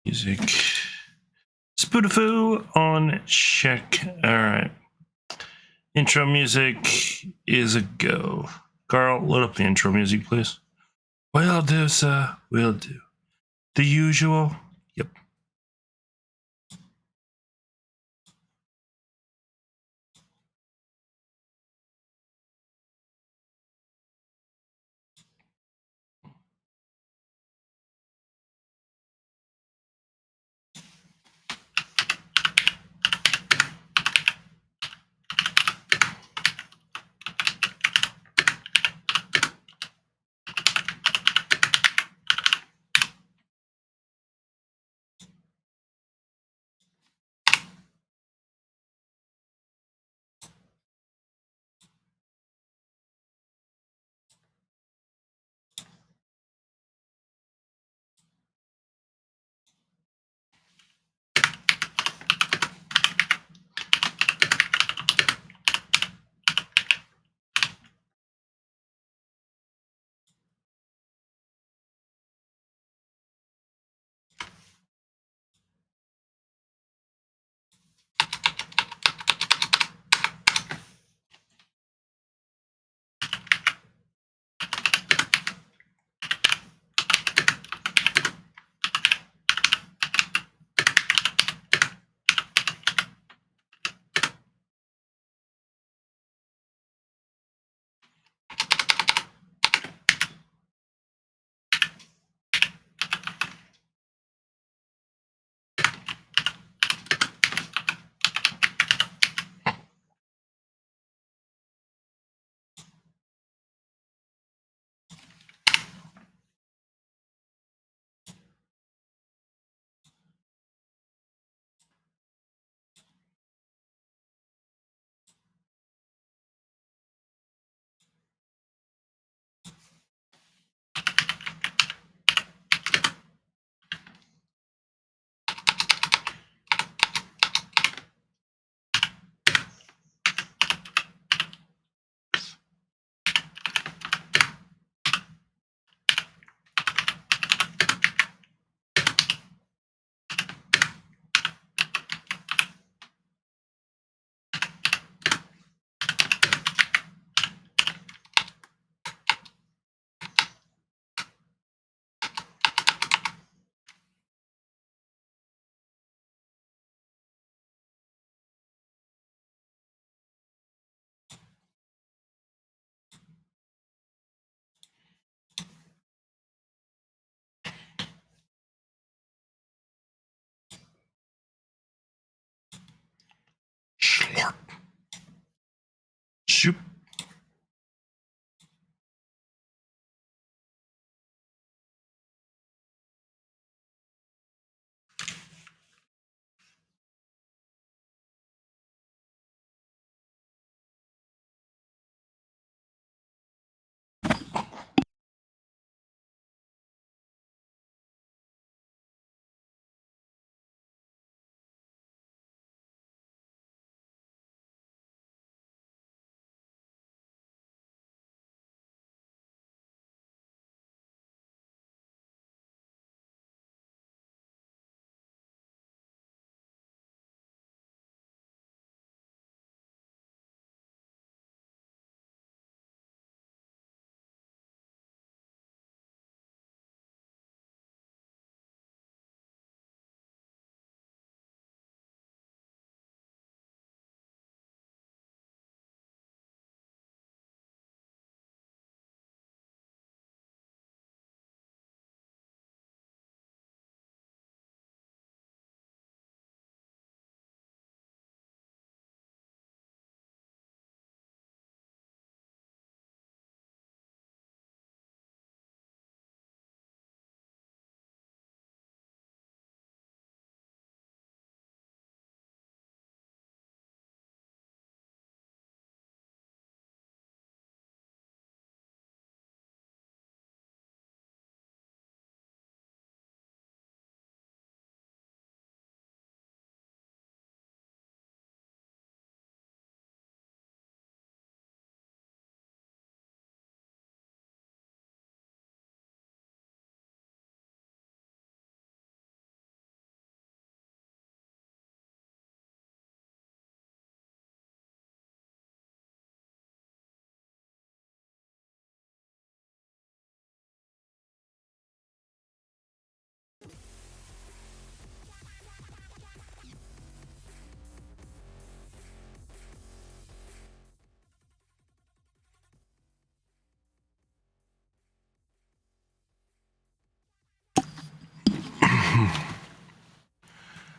Music. Spoofoo on check. All right. Intro music is a go. Carl, load up the intro music, please. Will do, sir. Will do. The usual. Yep.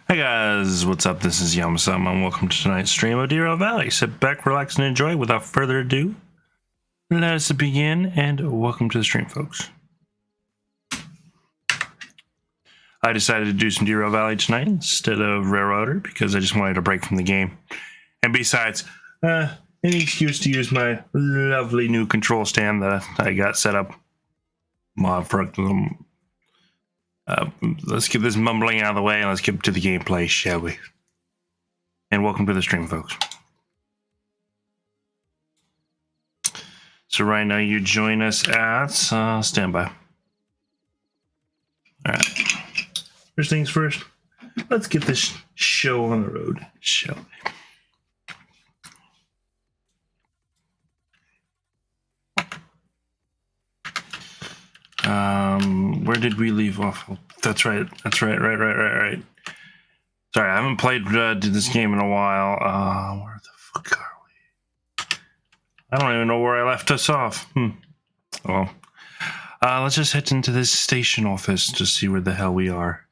Hey guys, what's up? This is Yamasama and welcome to tonight's stream of Derail Valley. Sit back, relax, and enjoy. Without further ado, let us begin, and welcome to the stream, folks. I decided to do some Derail Valley tonight instead of Railroader because I just wanted a break from the game. And besides, any excuse to use my lovely new control stand that I got set up. Let's get this mumbling out of the way and let's get to the gameplay, shall we? And welcome to the stream, folks. So right now you join us at standby. All right. First things first, let's get this show on the road, shall we? Where did we leave off? That's right. Right. Sorry, I haven't played this game in a while. Where the fuck are we? I don't even know where I left us off. Well, let's just head into this station office to see where the hell we are.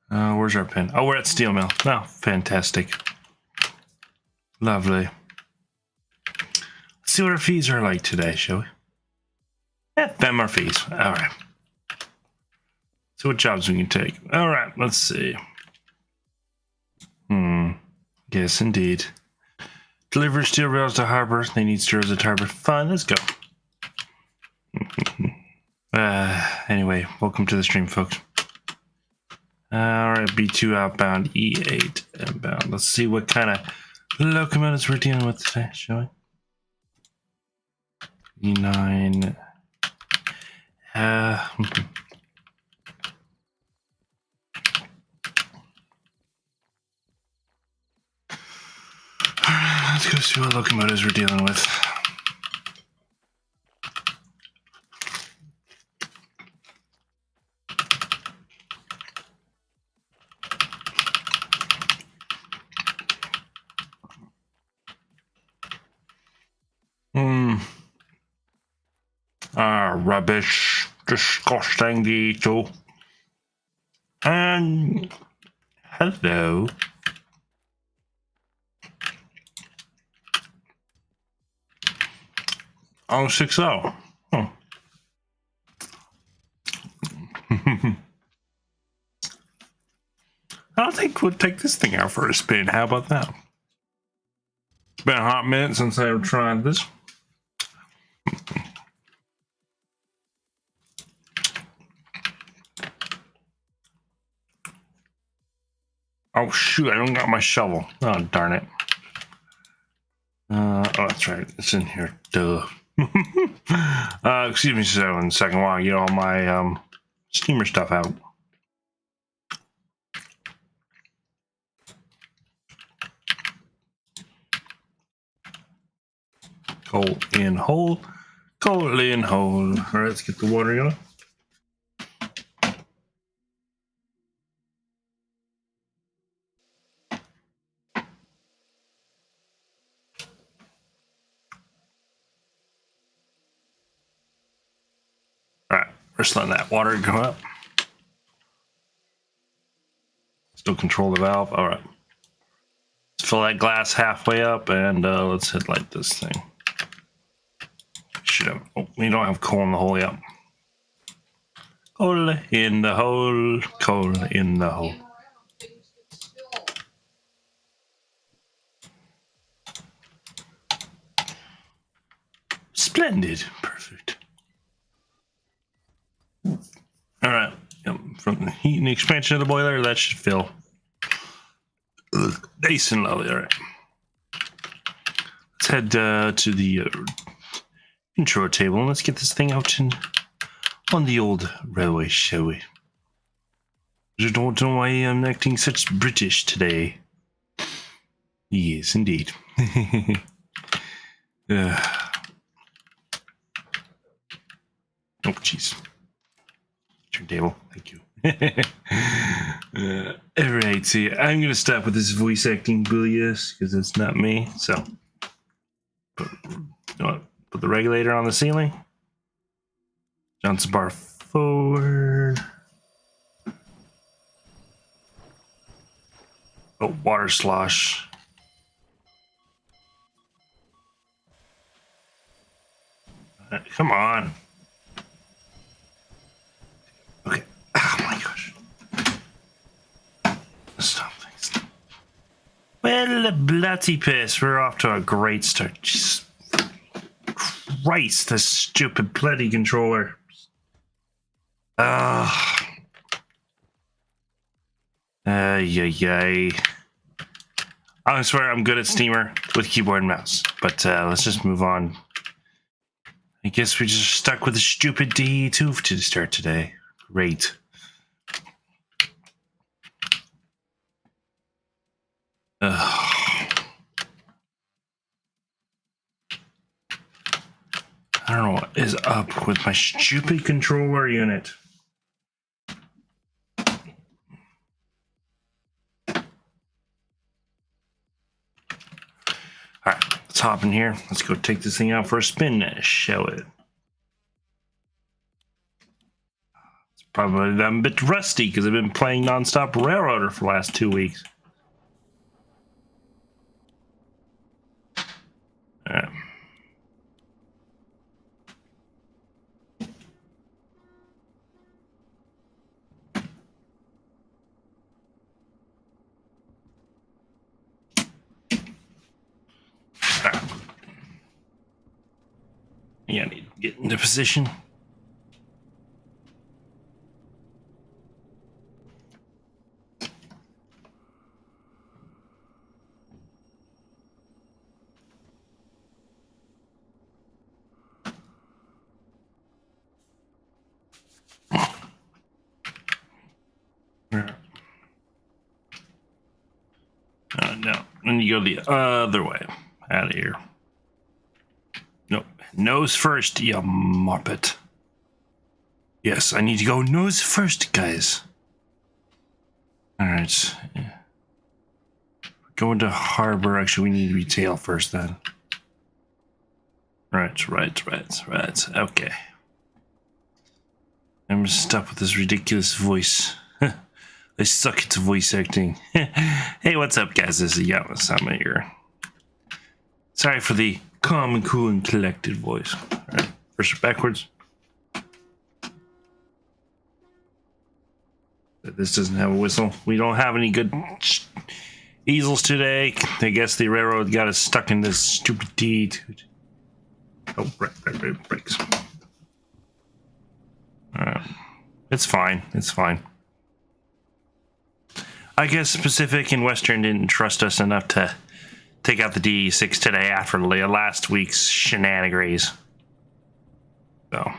Where's our pen? Oh, we're at Steel Mill. Oh, fantastic. Lovely. Let's see what our fees are like today, shall we? Yeah, them are fees. All right. See what jobs we can take. All right, let's see. Yes, indeed. Deliver steel rails to harbor. They need steel rails at harbor. Fine, let's go. Anyway, welcome to the stream, folks. All right, B2 outbound, E8 inbound. Let's see what kind of locomotives we're dealing with today, shall we? E9. Let's go see what locomotives we're dealing with. Rubbish. Disgusting, Dito. And hello. Oh, 6-0. Huh. I think we'll take this thing out for a spin. How about that? It's been a hot minute since I've tried this. Oh, shoot. I don't got my shovel. Oh, darn it. Oh, that's right. It's in here. Duh. Excuse me, so in a second while I get all my steamer stuff out. Coal in hole. Coal in hole. All right, let's get the water going. All right, we're just letting that water go up. Still control the valve. All right. Let's fill that glass halfway up and let's hit light this thing. Should have. Oh, we don't have coal in the hole yet. Coal in the hole. Coal in the hole. Splendid. Perfect. All right. Yep. From the heat and the expansion of the boiler, that should fill. Nice and lovely. All right. Let's head to the intro table and let's get this thing out on the old railway, shall we? I don't know why I'm acting such British today. Yes, indeed. Oh, jeez. Turntable, thank you. Alright, so yeah, I'm gonna stop with this voice acting bullies because it's not me. So, put the regulator on the ceiling. Johnson bar forward. Oh, water slosh. Come on. Okay. Oh my gosh. Stop things. Well, bloody piss. We're off to a great start. Jesus Christ, this stupid bloody controller. Yay. I swear I'm good at Steamer with keyboard and mouse, but let's just move on. I guess we just stuck with the stupid DE2 to start today. Great. I don't know what is up with my stupid controller unit. Alright, let's hop in here. Let's go take this thing out for a spin, shall it? It's probably I'm a bit rusty because I've been playing nonstop Railroader for the last 2 weeks. Alright. Yeah, I need to get into position. No, then you go the other way. Out of here. Nope. Nose first, you muppet. Yes, I need to go nose first, guys. Alright. Going to harbor. Actually, we need retail first then. Right. Okay. I'm stuck with this ridiculous voice. I suck at voice acting. Hey, what's up, guys? This is Yama-sama here. Sorry for the calm and cool and collected voice. Alright, first backwards. This doesn't have a whistle. We don't have any good easels today. I guess the railroad got us stuck in this stupid deed. Oh, brakes. It's fine. It's fine. I guess Pacific and Western didn't trust us enough to take out the DE6 today after last week's shenanigans. So.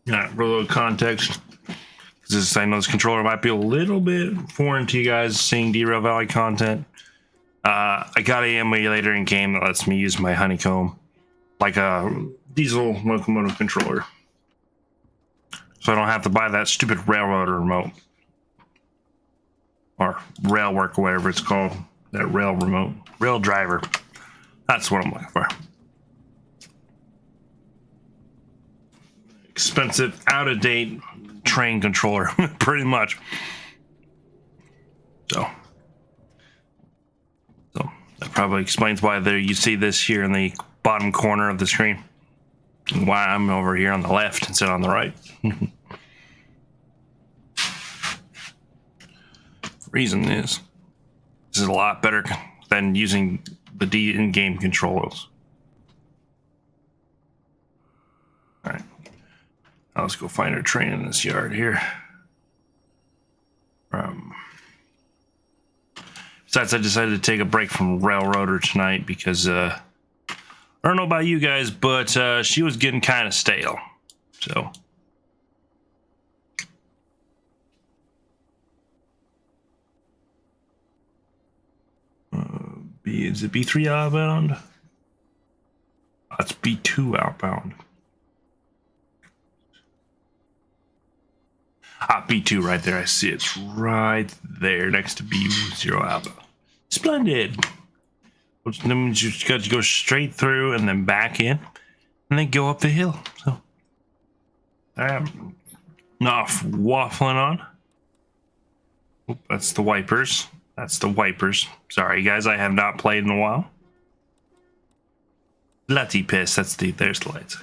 Yeah, for a little context, because I know this controller might be a little bit foreign to you guys seeing Derail Valley content. I got an emulator in game that lets me use my honeycomb like a diesel locomotive controller, so I don't have to buy that stupid railroader remote or rail work or whatever it's called. That rail remote, rail driver. That's what I'm looking for. Expensive, out-of-date train controller, pretty much. So That probably explains why there you see this here in the bottom corner of the screen. And why I'm over here on the left instead on the right. Reason is, this is a lot better than using the D in-game controls. All right, now let's go find our train in this yard here. Besides, I decided to take a break from Railroader tonight because I don't know about you guys, but she was getting kind of stale. So is it B3 outbound? That's B2 outbound. B2 right there. I see it's right there next to B0 outbound. Splendid. Then we just got to go straight through and then back in and then go up the hill. So I'm not waffling on. Oop, that's the wipers. That's the wipers. Sorry, guys, I have not played in a while. Bloody piss. There's the lights.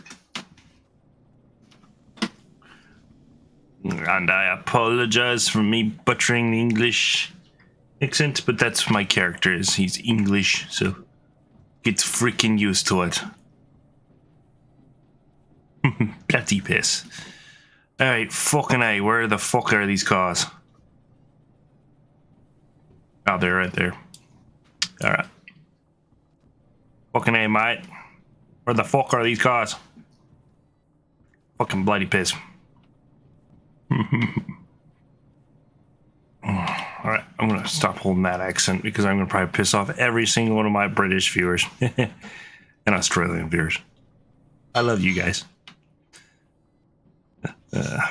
And I apologize for me butchering the English accent, but that's what my character is. He's English, so get freaking used to it. Bloody piss. Alright, fucking A, where the fuck are these cars? Oh, they're right there. Alright. Fucking A, mate. Where the fuck are these cars? Fucking bloody piss. Alright, I'm gonna stop holding that accent because I'm gonna probably piss off every single one of my British viewers and Australian viewers. I love you guys. I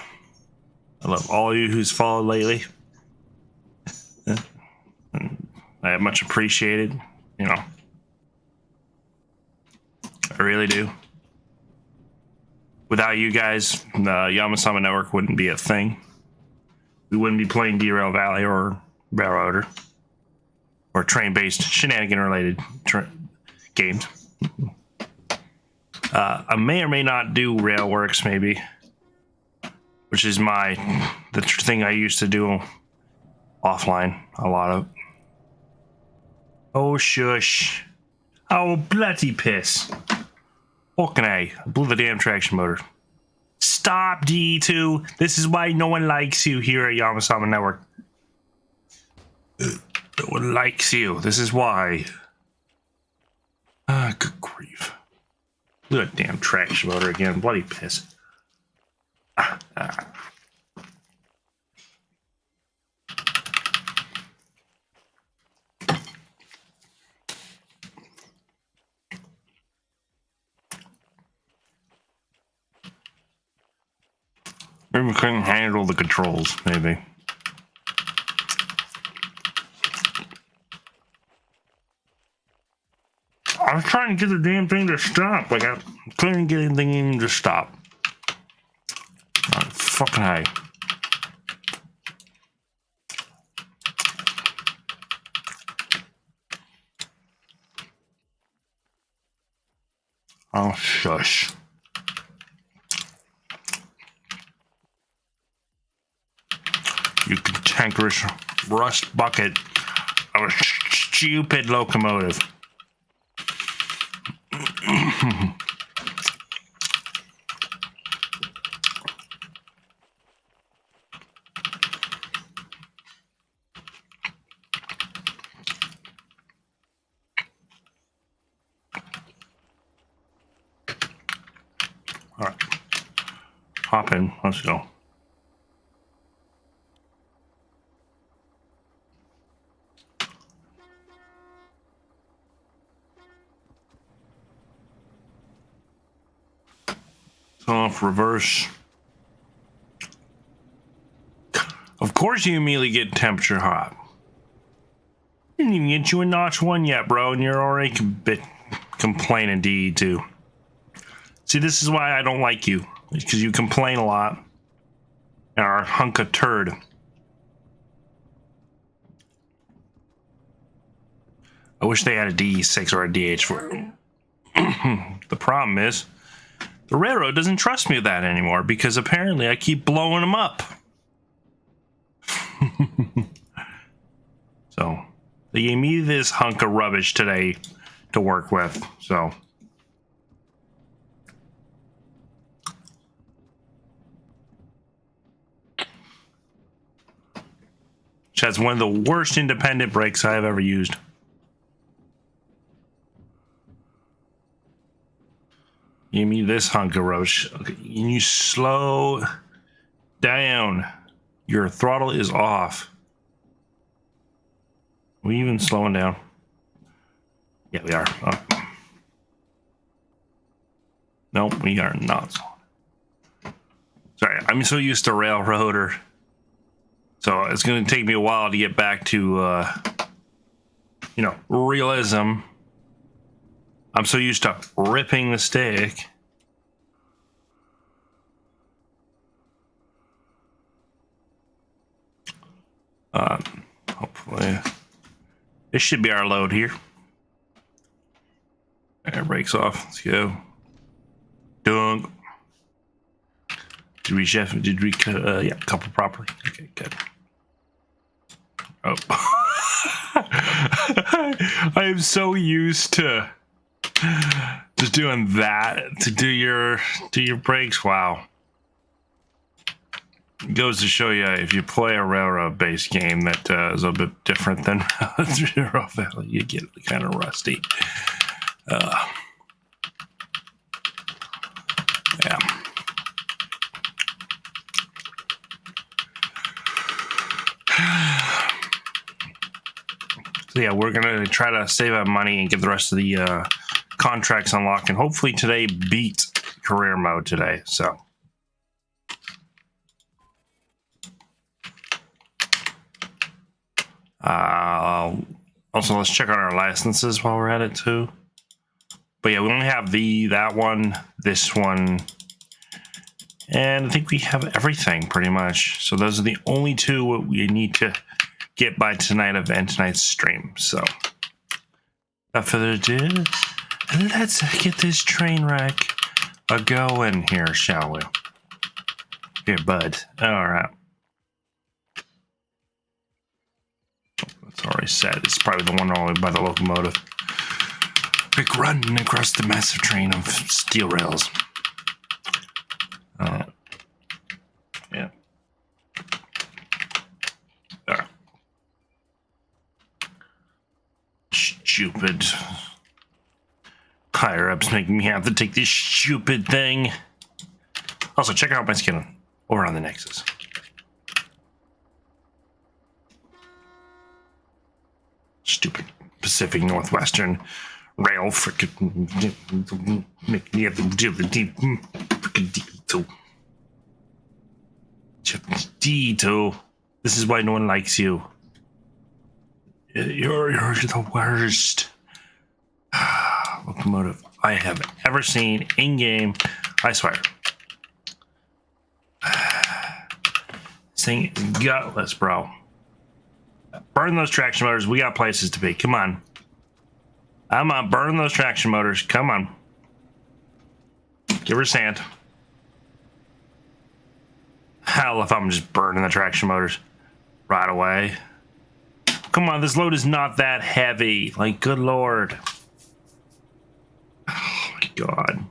love all of you who's followed lately. I have much appreciated, you know. I really do. Without you guys, the Yamasama Network wouldn't be a thing. We wouldn't be playing Derail Valley or Railroader or train-based shenanigan-related games. I may or may not do Railworks, maybe, which is the thing I used to do offline a lot of. Oh shush! Oh bloody piss! Fucking A! I blew the damn traction motor. Stop, D2. This is why no one likes you here at Yamasama Network. No one likes you. This is why. Good grief. Look at that damn traction motor again. Bloody piss. Maybe we couldn't handle the controls, maybe. I was trying to get the damn thing to stop. Like, I couldn't get anything to stop. Oh, fucking high. Oh, shush. You cantankerous rust bucket of a stupid locomotive. All right, hop in. Let's go. Off, reverse. Of course you immediately get temperature hot. Didn't even get you a notch 1 yet, bro, and you're already complaining DE2. See, this is why I don't like you. Because you complain a lot. And are a hunk of turd. I wish they had a D6 or a DH4. The problem is, the railroad doesn't trust me with that anymore because apparently I keep blowing them up. So, they gave me this hunk of rubbish today to work with, so. Which has one of the worst independent brakes I've ever used. Give me this hunk of roach. Okay, can you slow down? Your throttle is off. Are we even slowing down? Yeah, we are. Oh. No, we are not. Sorry, I'm so used to railroader. So it's going to take me a while to get back to, realism. I'm so used to ripping the stick. Hopefully, this should be our load here. Air brakes off. Let's go. Dunk. Did we couple properly? Okay, good. Oh. I am so used to just doing that to do your brakes. Wow. It goes to show you if you play a railroad based game that is a bit different than Zero Valley, you get kind of rusty. Yeah. So yeah, we're gonna try to save up money and get the rest of the contracts unlocked, and hopefully today beat career mode today. So. Also, let's check on our licenses while we're at it too. But yeah, we only have that one, this one, and I think we have everything pretty much. So those are the only two we need to get by tonight's stream. So without further ado, let's get this train wreck going here, shall we? Here, bud. All right. It's already set. It's probably the one all by the locomotive. Quick run across the massive train of steel rails. Yeah. There. Stupid higher ups making me have to take this stupid thing. Also, check out my skin over on the Nexus. Stupid Pacific Northwestern rail frickin' make me have to deal with the deep frickin' D2. This is why no one likes you. You're the worst locomotive I have ever seen in game. I swear. This thing is gutless, bro. Burn those traction motors. We got places to be. Come on. I'm on. Burn those traction motors. Come on. Give her sand. Hell if I'm just burning the traction motors right away. Come on, this load is not that heavy. Like, good lord. Oh my god.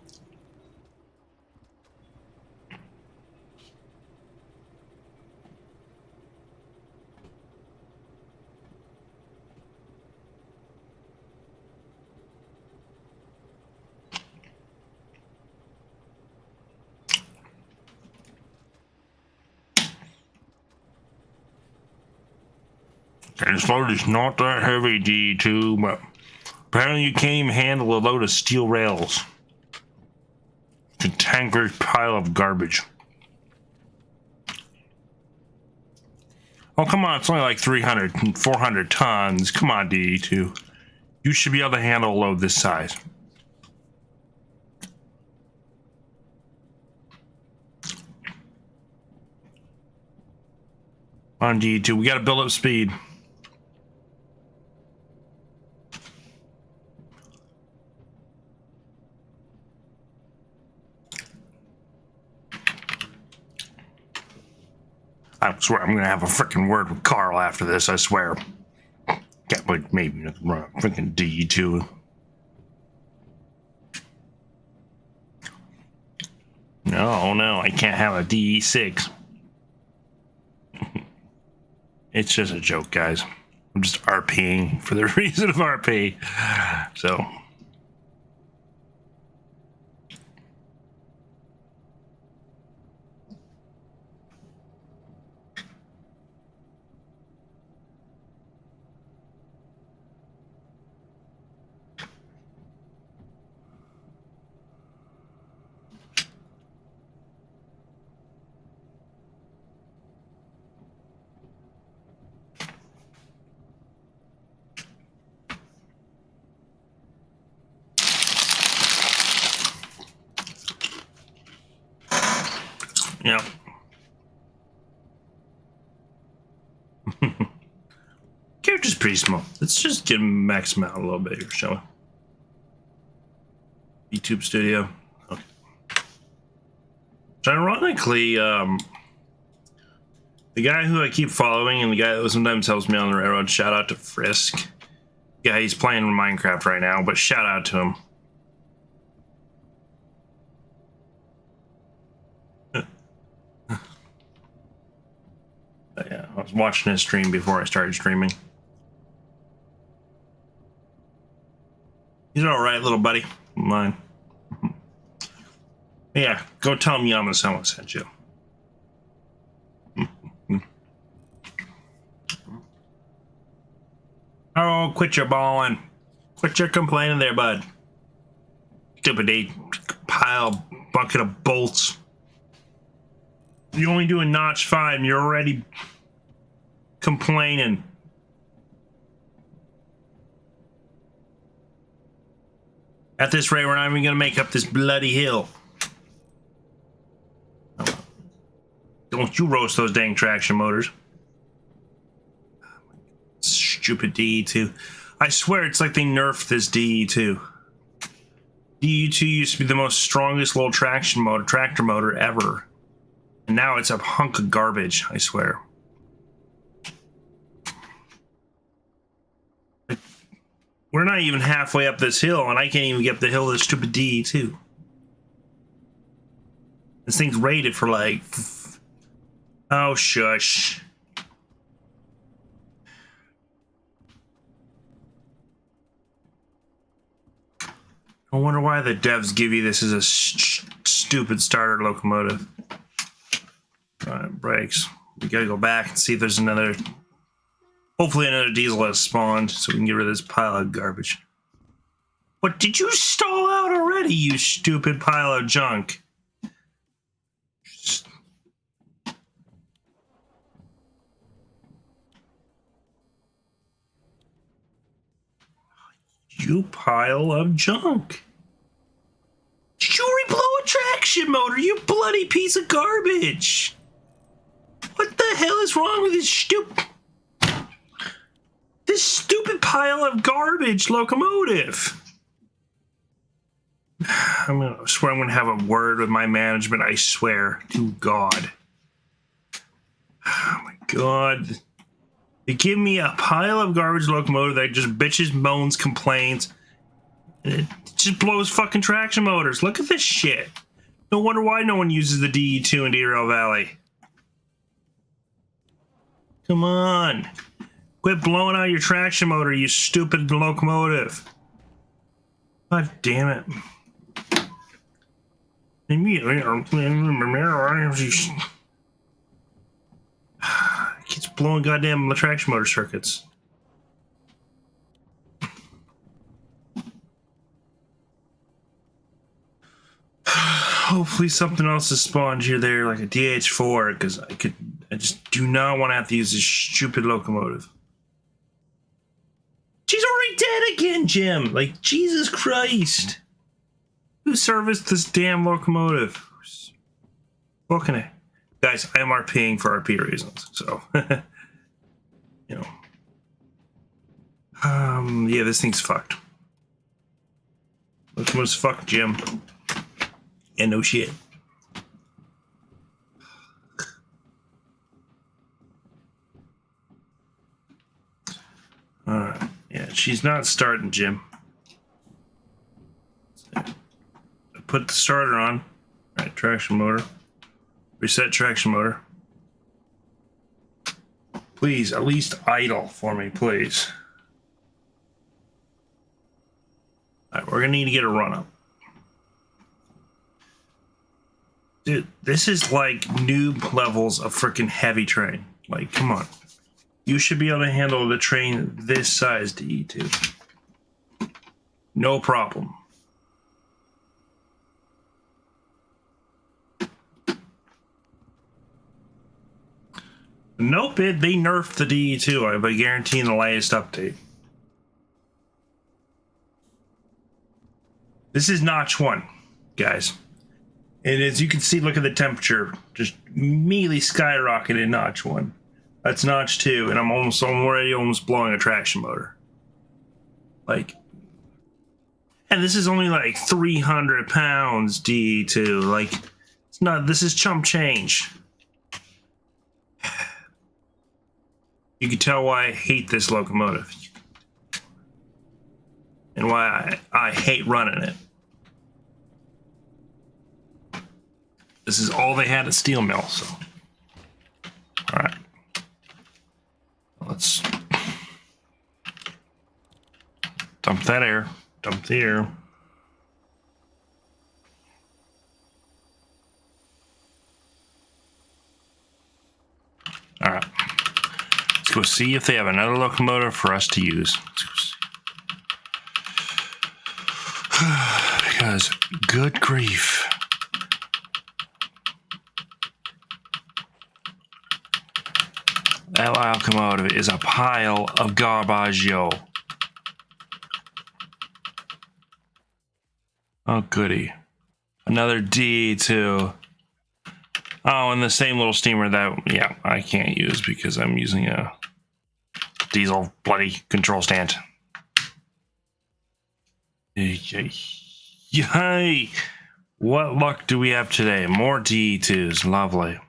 And this load is not that heavy, D2, but apparently you can't even handle a load of steel rails. It's a tanker's pile of garbage. Oh, come on, it's only like 300, 400 tons. Come on, D2. You should be able to handle a load this size. On D2, we gotta build up speed. I swear I'm gonna have a freaking word with Carl after this, I swear. Can't wait, maybe run a freaking D2. No, I can't have a DE6. It's just a joke, guys. I'm just RPing for the reason of RP. So. Yeah. Character's pretty small. Let's just get him max him out a little bit here, shall we? vtuber Studio. Okay. So ironically, the guy who I keep following and the guy that sometimes helps me on the railroad, shout out to Frisk. Yeah, he's playing Minecraft right now, but shout out to him. Yeah, I was watching his stream before I started streaming. He's all right, little buddy. Mine. Yeah, go tell him Yama-sama sent you. Oh, quit your bawling. Quit your complaining there, bud. Stupid bucket of bolts. You're only doing notch 5 and you're already complaining. At this rate, we're not even gonna make up this bloody hill. Don't you roast those dang traction motors. Stupid DE2. I swear it's like they nerfed this DE2. DE2 used to be the most strongest little tractor motor ever. And now it's a hunk of garbage, I swear. We're not even halfway up this hill, and I can't even get up the hill of this stupid DE2. This thing's rated for like... Oh, shush. I wonder why the devs give you this as a stupid starter locomotive. Alright, brakes. We gotta go back and see if there's another... Hopefully another diesel has spawned so we can get rid of this pile of garbage. What, did you stall out already, you stupid pile of junk? You pile of junk. Did you reblow a traction motor, you bloody piece of garbage? What the hell is wrong with this stupid pile of garbage locomotive? I swear I'm gonna have a word with my management, I swear to God. Oh my God. They give me a pile of garbage locomotive that just bitches, moans, complains. And it just blows fucking traction motors. Look at this shit. No wonder why no one uses the DE2 in Derail Valley. Come on. Quit blowing out your traction motor, you stupid locomotive. God damn it. Keeps blowing goddamn traction motor circuits. Hopefully something else has spawned here there, like a DH4, because I just do not want to have to use this stupid locomotive. She's already dead again, Jim! Like, Jesus Christ! Who serviced this damn locomotive? What can I... Guys, I am RPing for RP reasons, so... you know. Yeah, this thing's fucked. Locomotive's fucked, Jim. Yeah, no shit. she's not starting, Jim. Put the starter on. All right, traction motor. Reset traction motor. Please, at least idle for me, please. All right, we're gonna need to get a run up. Dude, this is like noob levels of freaking heavy train. Like, come on. You should be able to handle the train this size to E2. No problem. Nope, they nerfed the DE2 by guaranteeing the latest update. This is notch 1, guys. And as you can see, look at the temperature. Just immediately skyrocketed in notch 1. That's notch 2, and I'm already blowing a traction motor. Like, and this is only like 300 pounds DE2. Like, it's not, this is chump change. You can tell why I hate this locomotive. And why I hate running it. This is all they had at steel mill, so. All right. Let's dump that air. Dump the air. All right. Let's go see if they have another locomotive for us to use. Because, good grief. That locomotive is a pile of garbage, yo. Oh, goody. Another D2. Oh, and the same little steamer that, yeah, I can't use because I'm using a diesel bloody control stand. Yay! What luck do we have today? More D2s. Lovely.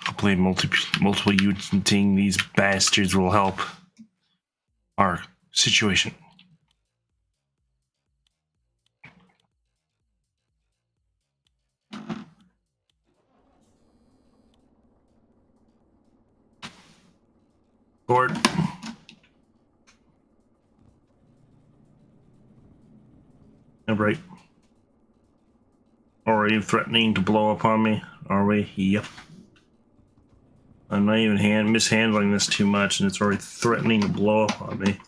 Hopefully multiple using these bastards will help our situation. Board. Right. Are you threatening to blow up on me? Are we? Yep. I'm not even mishandling this too much, and it's already threatening to blow up on me.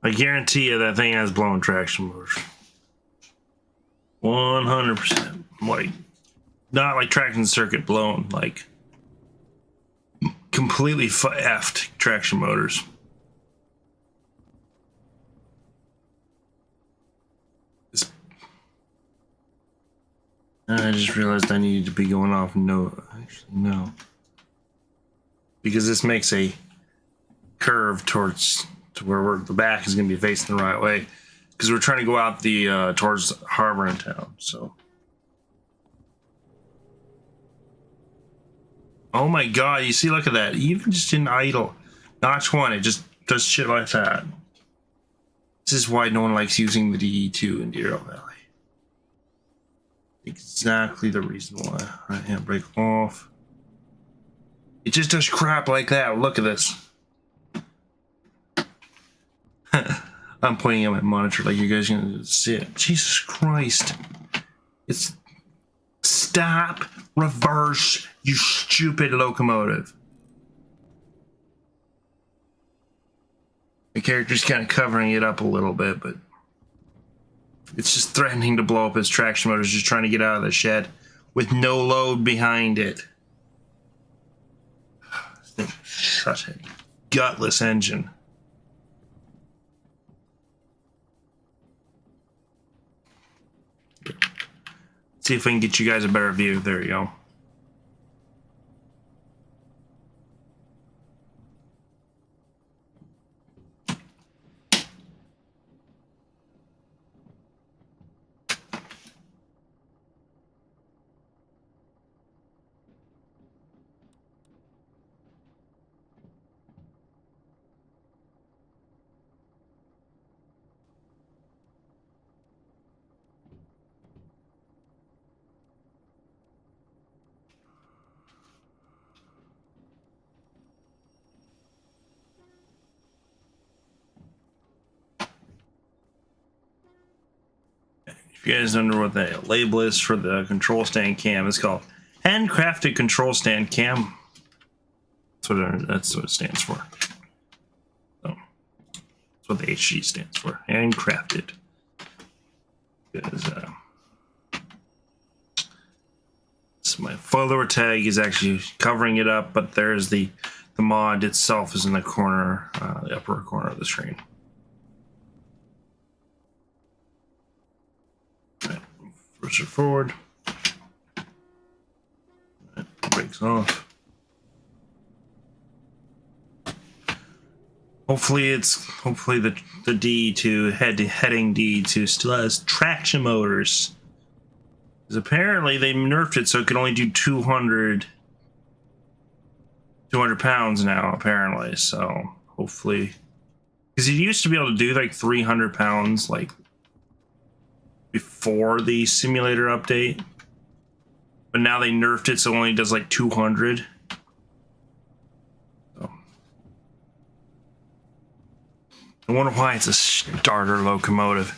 I guarantee you that thing has blown traction motors. 100%. Like, not like traction circuit blown, like completely effed traction motors. I just realized I needed to be going off. No, actually, no. Because this makes a curve towards to where the back is going to be facing the right way. Because we're trying to go out the towards harbor in town. So. Oh my God! You see, look at that. Even just in idle, notch 1, it just does shit like that. This is why no one likes using the DE2 in Derail Valley. Exactly the reason why. Right hand brake off. It just does crap like that. Look at this. I'm pointing at my monitor like you guys are gonna see it. Jesus Christ. It's stop, reverse, you stupid locomotive. The character's kind of covering it up a little bit, but it's just threatening to blow up his traction motor, just trying to get out of the shed with no load behind it. Such a gutless engine. See if I can get you guys a better view. There you go. If you guys don't know what the label is for the control stand cam, it's called handcrafted control stand cam. That's what it stands for. So that's what the HG stands for. Handcrafted. Because so my follower tag is actually covering it up, but there's the mod itself is in the corner, the upper corner of the screen. Push it forward. Breaks off. Hopefully the D2 heading D2 still has traction motors. Because apparently they nerfed it so it can only do 200 pounds now, apparently. So hopefully, because you used to be able to do like 300 pounds like before the simulator update, but now they nerfed it so it only does like 200. So I wonder why it's a starter locomotive.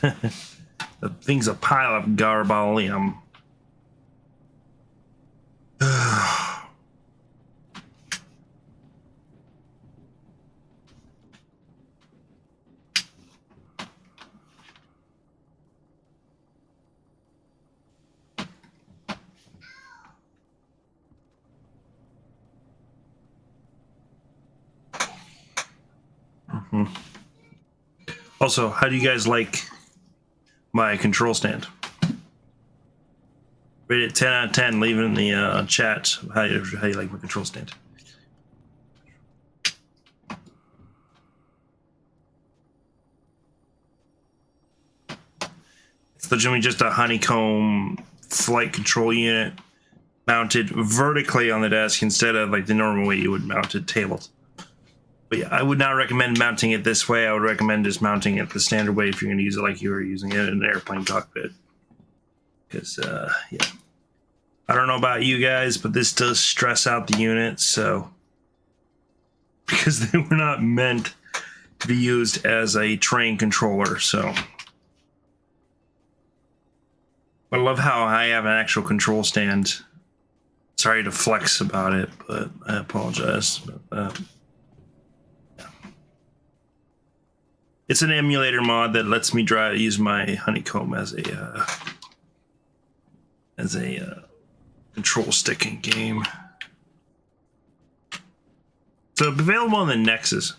The thing's a pile of garbolium. Also, how do you guys like my control stand? Rate it 10 out of 10. Leave it in the chat how you like my control stand. It's legitimately just a honeycomb flight control unit mounted vertically on the desk instead of like the normal way you would mount it tabled. But yeah, I would not recommend mounting it this way. I would recommend just mounting it the standard way if you're going to use it like you were using it in an airplane cockpit. Because, yeah. I don't know about you guys, but this does stress out the unit, so. Because they were not meant to be used as a train controller, so. I love how I have an actual control stand. Sorry to flex about it, but I apologize about that. It's an emulator mod that lets me use my honeycomb as a control stick in game. So available on the Nexus.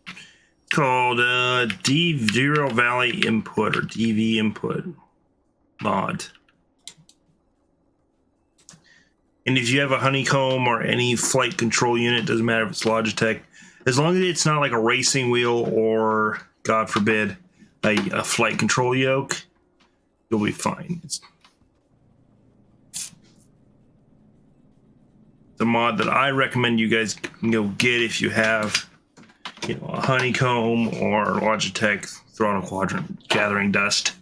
It's called Derail Valley Input or DV Input mod. And if you have a honeycomb or any flight control unit, doesn't matter if it's Logitech, as long as it's not like a racing wheel or, God forbid, a flight control yoke, you'll be fine. It's a mod that I recommend you guys go get if you have, a honeycomb or Logitech throttle quadrant gathering dust.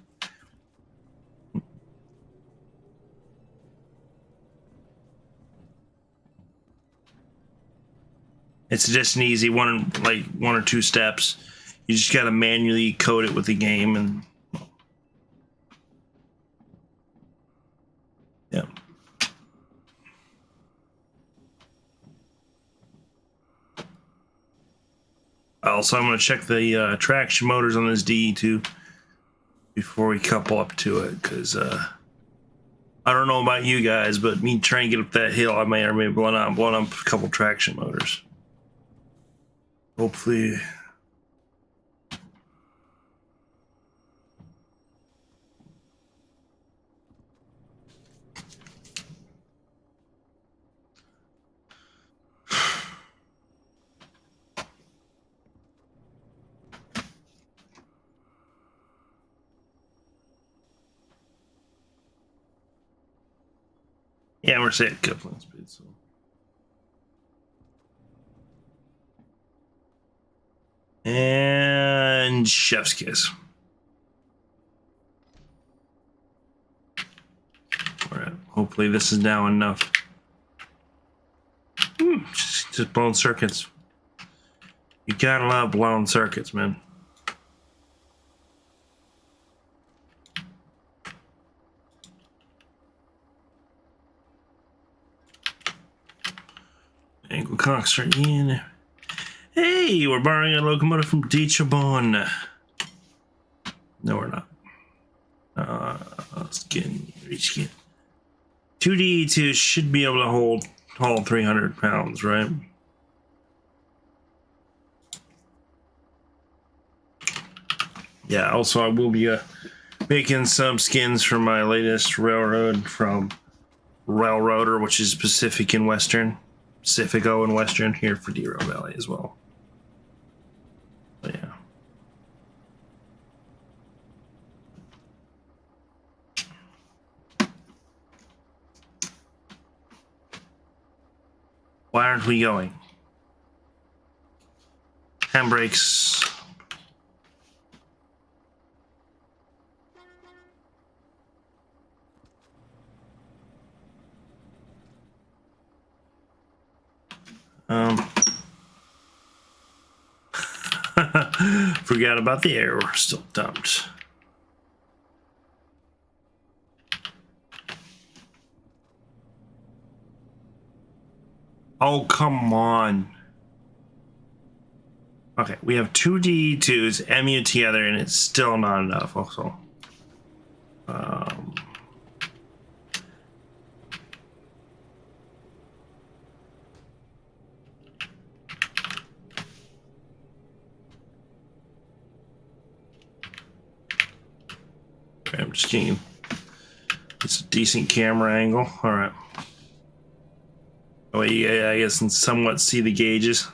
It's just an easy one or two steps. You just got to manually code it with the game, and yeah. Also, I'm going to check the traction motors on this D2 before we couple up to it, because I don't know about you guys, but me trying to get up that hill, I may or may have blown up a couple traction motors. Hopefully. Yeah, we're saying coupling speed. So. And chef's kiss. All right. Hopefully this is now enough. Just blown circuits. You gotta love blown circuits, man. Angle cox right in. Hey, we're borrowing a locomotive from dtuber. No, we're not. Skin, reskin. 2D2 should be able to haul 300 pounds, right? Yeah, also I will be making some skins for my latest railroad from Railroader, which is Pacifico and Western here for Derail Valley as well. But yeah. Why aren't we going? Handbrakes. Forgot about the air. We're still dumped. Oh, come on. Okay, we have 2D2s MU together, and it's still not enough. Also, okay, I'm just getting it's a decent camera angle. All right. Oh, yeah, I guess, and somewhat see the gauges.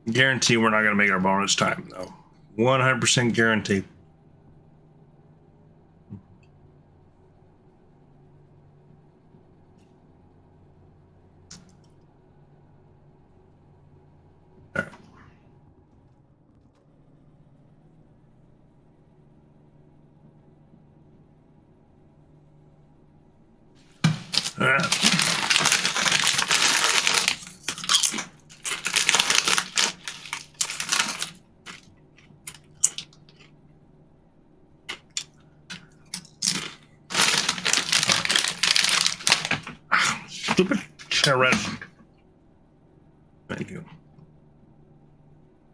Guarantee we're not going to make our bonus time, though. 100% guarantee. All right. All right. Stupid chair. Thank you.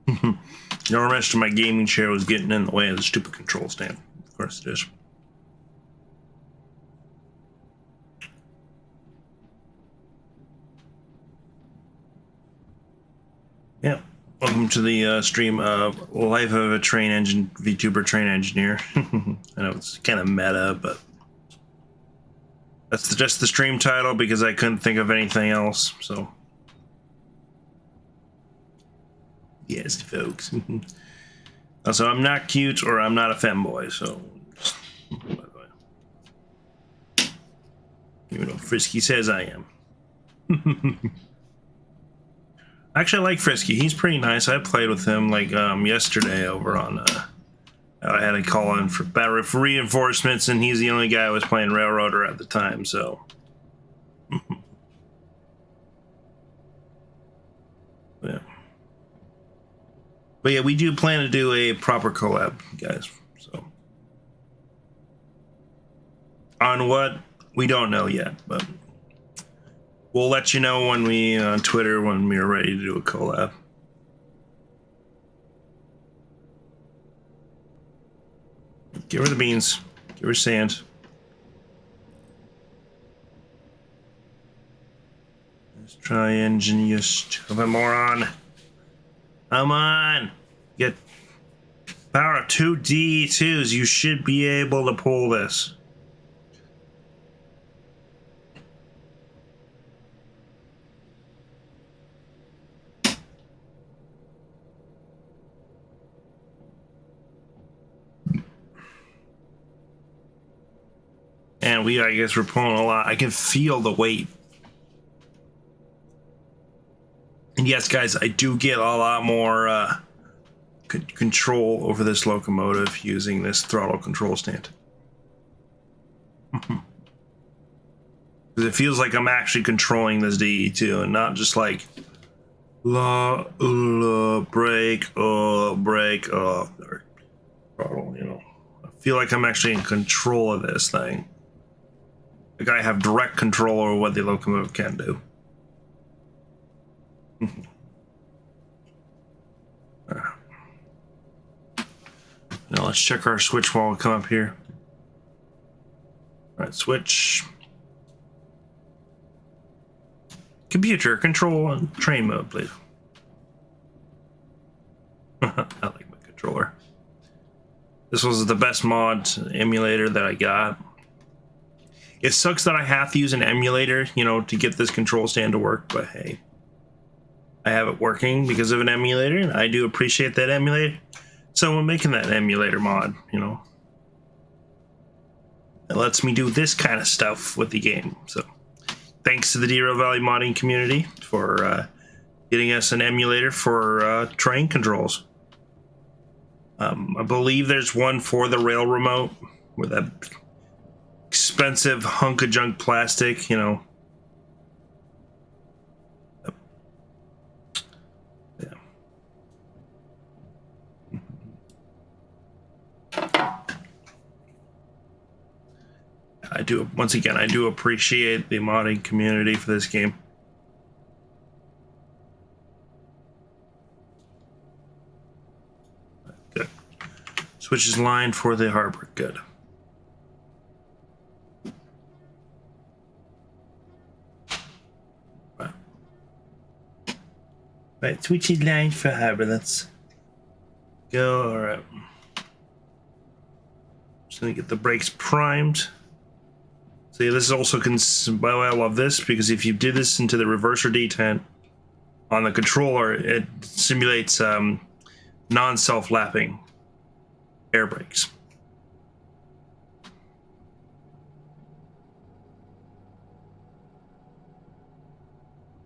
The rest of my gaming chair was getting in the way of the stupid control stand. Of course it is. Yeah. Welcome to the stream of Life of a Train Engine VTuber Train Engineer. I know it's kind of meta, but that's just the stream title because I couldn't think of anything else. So, yes, folks. Also, I'm not cute or I'm not a femboy, so. Even though Frisky says I am. Actually, I like Frisky. He's pretty nice. I played with him like yesterday over on. I had to call in for reinforcements, and he's the only guy I was playing Railroader at the time. So. Yeah. But yeah, we do plan to do a proper collab, guys. So. On what? We don't know yet, but We'll let you know when we on Twitter when we are ready to do a collab. Give her the beans. Give her sand. Let's try ingenious. Come on, moron. Come on. Get power of 2 D2s. You should be able to pull this. And I guess we're pulling a lot. I can feel the weight. And yes, guys, I do get a lot more control over this locomotive using this throttle control stand. Because it feels like I'm actually controlling this DE2 and not just like brake, throttle, you know. I feel like I'm actually in control of this thing. Like I have direct control over what the locomotive can do. Now let's check our switch while we come up here. All right, switch. Computer control on train mode, please. I like my controller. This was the best mod emulator that I got. It sucks that I have to use an emulator, you know, to get this control stand to work, but hey. I have it working because of an emulator, and I do appreciate that emulator. Someone making that emulator mod, you know. It lets me do this kind of stuff with the game. So thanks to the Derail Valley modding community for getting us an emulator for train controls. I believe there's one for the rail remote with that expensive hunk of junk plastic, you know. Yeah. Once again, I do appreciate the modding community for this game. Good. Switches line for the harbor. Good. Right, switches line for harbor. Let's go. All right. Just gonna get the brakes primed. So yeah, this is also I love this because if you do this into the reverser detent on the controller, it simulates non-self-lapping air brakes.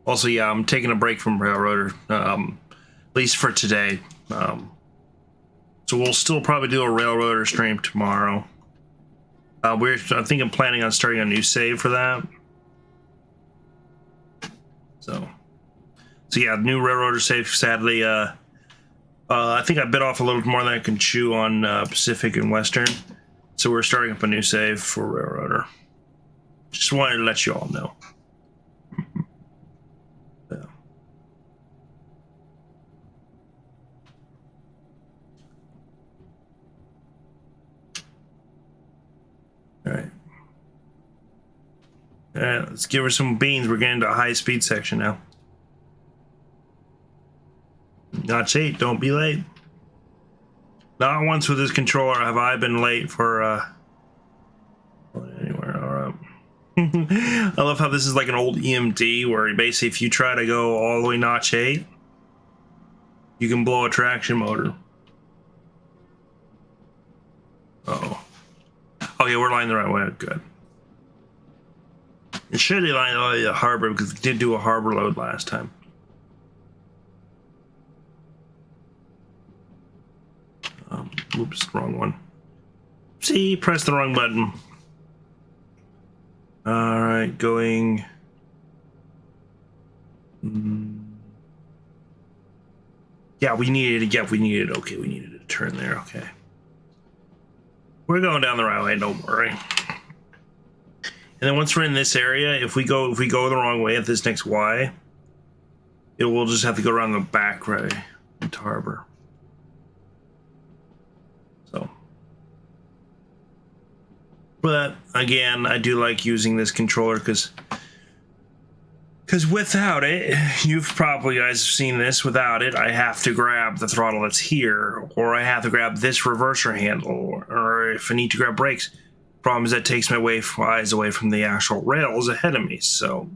Also, yeah, I'm taking a break from Railroader, at least for today. So we'll still probably do a Railroader stream tomorrow. I think I'm planning on starting a new save for that. So yeah, new Railroader save. Sadly, I think I bit off a little more than I can chew on Pacific and Western. So we're starting up a new save for Railroader. Just wanted to let you all know. Yeah. All right. All right, let's give her some beans. We're getting to a high speed section now. Notch 8, don't be late. Not once with this controller have I been late for anywhere. All right. I love how this is like an old EMD where basically if you try to go all the way notch 8, you can blow a traction motor. Uh-oh. Okay, we're lined the right way. Good. It should be lined all the way to harbor because we did do a harbor load last time. Oops, wrong one. See, press the wrong button. All right, going. Yeah, we needed. Okay, we needed a turn there. Okay, we're going down the right way. Don't worry. And then once we're in this area, if we go the wrong way at this next Y, it will just have to go around the back right into harbor. So, but again, I do like using this controller because without it, you've probably guys have seen this. Without it, I have to grab the throttle that's here, or I have to grab this reverser handle, or if I need to grab brakes. Problem is that takes my eyes away from the actual rails ahead of me. So,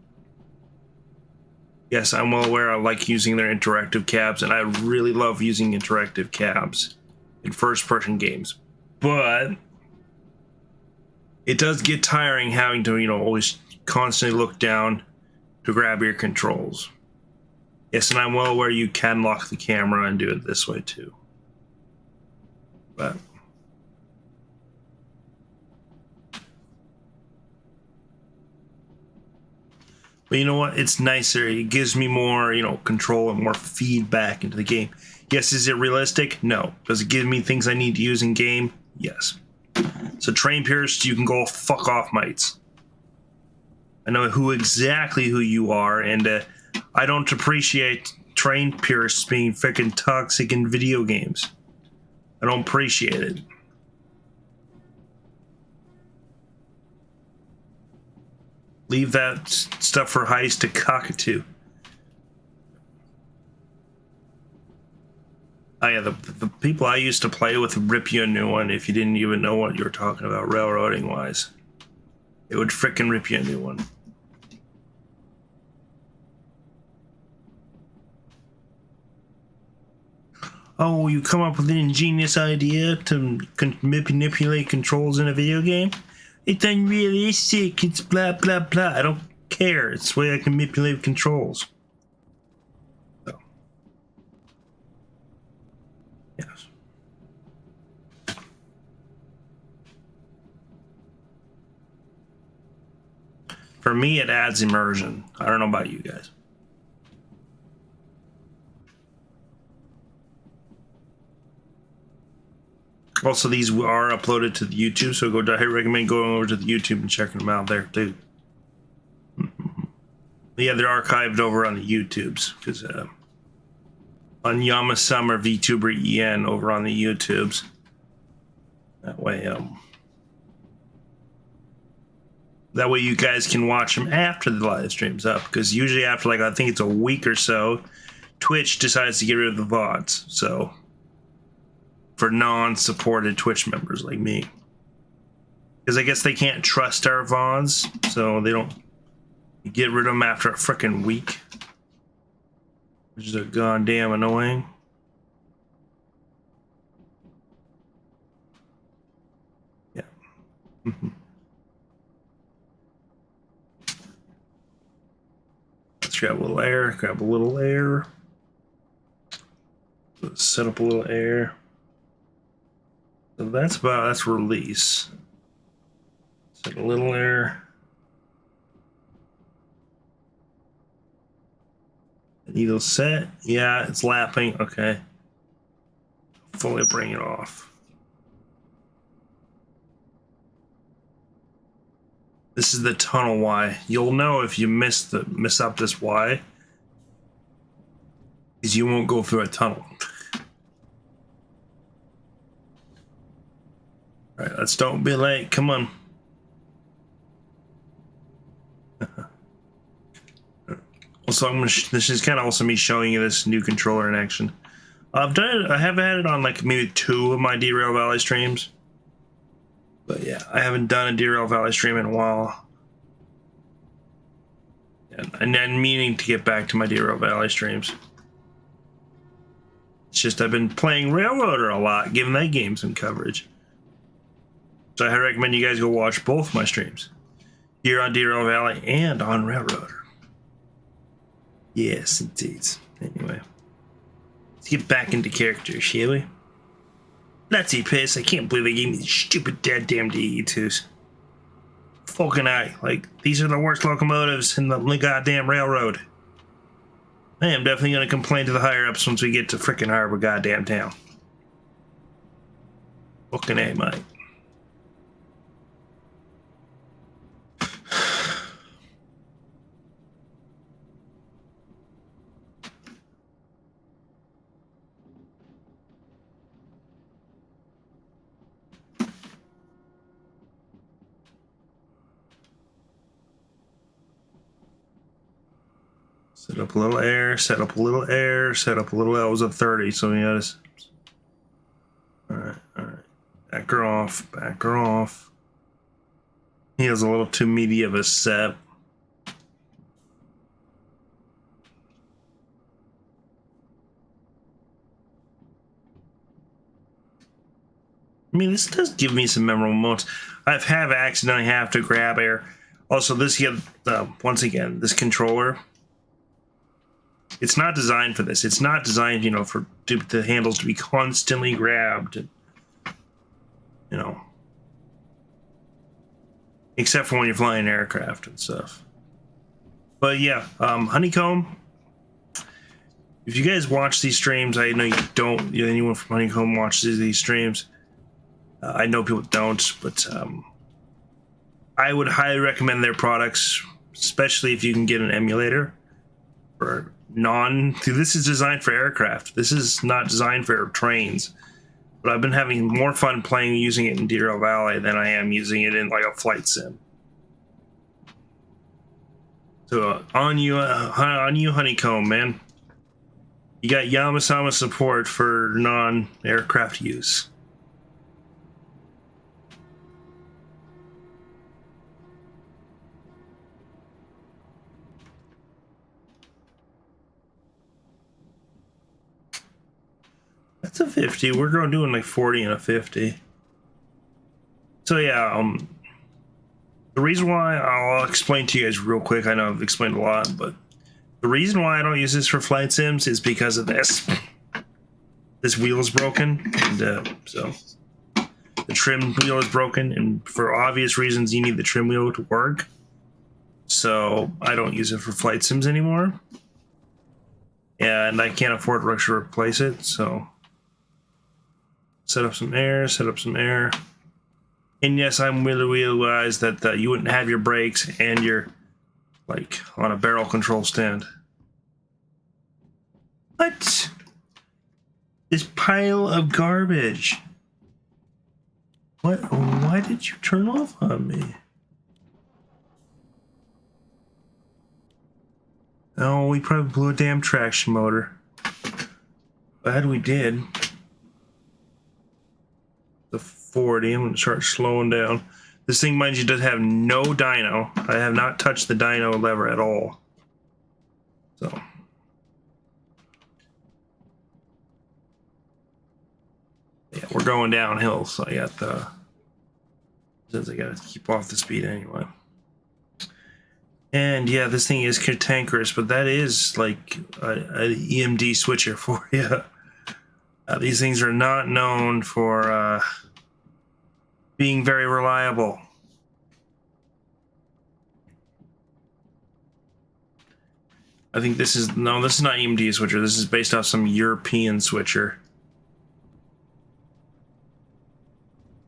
yes, I'm well aware I like using their interactive cabs, and I really love using interactive cabs in first-person games. But it does get tiring having to, always constantly look down to grab your controls. Yes, and I'm well aware you can lock the camera and do it this way too. But you know what? It's nicer. It gives me more, control and more feedback into the game. Yes, is it realistic? No. Does it give me things I need to use in game? Yes. So train purists, you can go fuck off, mates. I know exactly who you are, and I don't appreciate train purists being freaking toxic in video games. I don't appreciate it. Leave that stuff for heist to cockatoo. Oh yeah, the people I used to play with would rip you a new one if you didn't even know what you were talking about railroading wise. It would frickin' rip you a new one. Oh, you come up with an ingenious idea to manipulate controls in a video game? It's unrealistic, it's blah blah blah. I don't care, it's the way I can manipulate controls. So. Yes. For me, it adds immersion. I don't know about you guys. Also, these are uploaded to the YouTube, so I recommend going over to the YouTube and checking them out there too. Yeah, they're archived over on the YouTubes because on Yamasummer vtuber en over on the YouTubes. That way you guys can watch them after the live stream's up, because usually after I think it's a week or so, Twitch decides to get rid of the VODs. So for non-supported Twitch members like me, because I guess they can't trust our VODs, so they don't get rid of them after a frickin' week, which is a goddamn annoying. Yeah. Let's grab a little air. Grab a little air. Let's set up a little air. So that's release. Set a little air. Needle set. Yeah, it's lapping. Okay. Fully bring it off. This is the tunnel Y. You'll know if you miss up this Y, because you won't go through a tunnel. All right, let's don't be late. Come on. Also, this is kind of also me showing you this new controller in action. I've done it. I have had it on maybe 2 of my Derail Valley streams. But yeah, I haven't done a Derail Valley stream in a while. And I'm meaning to get back to my Derail Valley streams. It's just I've been playing Railroader a lot, giving that game some coverage. So I recommend you guys go watch both my streams. Here on Derail Valley and on Railroader. Yes, indeed. Anyway. Let's get back into character, shall we? Bloody piss, I can't believe they gave me these stupid goddamn DE2s. Fucking these are the worst locomotives in the goddamn railroad. I am definitely gonna complain to the higher ups once we get to frickin' Harbor goddamn town. Fucking A, mate. Set up a little air, set up a little air, set up a little. That was a 30, so we got to. Alright, alright. Back her off, back her off. He has a little too meaty of a set. I mean, this does give me some memorable moments. I've accidentally have to grab air. Also, this once again, this controller. It's not designed for this. It's not designed, you know, for the handles to be constantly grabbed. You know, except for when you're flying aircraft and stuff. But yeah, Honeycomb. If you guys watch these streams, I know you don't. Anyone from Honeycomb watches these streams. I know people don't, but I would highly recommend their products, especially if you can get an emulator for this is designed for aircraft. This is not designed for trains. But I've been having more fun using it in Derail Valley than I am using it in like a flight sim. So on you, Honeycomb, man. You got Yamasama support for non-aircraft use. That's a 50. We're going doing like 40 and a 50. So yeah, the reason why I'll explain to you guys real quick. I know I've explained a lot, but the reason why I don't use this for flight sims is because of this. This wheel is broken, and so the trim wheel is broken, and for obvious reasons, you need the trim wheel to work. So I don't use it for flight sims anymore. Yeah, and I can't afford to replace it, so set up some air, set up some air. And yes, I'm really realized that you wouldn't have your brakes and you're like on a barrel control stand. What? This pile of garbage. What? Why did you turn off on me? Oh, we probably blew a damn traction motor. Glad we did. The 40. I'm gonna start slowing down. This thing, mind you, does have no dyno. I have not touched the dyno lever at all. So. Yeah, we're going downhill, so I got the. Since I gotta keep off the speed anyway. And yeah, this thing is cantankerous, but that is like an EMD switcher for you. These things are not known for being very reliable. I think this is not EMD switcher. This is based off some European switcher.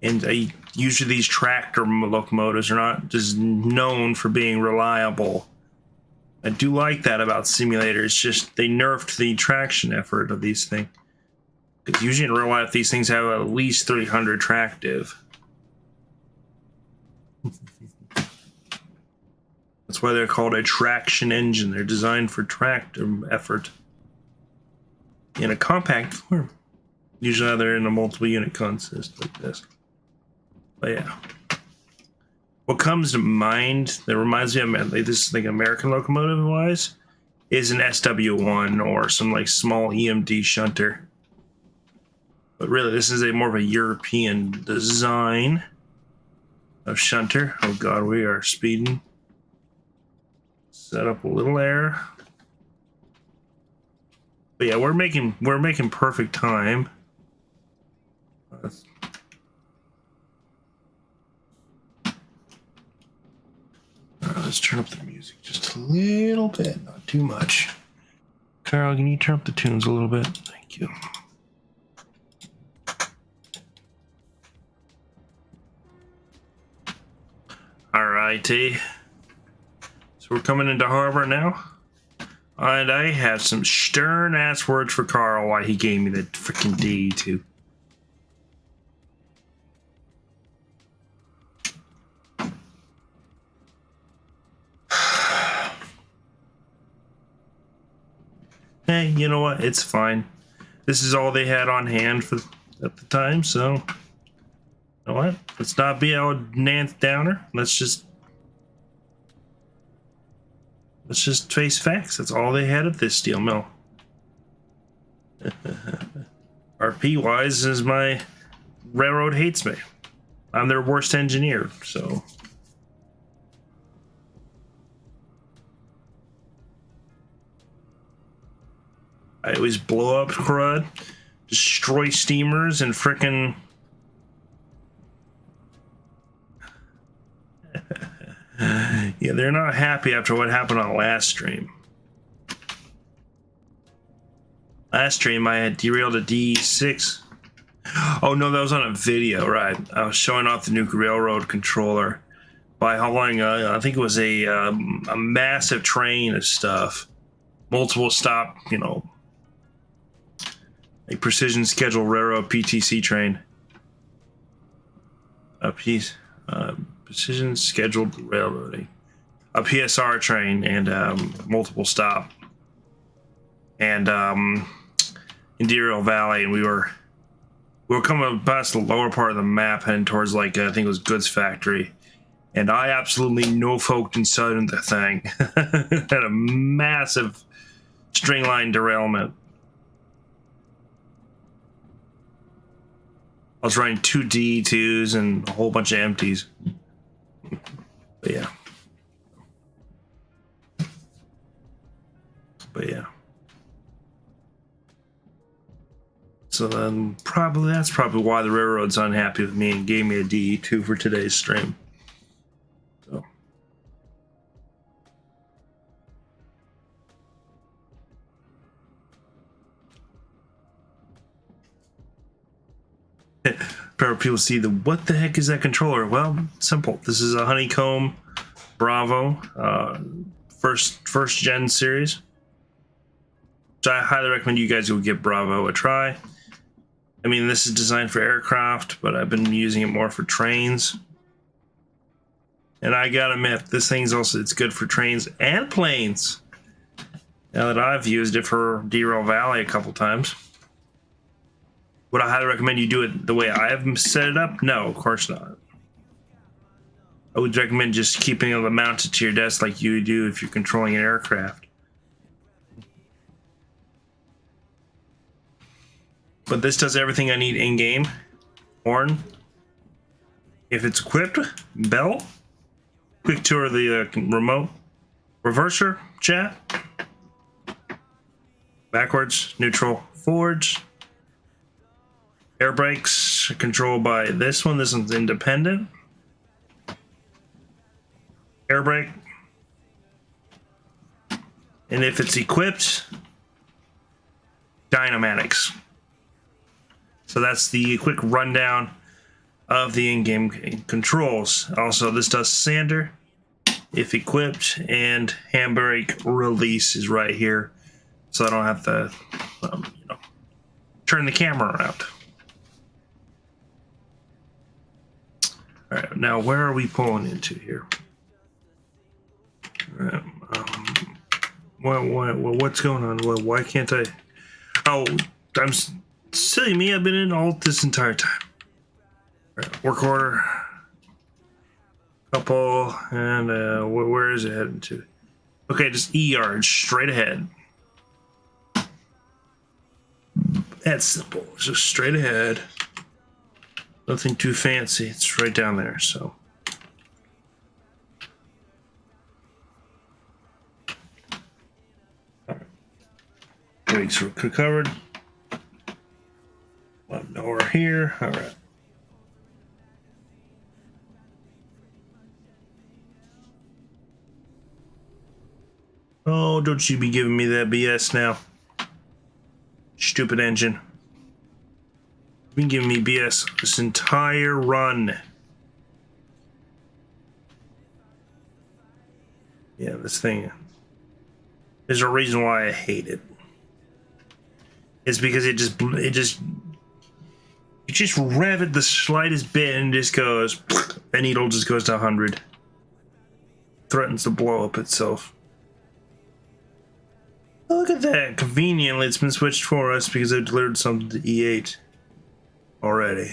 And usually these tractor locomotives are not just known for being reliable. I do like that about simulators. Just they nerfed the traction effort of these things. Because usually in real life, these things have at least 300 tractive. That's why they're called a traction engine. They're designed for tractor effort in a compact form. Usually they're in a multiple unit consist like this. But yeah. What comes to mind that reminds me of like this, like American locomotive wise, is an SW1 or some like small EMD shunter. But really, this is more of a European design of shunter. Oh god, we are speeding. Set up a little air. But yeah, we're making perfect time. Let's turn up the music just a little bit, not too much. Carl, can you turn up the tunes a little bit? Thank you. Alrighty. So we're coming into harbor now. And I have some stern ass words for Carl why he gave me the freaking D too. hey, you know what? It's fine. This is all they had on hand at the time, so you know what? Let's not be our Nance Downer. Let's just face facts. That's all they had at this steel mill. RP wise is my railroad hates me. I'm their worst engineer, so. I always blow up crud, destroy steamers, and frickin' yeah, they're not happy after what happened on last stream. Last stream, I had derailed a D6. Oh no, that was on a video, right? I was showing off the new railroad controller by hauling, I think it was a massive train of stuff, multiple stop, you know, a precision scheduled railroad PTC train. A piece, precision scheduled railroading, a PSR train, and multiple stop, and in Derail Valley, and we were coming past the lower part of the map, heading towards like I think it was Goods Factory, and I absolutely no-foked inside of the thing. Had a massive string line derailment. I was running 2 D2s and a whole bunch of empties. But yeah. So then that's probably why the railroad's unhappy with me and gave me a D2 for today's stream. So. People see what the heck is that controller? Well, simple. This is a Honeycomb Bravo first gen series. So I highly recommend you guys go give Bravo a try. I mean, this is designed for aircraft, but I've been using it more for trains. And I gotta admit, this thing's also, it's good for trains and planes. Now that I've used it for Derail Valley a couple times. Would I highly recommend you do it the way I have set it up? No, of course not. I would recommend just keeping it mounted to your desk like you do if you're controlling an aircraft. But this does everything I need in-game. Horn. If it's equipped, bell. Quick tour of the remote. Reverser, chat. Backwards, neutral, forwards. Air brakes are controlled by this one. This one's independent. Air brake. And if it's equipped, Dynamatics. So that's the quick rundown of the in-game controls. Also, this does sander if equipped, and handbrake release is right here, so I don't have to, turn the camera around. All right, now where are we pulling into here? All right, what's going on? Why can't I? Oh, I'm silly me. I've been in alt this entire time. All right, work order. Couple, and where is it heading to? Okay, just E yard straight ahead. That's simple. Just straight ahead. Nothing too fancy. It's right down there. So. Brakes are covered. Left door here. All right. Oh, don't you be giving me that BS now. Stupid engine. You've been giving me BS this entire run. Yeah, this thing. There's a reason why I hate it. It's because you just rev it the slightest bit and it just goes, the needle just goes to 100. Threatens to blow up itself. Oh, look at that. Conveniently, it's been switched for us because I delivered something to E8 already.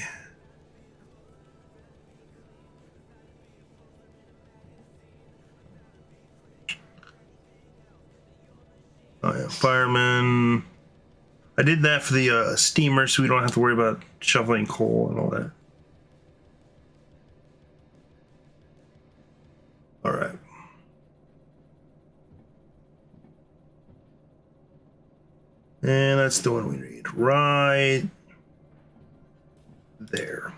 Oh, yeah. Fireman. I did that for the steamer so we don't have to worry about shoveling coal and all that. All right. And that's the one we need right there.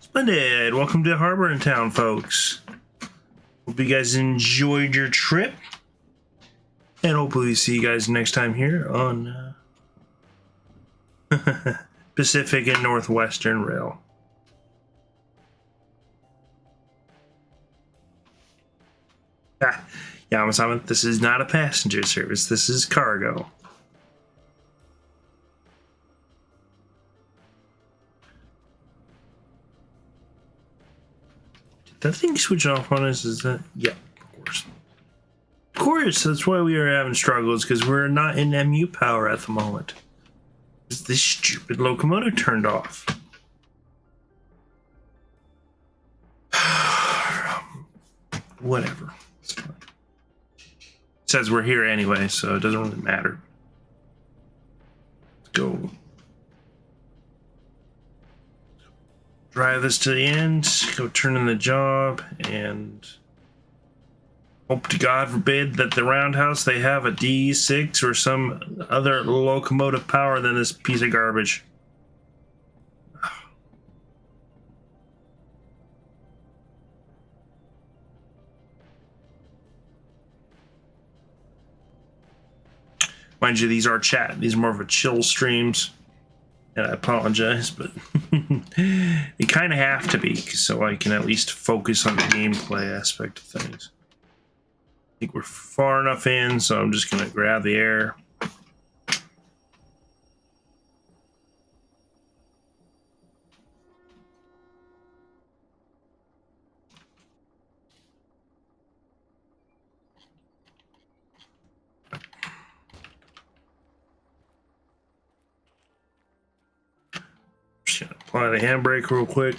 Splendid. Welcome to Harbor in Town, folks. Hope you guys enjoyed your trip. And hopefully we see you guys next time here on Pacific and Northwestern Rail. Yama-sama, this is not a passenger service. This is cargo. Did that thing switch off on us? Is that? Yeah, of course. Of course, that's why we are having struggles, because we're not in MU power at the moment. This stupid locomotive turned off. Whatever. It's fine. It says we're here anyway, so it doesn't really matter. Let's go. Drive this to the end, go turn in the job, and hope to God forbid that the roundhouse they have a D6 or some other locomotive power than this piece of garbage. Mind you, these are chat. These are more of a chill streams. And I apologize, but they kind of have to be so I can at least focus on the gameplay aspect of things. I think we're far enough in, so I'm just going to grab the air. Just going to apply the handbrake real quick.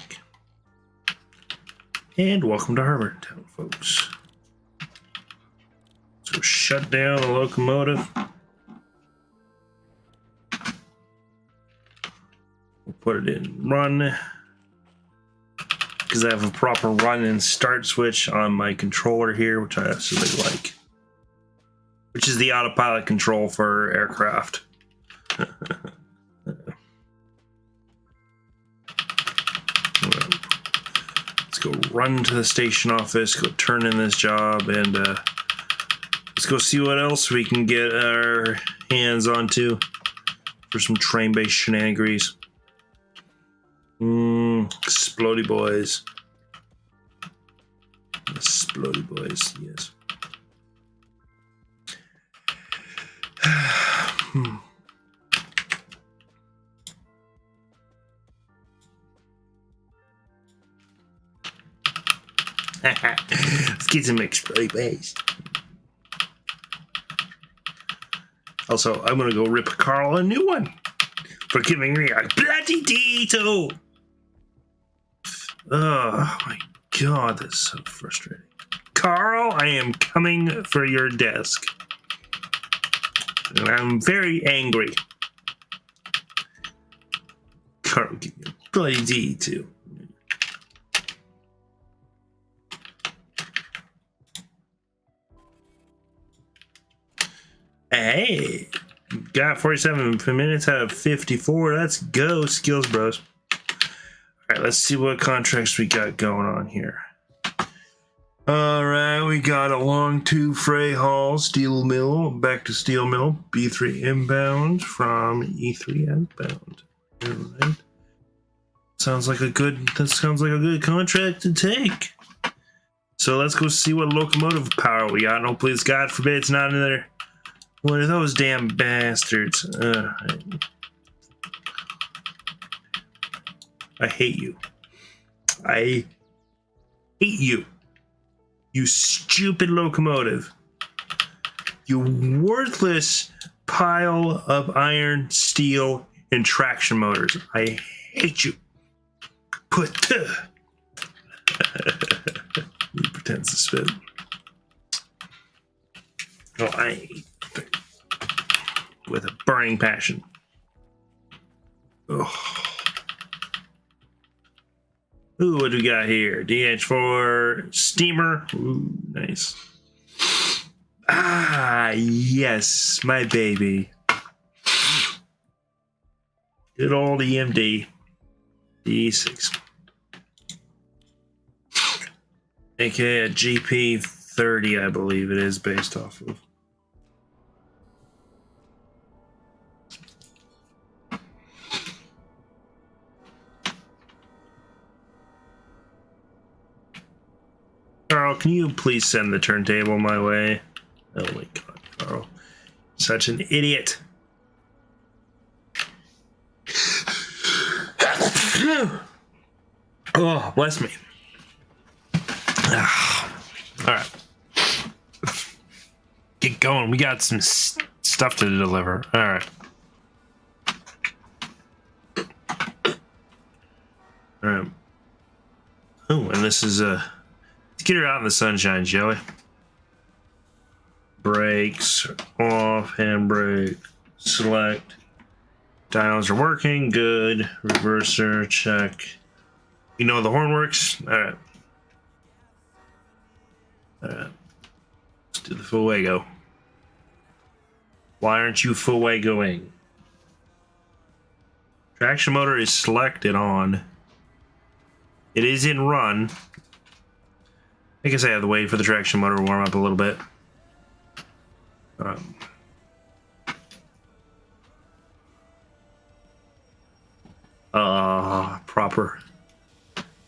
And welcome to Harbor Town, folks. So shut down the locomotive. We'll put it in run. Because I have a proper run and start switch on my controller here, which I absolutely like. Which is the autopilot control for aircraft. Let's go run to the station office, go turn in this job, and let's go see what else we can get our hands onto for some train-based shenanigans. Explodey boys. Explodey boys, yes. Let's get some explodey boys. Also, I'm gonna go rip Carl a new one for giving me a bloody D2. Oh my god, that's so frustrating. Carl, I am coming for your desk. And I'm very angry. Carl, give me a bloody D2. Hey, got 47 minutes out of 54. Let's go, skills bros. All right, let's see what contracts we got going on here. All right, we got a long to Frey Hall, steel mill, back to steel mill, B3 inbound from E3 outbound. All right. That sounds like a good contract to take. So let's go see what locomotive power we got. No, please, God forbid it's not another one of those damn bastards. I hate you. I hate you. You stupid locomotive. You worthless pile of iron, steel, and traction motors. I hate you. Put. He pretends to spit. Oh, I hate it. With a burning passion. Oh. Ooh, what do we got here? DH4 steamer. Ooh, nice. Ah, yes, my baby. Good old EMD. D6. AKA a GP30, I believe it is based off of. Carl, can you please send the turntable my way? Oh my god, Carl. Such an idiot. Oh, bless me. All right. Get going. We got some stuff to deliver. All right. All right. Oh, and this is let's get her out in the sunshine, shall we? Brakes off, handbrake, select. Dials are working, good. Reverser, check. You know the horn works? All right. All right. Let's do the fuego. Why aren't you fuegoing? Traction motor is selected on. It is in run. I guess I have to wait for the traction motor to warm up a little bit.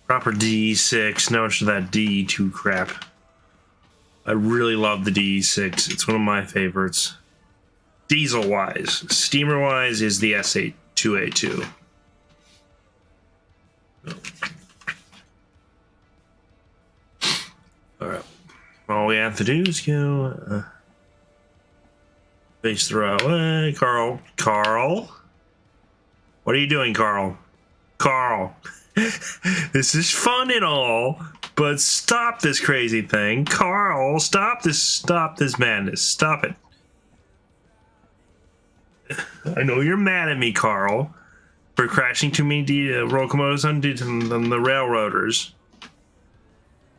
Proper D6. No much of that D2 crap. I really love the D6. It's one of my favorites. Diesel wise. Steamer wise is the S82A2. Alright. All we have to do is go face the right way. Carl? What are you doing, Carl? Carl! This is fun and all, but stop this crazy thing. Carl, stop this madness. Stop it. I know you're mad at me, Carl, for crashing too many locomotives on the railroaders.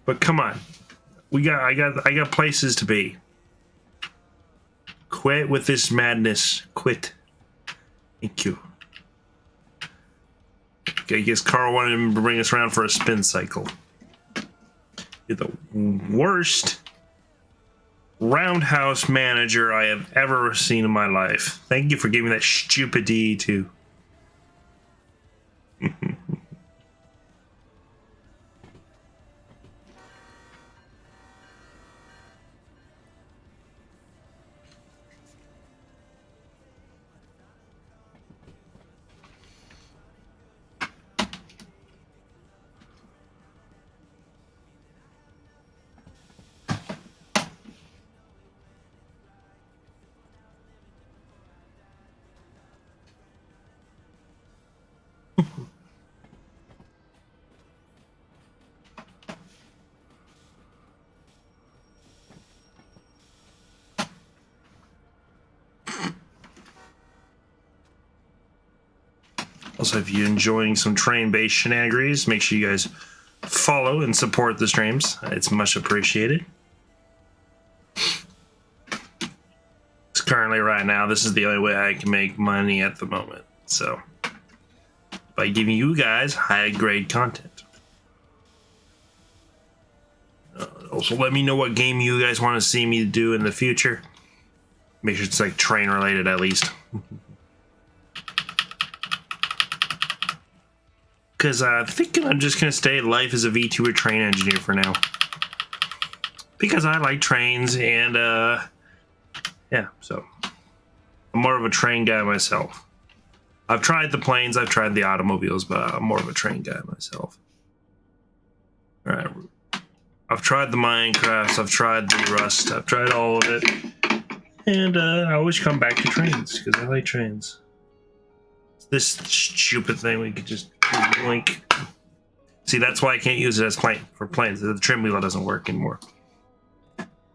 But come on. I got places to be. Quit with this madness. Quit. Thank you. I guess Carl wanted him to bring us around for a spin cycle. You're the worst roundhouse manager I have ever seen in my life. Thank you for giving that stupid D2. Also, if you're enjoying some train-based shenanigans, make sure you guys follow and support the streams. It's much appreciated. Currently, right now, this is the only way I can make money at the moment. So, by giving you guys high-grade content. Also, let me know what game you guys want to see me do in the future. Make sure it's like train-related at least. Because I think I'm just going to stay at life as a vtuber train engineer for now. Because I like trains and, yeah, so. I'm more of a train guy myself. I've tried the planes, I've tried the automobiles, but I'm more of a train guy myself. Alright. I've tried the Minecrafts, I've tried the Rust, I've tried all of it. and I always come back to trains because I like trains. This stupid thing we could just blink. See, that's why I can't use it as for planes. The trim wheel doesn't work anymore.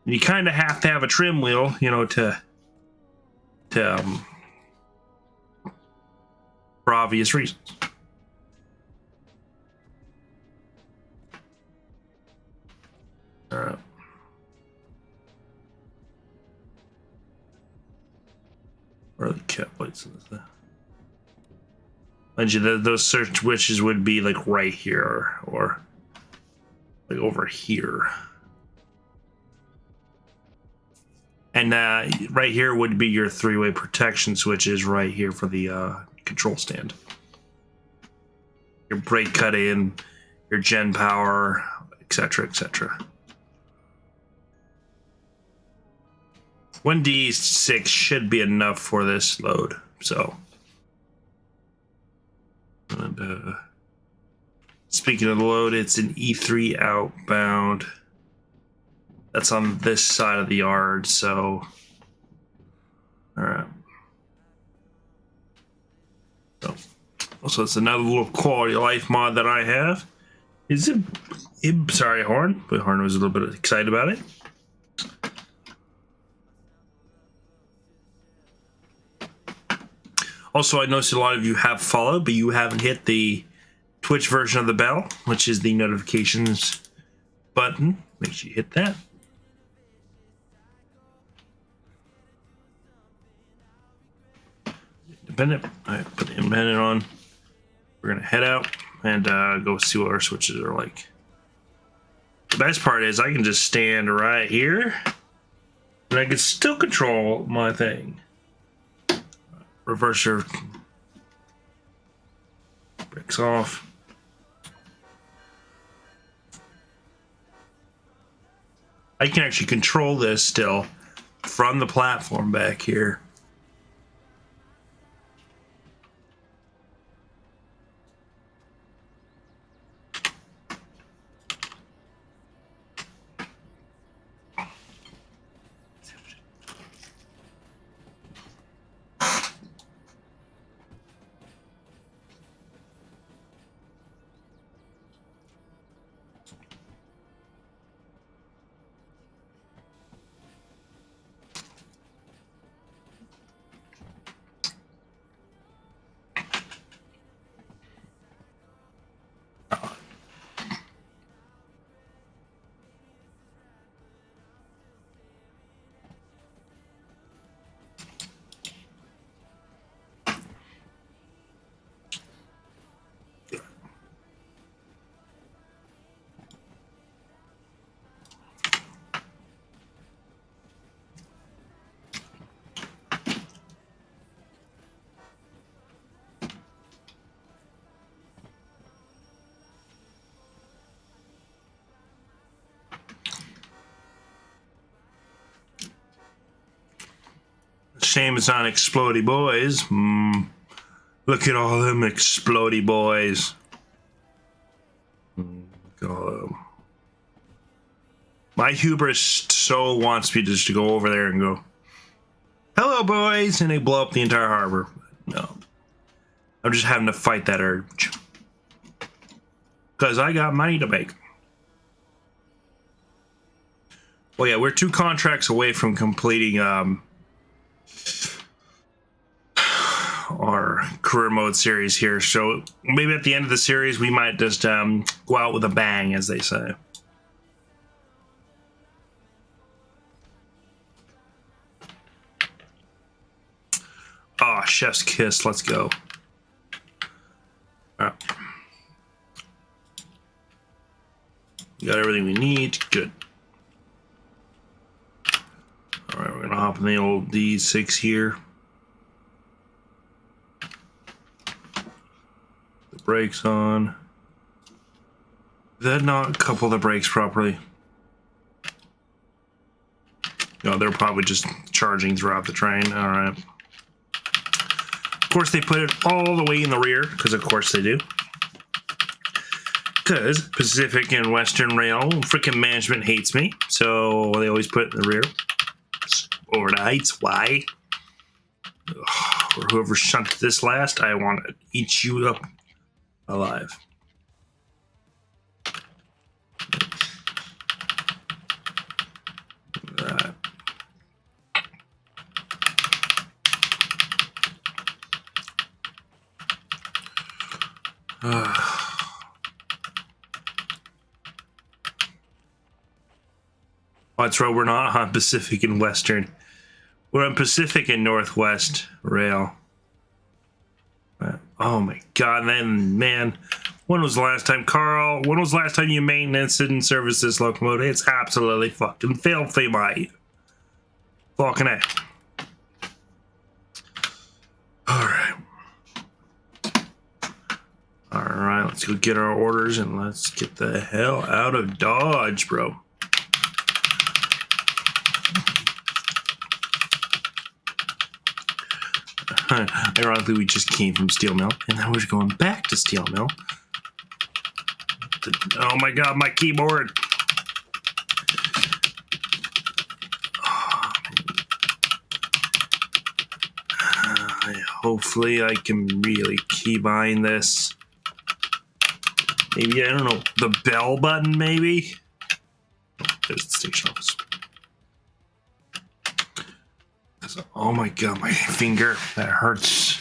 You kind of have to have a trim wheel, you know, for obvious reasons. All right. Where are the cat lights in this? Mind you, those search switches would be like right here or like over here. And right here would be your three-way protection switches right here for the control stand. Your brake cut in, your gen power, etc., etc. 1D6 should be enough for this load, so. And speaking of the load, it's an E3 outbound. That's on this side of the yard, so. All right. So, also, it's another little quality of life mod that I have. Is it? Sorry, Horn. But Horn was a little bit excited about it. Also, I noticed a lot of you have followed, but you haven't hit the Twitch version of the bell, which is the notifications button. Make sure you hit that. Independent. All right, put the independent on. We're gonna head out and go see what our switches are like. The best part is I can just stand right here, and I can still control my thing. Reverser breaks off. I can actually control this still from the platform back here. Shame it's not explodey boys. Look at all them explodey boys. Look at all of them. My hubris so wants me just to go over there and go, hello boys, and they blow up the entire harbor. No. I'm just having to fight that urge. Because I got money to make. Well, yeah, we're 2 contracts away from completing our career mode series here, so maybe at the end of the series we might just go out with a bang, as they say. Oh, chef's kiss, let's go. All right. We got everything we need, good. All right, we're gonna hop in the old D6 here. Brakes on. Did that not couple the brakes properly? No, they're probably just charging throughout the train. All right. Of course, they put it all the way in the rear, because of course they do. Because Pacific and Western Rail freaking management hates me, so they always put it in the rear. over the heights. Why? Ugh, or whoever shunt this last, I want to eat you up alive. That's right, we're not on Pacific and Western. We're on Pacific and Northwest Rail. Oh my god, man. When was the last time, Carl? When was the last time you maintenance and serviced this locomotive? It's absolutely fucking filthy, mate. Fucking A. Alright. Alright, let's go get our orders and let's get the hell out of Dodge, bro. Ironically, we just came from steel mill, and now we're going back to steel mill. Oh my god, my keyboard! Hopefully, I can really keybind this. Maybe, I don't know, the bell button, maybe? Oh, there's the station office. Oh my god, my finger, that hurts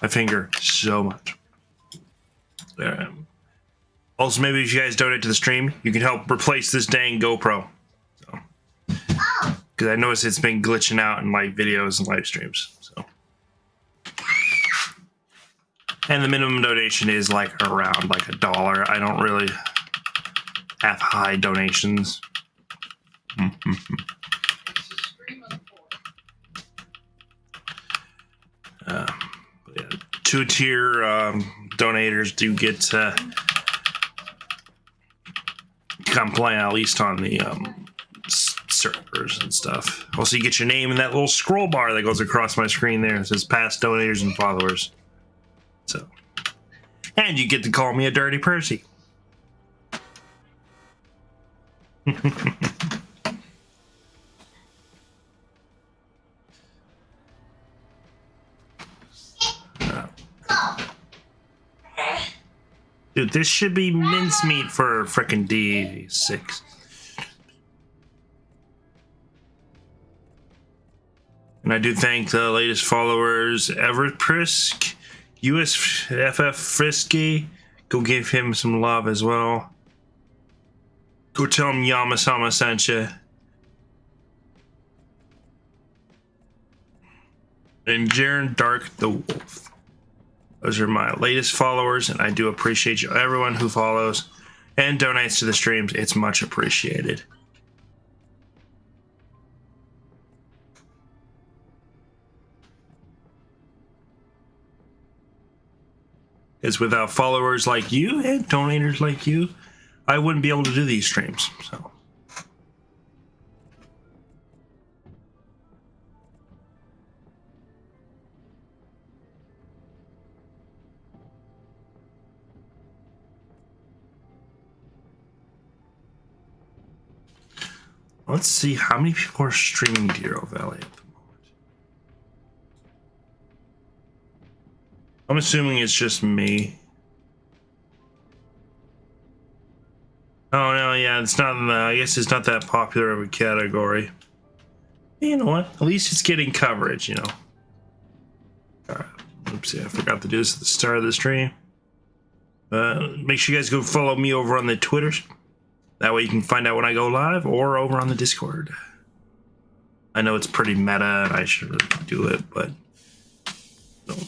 my finger so much. Also, maybe if you guys donate to the stream, you can help replace this dang GoPro. So, because I noticed it's been glitching out in live videos and live streams. So, and the minimum donation is like around like $1. I don't really have high donations. Yeah, 2-tier donators do get to come play at least on the servers and stuff. Also, you get your name in that little scroll bar that goes across my screen there. It says past donators and followers. So, and you get to call me a dirty Percy. Dude, this should be mincemeat for frickin' D6. And I do thank the latest followers, Everett Prisk, USFF Frisky. Go give him some love as well. Go tell him Yamasama sent you. And Jaren Dark the Wolf. Those are my latest followers, and I do appreciate you, everyone who follows and donates to the streams. It's much appreciated. Because without followers like you and donators like you, I wouldn't be able to do these streams. So. Let's see how many people are streaming Derail Valley at the moment. I'm assuming it's just me. Oh no, yeah, it's not. I guess it's not that popular of a category. You know what? At least it's getting coverage, you know. All right. Oopsie, I forgot to do this at the start of the stream. Make sure you guys go follow me over on the Twitters. That way you can find out when I go live, or over on the Discord. I know it's pretty meta and I should really do it, but don't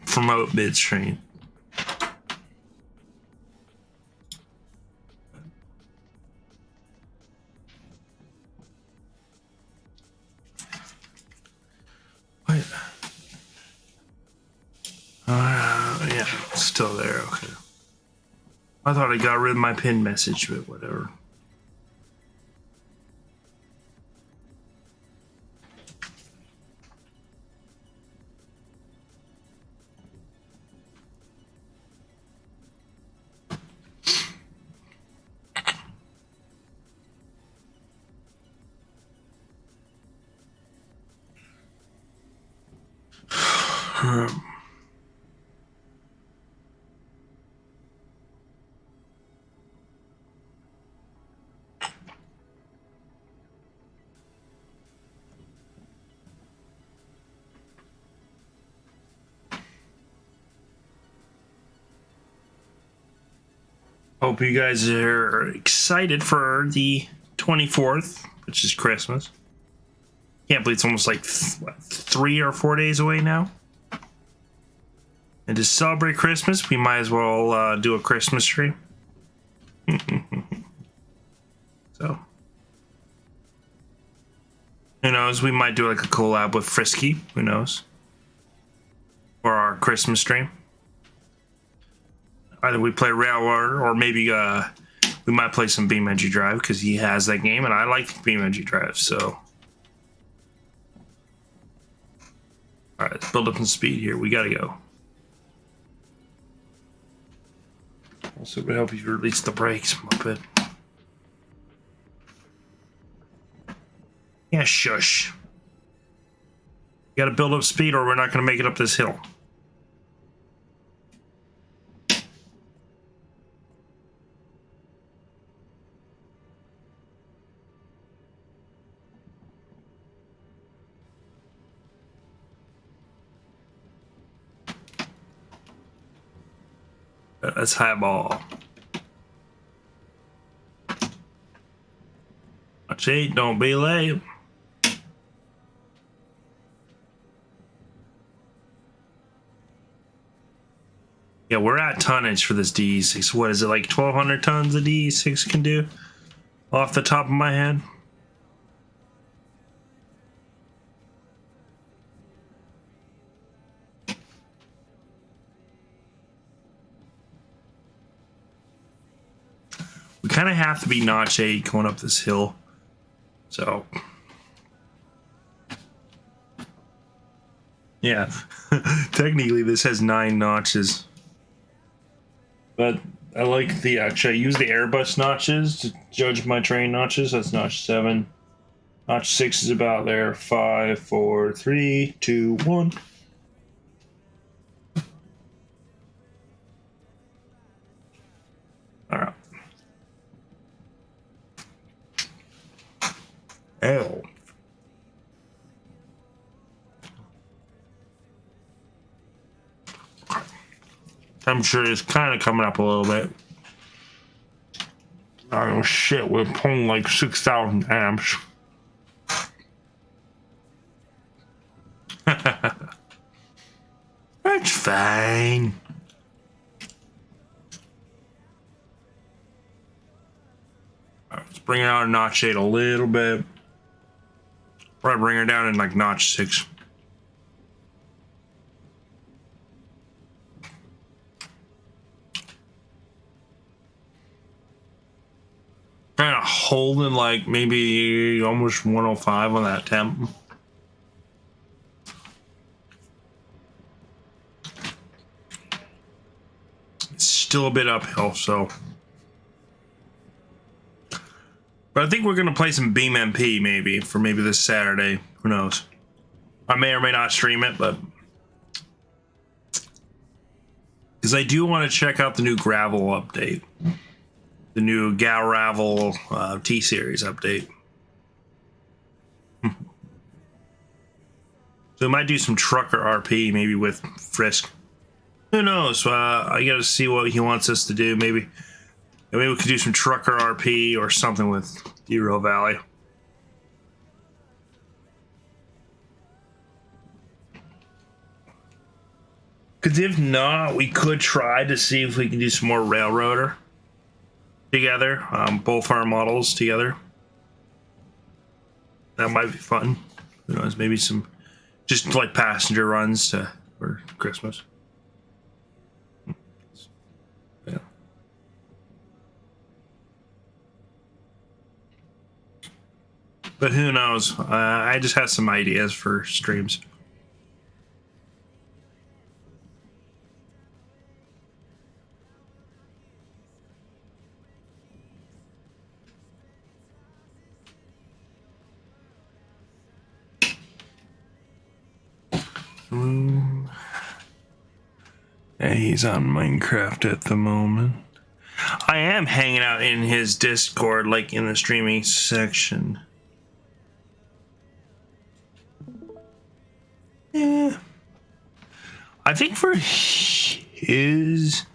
promote midstream. Wait. Yeah, it's still there. Okay. I thought I got rid of my pin message, but whatever. Hope you guys are excited for the 24th, which is Christmas. Can't believe it's almost like 3 or 4 days away now. And to celebrate Christmas, we might as well do a Christmas tree. So, who knows? We might do like a collab with Frisky. Who knows? For our Christmas stream. Either we play Railroad or maybe we might play some BeamNG Drive because he has that game and I like BeamNG Drive. So, all right, let's build up some speed here. We gotta go. Also, we hope you release the brakes, Muppet. Yeah, shush. You gotta build up speed or we're not gonna make it up this hill. Let's highball. Watch it, don't be late. Yeah, we're at tonnage for this DE6. What is it, like 1,200 tons the DE6 can do? Off the top of my head. We kind of have to be notch 8 going up this hill. So, yeah, technically this has 9 notches. But I like the, actually I use the Airbus notches to judge my train notches. That's notch 7. Notch 6 is about there. 5, 4, 3, 2, 1. All right. Ow. Temperature is kind of coming up a little bit. Oh shit, we're pulling like 6,000 amps. That's fine. Right, let's bring out a notch 8 a little bit. Probably bring her down in like notch 6. Kind of holding like maybe almost 105 on that temp. It's still a bit uphill, so. But I think we're gonna play some BeamNP maybe for maybe this Saturday. Who knows? I may or may not stream it, but because I do want to check out the new gravel update, the new Gravel T series update. So we might do some trucker RP maybe with Frisk. Who knows? I gotta see what he wants us to do. Maybe we could do some trucker RP or something with Derail Valley. Because if not, we could try to see if we can do some more Railroader together. Both our models together. That might be fun. Who knows? Maybe some just like passenger runs for Christmas. Yeah. But who knows? I just have some ideas for streams. He's on Minecraft at the moment. I am hanging out in his Discord, like in the streaming section. Yeah. I think for his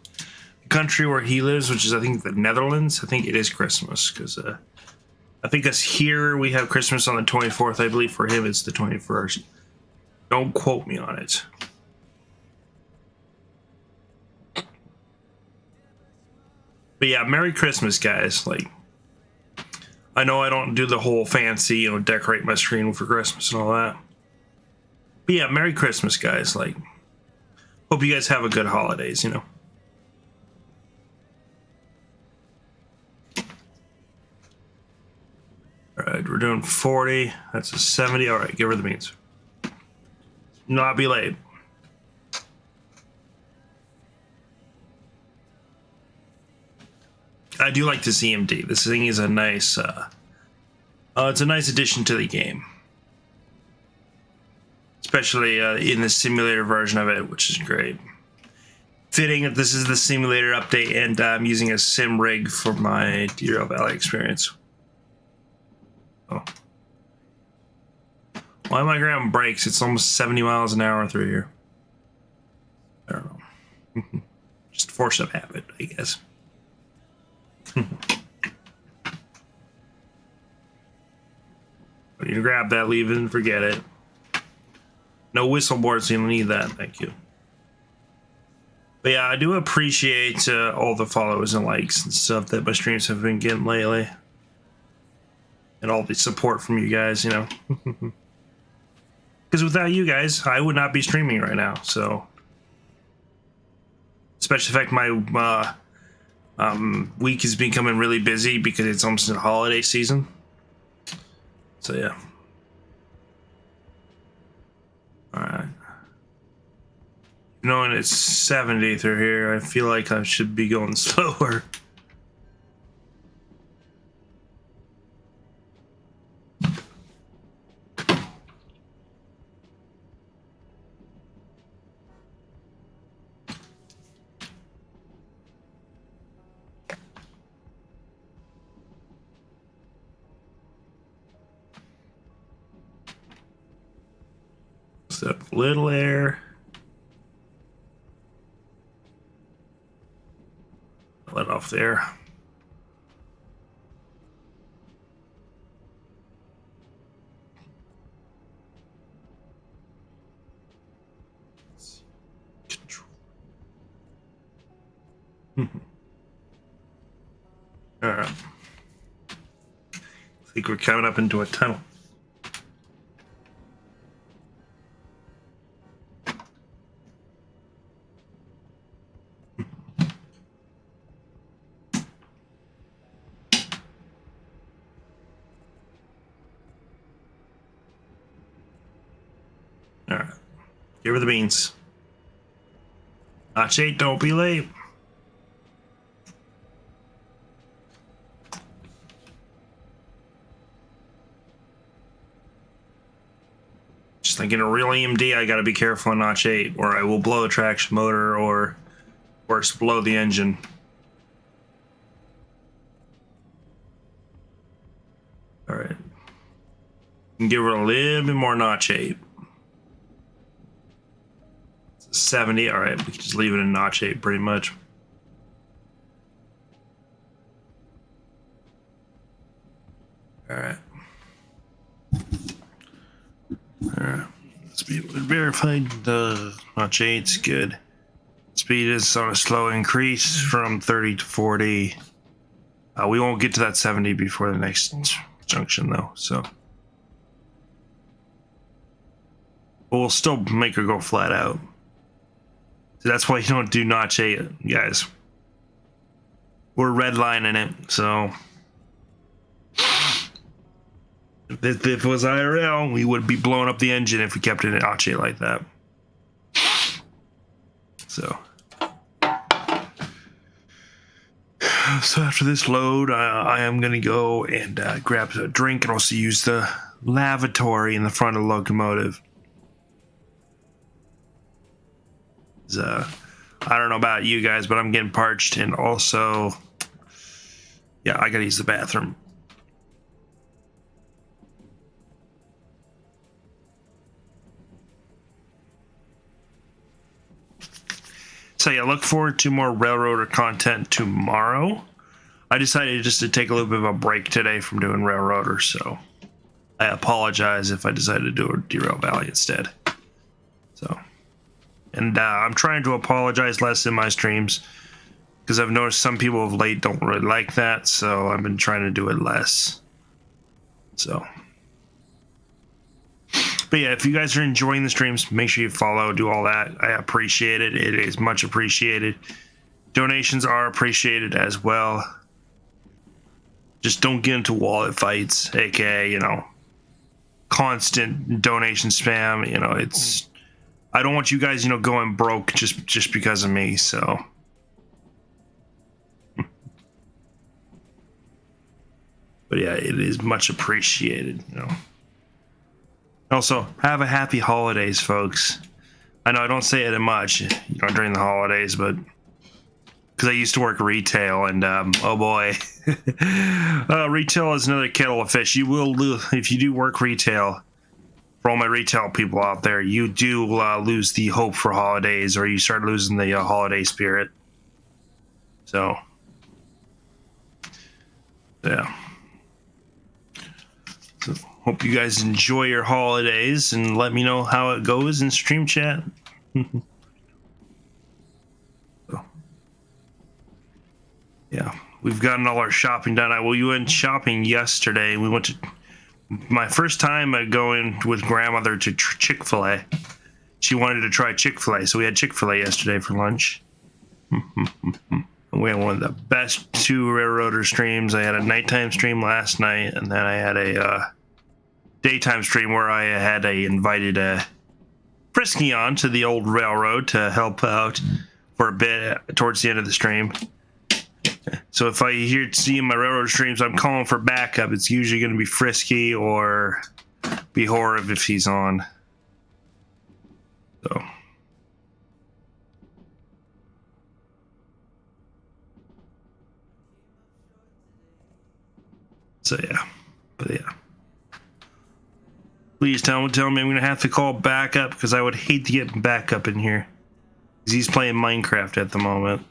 country where he lives, which is I think the Netherlands, I think it is Christmas because I think us here we have Christmas on the 24th. I believe for him it's the 21st. Don't quote me on it. But yeah, Merry Christmas, guys. Like, I know I don't do the whole fancy, decorate my screen for Christmas and all that. But yeah, Merry Christmas, guys. Like, hope you guys have a good holidays, Alright, we're doing 40. That's a 70. Alright, give her the beans. Not be late. I do like the CMD. This thing is a nice, it's a nice addition to the game. Especially in the simulator version of it, which is great. Fitting that this is the simulator update and I'm using a sim rig for my Derail Valley experience. Oh. Why am I grabbing brakes? It's almost 70 miles an hour through here. I don't know. Just force of habit, I guess. You grab that, leave it, and forget it. No whistle boards, you don't need that. Thank you. But yeah, I do appreciate all the follows and likes and stuff that my streams have been getting lately. And all the support from you guys, Because without you guys, I would not be streaming right now, so. Especially the fact my week is becoming really busy because it's almost the holiday season. So yeah. Alright. Knowing it's 70 through here, I feel like I should be going slower. Up little air. Let off there. Control. All right. I think we're coming up into a tunnel. Alright. Give her the beans. Notch 8, don't be late. Just like in a real EMD, I gotta be careful on Notch 8, or I will blow the traction motor, or worse, blow the engine. Alright. Give her a little bit more Notch 8. 70. All right, we can just leave it in Notch 8 pretty much. All right. All right. Speed verified. The Notch 8's good. Speed is on a slow increase from 30 to 40. We won't get to that 70 before the next junction though, so. But we'll still make her go flat out. So that's why you don't do Notch 8, guys. We're redlining it, so. If it was IRL, we would be blowing up the engine if we kept it at Notch 8 like that. So. So after this load, I am going to go and grab a drink and also use the lavatory in the front of the locomotive. I don't know about you guys, but I'm getting parched, and also, yeah, I gotta use the bathroom. So yeah, look forward to more Railroader content tomorrow. I decided just to take a little bit of a break today from doing Railroader, so I apologize if I decided to do a Derail Valley instead. So, and I'm trying to apologize less in my streams because I've noticed some people of late don't really like that, so I've been trying to do it less. So, but yeah, if you guys are enjoying the streams, make sure you follow, do all that. I appreciate it. It is much appreciated. Donations are appreciated as well. Just don't get into wallet fights, aka, you know, constant donation spam. You know, it's, I don't want you guys, you know, going broke just because of me. So, but yeah, it is much appreciated. You know. Also, have a happy holidays, folks. I know I don't say it much, you know, during the holidays, but because I used to work retail, and oh boy, retail is another kettle of fish. You will lose if you do work retail. For all my retail people out there, you do lose the hope for holidays, or you start losing the holiday spirit. So, yeah. So, hope you guys enjoy your holidays, and let me know how it goes in stream chat. So, yeah, we've gotten all our shopping done. We went shopping yesterday. We went to my first time going with grandmother to Chick-fil-A. She wanted to try Chick-fil-A, so we had Chick-fil-A yesterday for lunch. We had one of the best 2 Railroader streams. I had a nighttime stream last night, and then I had a daytime stream where I had invited Frisky on to the old railroad to help out for a bit towards the end of the stream. So if I see my Railroad streams, I'm calling for backup. It's usually going to be Frisky or be Horriv if he's on. So yeah, but yeah. Please tell me I'm going to have to call backup because I would hate to get backup in here. Because he's playing Minecraft at the moment.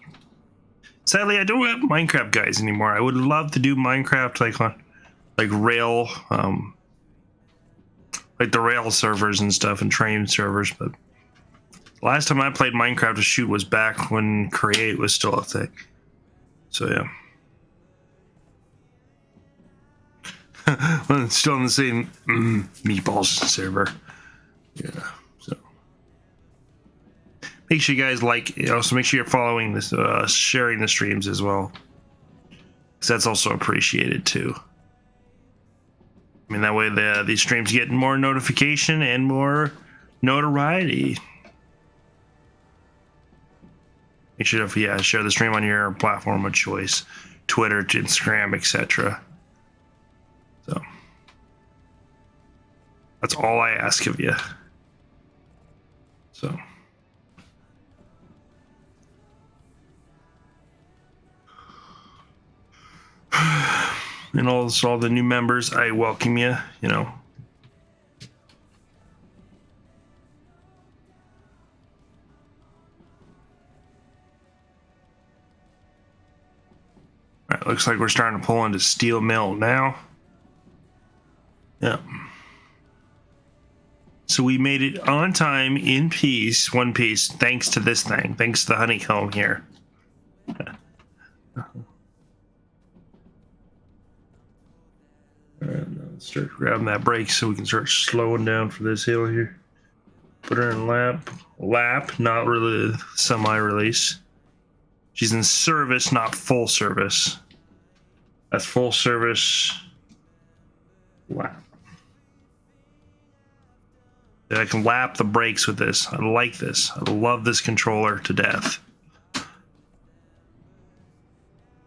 Sadly, I don't have Minecraft guys anymore. I would love to do Minecraft like rail, like the rail servers and stuff and train servers. But last time I played Minecraft to shoot was back when Create was still a thing. So yeah. Well, it's still on the same meatballs server. Yeah. So make sure you guys also make sure you're following this, sharing the streams as well, because that's also appreciated too. I mean, that way these streams get more notification and more notoriety. Make sure to share the stream on your platform of choice, Twitter, Instagram, etc. So that's all I ask of you. So. And also all the new members, I welcome you, you know. All right, looks like we're starting to pull into Steel Mill now. Yeah. So we made it on time, in peace, one piece, thanks to this thing, thanks to the honeycomb here. All right, now let's start grabbing that brake so we can start slowing down for this hill here. Put her in lap, not really semi-release. She's in service, not full service. That's full service lap. I can lap the brakes with this. I like this. I love this controller to death. As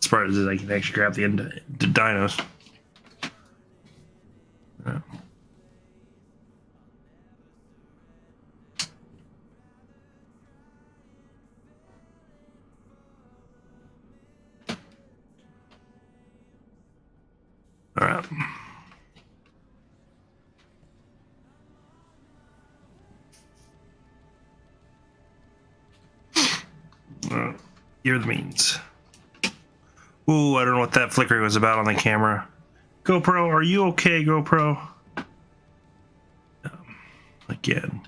far as I can actually grab the dynos. Yeah. Yeah. Here are the means. Ooh, I don't know what that flickering was about on the camera. GoPro, are you okay, GoPro? Again.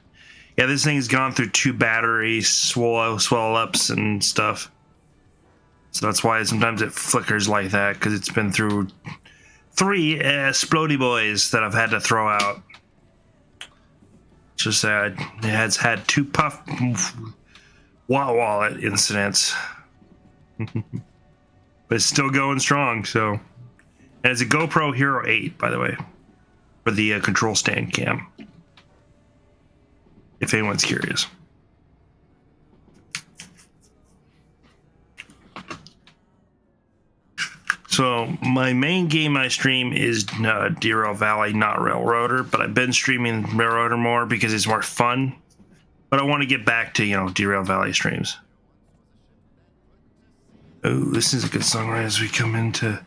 Yeah, this thing's gone through 2 battery swell ups and stuff. So that's why sometimes it flickers like that, because it's been through 3 splody boys that I've had to throw out. Just sad. It has had 2 puff wallet incidents. But it's still going strong, so. And it's a GoPro Hero 8, by the way, for the control stand cam. If anyone's curious. So my main game I stream is Derail Valley, not Railroader, but I've been streaming Railroader more because it's more fun. But I want to get back to, Derail Valley streams. Oh, this is a good song right as we come into...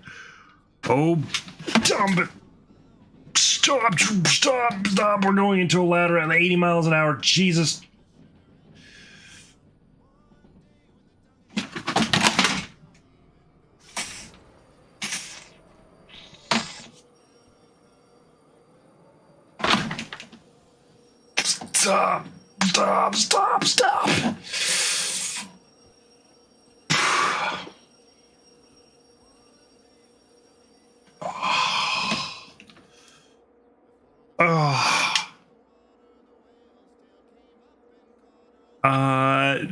Oh, dumb it. Stop, we're going into a ladder at 80 miles an hour. Jesus. Stop.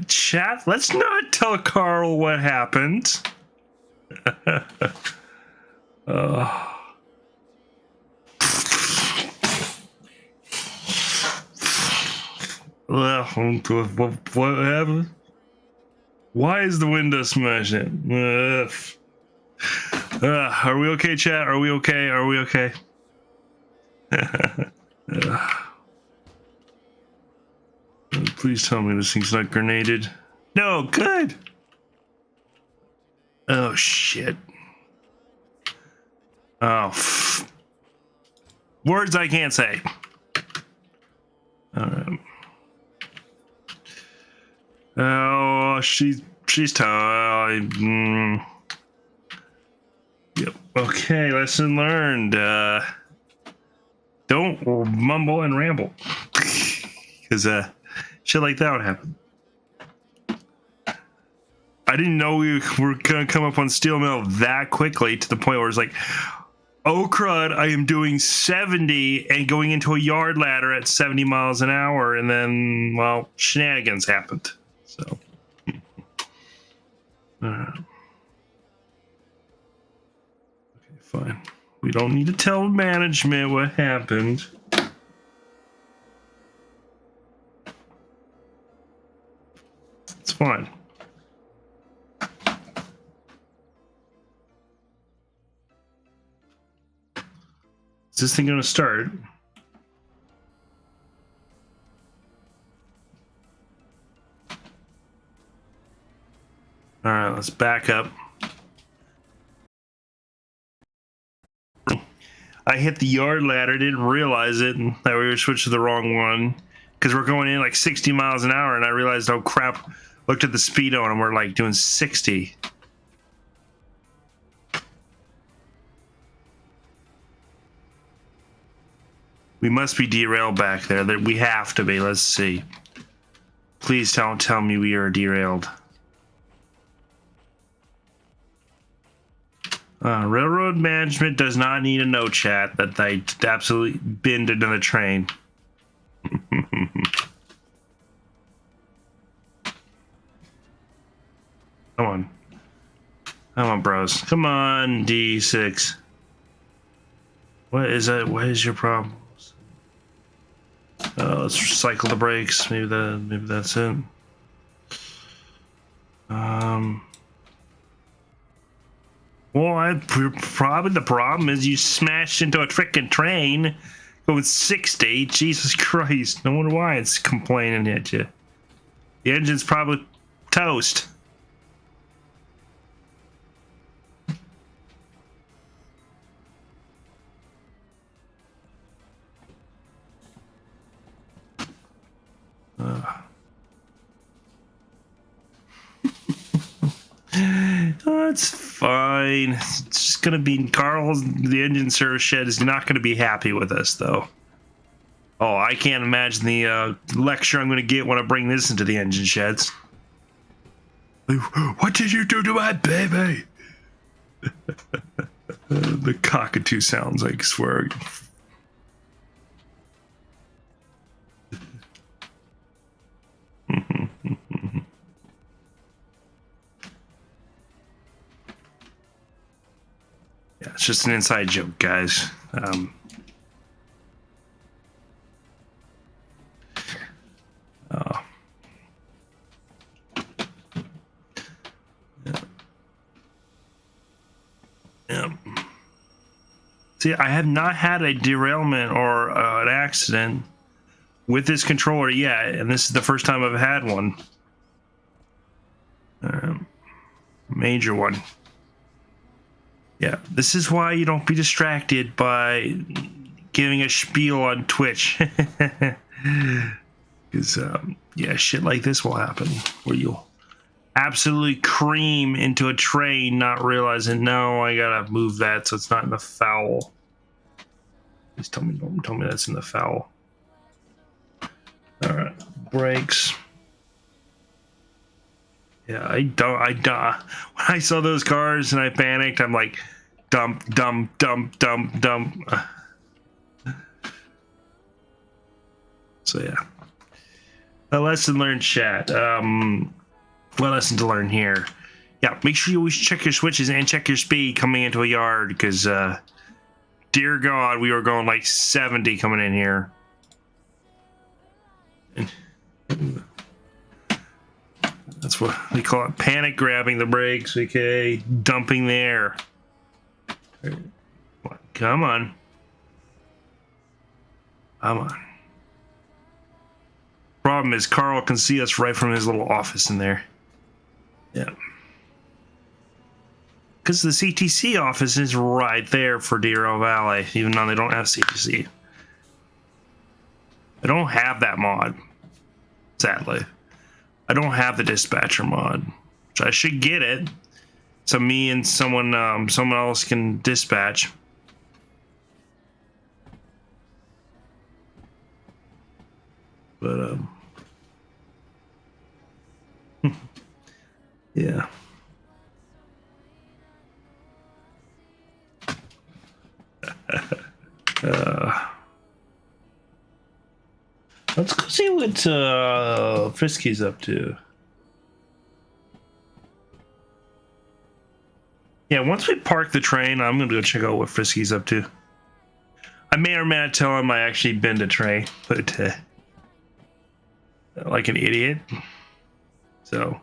Chat, let's not tell Carl what happened. Well, what happened? Why is the window smashing? Are we okay, chat? Are we okay? Please tell me this thing's not grenaded. No, good. Oh, shit. Oh. Words I can't say. Oh, she's tough. Yep. Okay, lesson learned. Don't mumble and ramble. Because shit like that would happen. I didn't know we were going to come up on steel mill that quickly to the point where it's like, oh crud, I am doing 70 and going into a yard ladder at 70 miles an hour. And then, well, shenanigans happened. So. Okay, fine. We don't need to tell management what happened. It's fine. Is this thing going to start? All right, let's back up. I hit the yard ladder, didn't realize it, and that we were switched to the wrong one because we're going in like 60 miles an hour, and I realized, oh crap, looked at the speedo and we're like doing 60. We must be derailed back there. That we have to be. Let's see. Please don't tell me we are derailed. Railroad management does not need a no chat that they absolutely binned into the train. Come on, bros. Come on, D6. What is that? What is your problem? Let's recycle the brakes. Maybe that's it. Well, probably the problem is you smashed into a freaking train going 60. Jesus Christ! No wonder why it's complaining at you. The engine's probably toast. Oh, it's fine. It's just gonna be Carl's. The engine service shed is not gonna be happy with us, though. Oh, I can't imagine the lecture I'm gonna get when I bring this into the engine sheds. What did you do to my baby? The cockatoo sounds, I swear. Yeah, it's just an inside joke, guys. Yeah. See, I have not had a derailment or an accident with this controller yet, and this is the first time I've had one. Major one. Yeah, this is why you don't be distracted by giving a spiel on Twitch. Because, yeah, shit like this will happen where you'll absolutely cream into a train, not realizing, no, I gotta move that so it's not in the foul. Please tell me that's in the foul. All right, brakes. Yeah, I don't. When I saw those cars and I panicked, I'm like, dump, dump, dump, dump, dump. So yeah, a lesson learned, chat. What lesson to learn here? Yeah, make sure you always check your switches and check your speed coming into a yard, because dear God, we were going like 70 coming in here. That's what we call it, panic grabbing the brakes. Okay, dumping the air. Come on. Come on. Problem is, Carl can see us right from his little office in there. Yeah. Because the CTC office is right there for Derail Valley, even though they don't have CTC. I don't have that mod, sadly. I don't have the dispatcher mod, which I should get it, so me and someone else can dispatch. But yeah. Let's go see what Frisky's up to. Yeah, once we park the train, I'm gonna go check out what Frisky's up to. I may or may not tell him I actually been to train, but like an idiot. So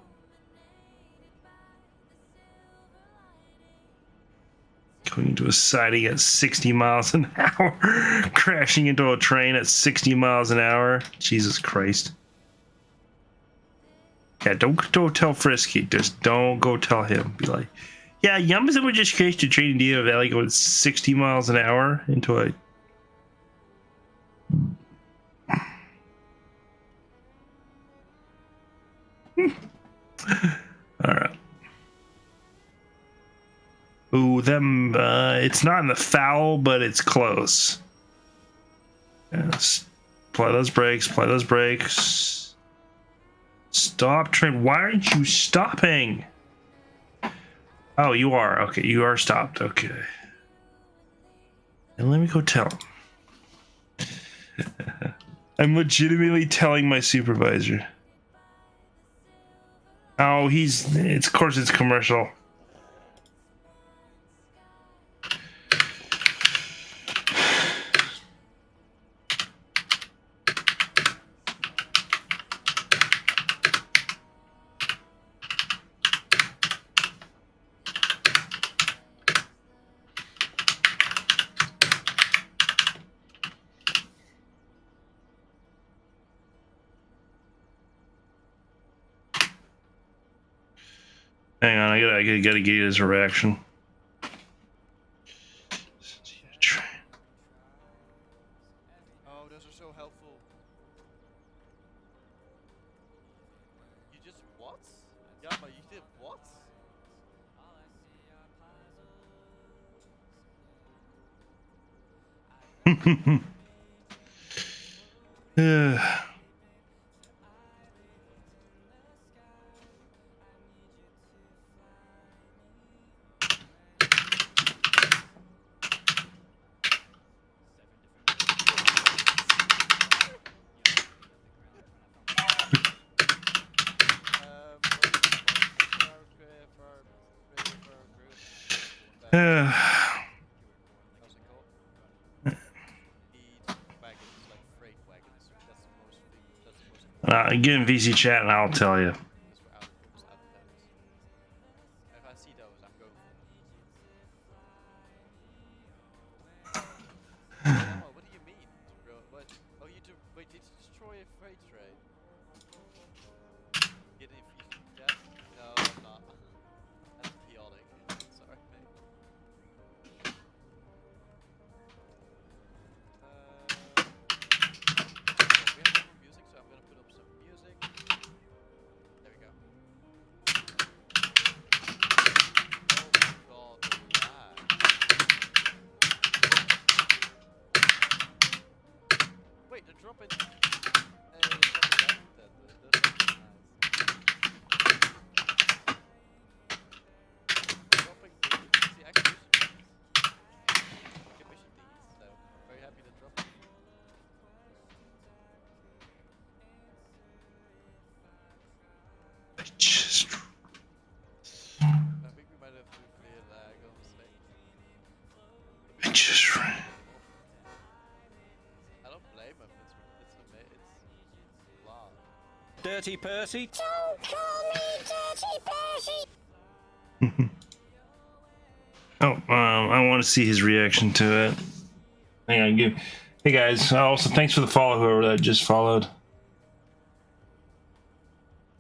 going into a siding at 60 miles an hour, crashing into a train at 60 miles an hour. Jesus Christ. Yeah, don't go tell Frisky. Just don't go tell him. Be like, yeah, Yum's would just crashed a train in Deer Valley going 60 miles an hour into a. All right. Ooh, them. It's not in the foul, but it's close. Yes. Apply those brakes. Apply those brakes. Stop train. Why aren't you stopping? Oh, you are. Okay, you are stopped. Okay. And let me go tell him. I'm legitimately telling my supervisor. Oh, of course it's commercial. Hang on, I gotta get his reaction. Oh, those are so helpful. You just what? Yeah, but you did what? For our group? How's it called? Need wagons, like freight wagons. That's the most important. Get in VC chat and I'll tell you. Because we're out of almost out of pallets. If I see those, I'm going for them. Emma, what do you mean, bro? What? Oh, you do. Wait, did you destroy a freight train? Get in VC chat? No, I'm not. That's chaotic. Sorry, mate. We have no more music, so I'm gonna put up some music. There we go. Oh god, the lag. Wait, the drop in. The drop in that. That's actually nice. Dropping the acquisition fees. Commission these, so I'm very happy to drop them. I think we might have to clear lag on the stage. I don't blame him. It's blah. Dirty Percy. Don't call me Dirty Percy. I want to see his reaction to it. Hang on, hey guys. Also, thanks for the follow, whoever that just followed.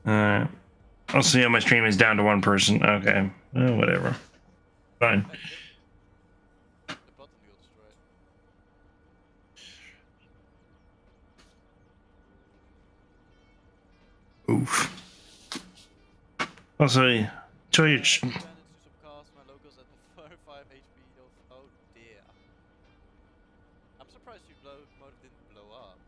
I'll see how my stream is down to one person. Okay, whatever. Fine. The button will destroy it. Oof. Also, enjoy your. Ran into some cars, my logos at the 5 HP of. Oh dear. I'm surprised your motor didn't blow up.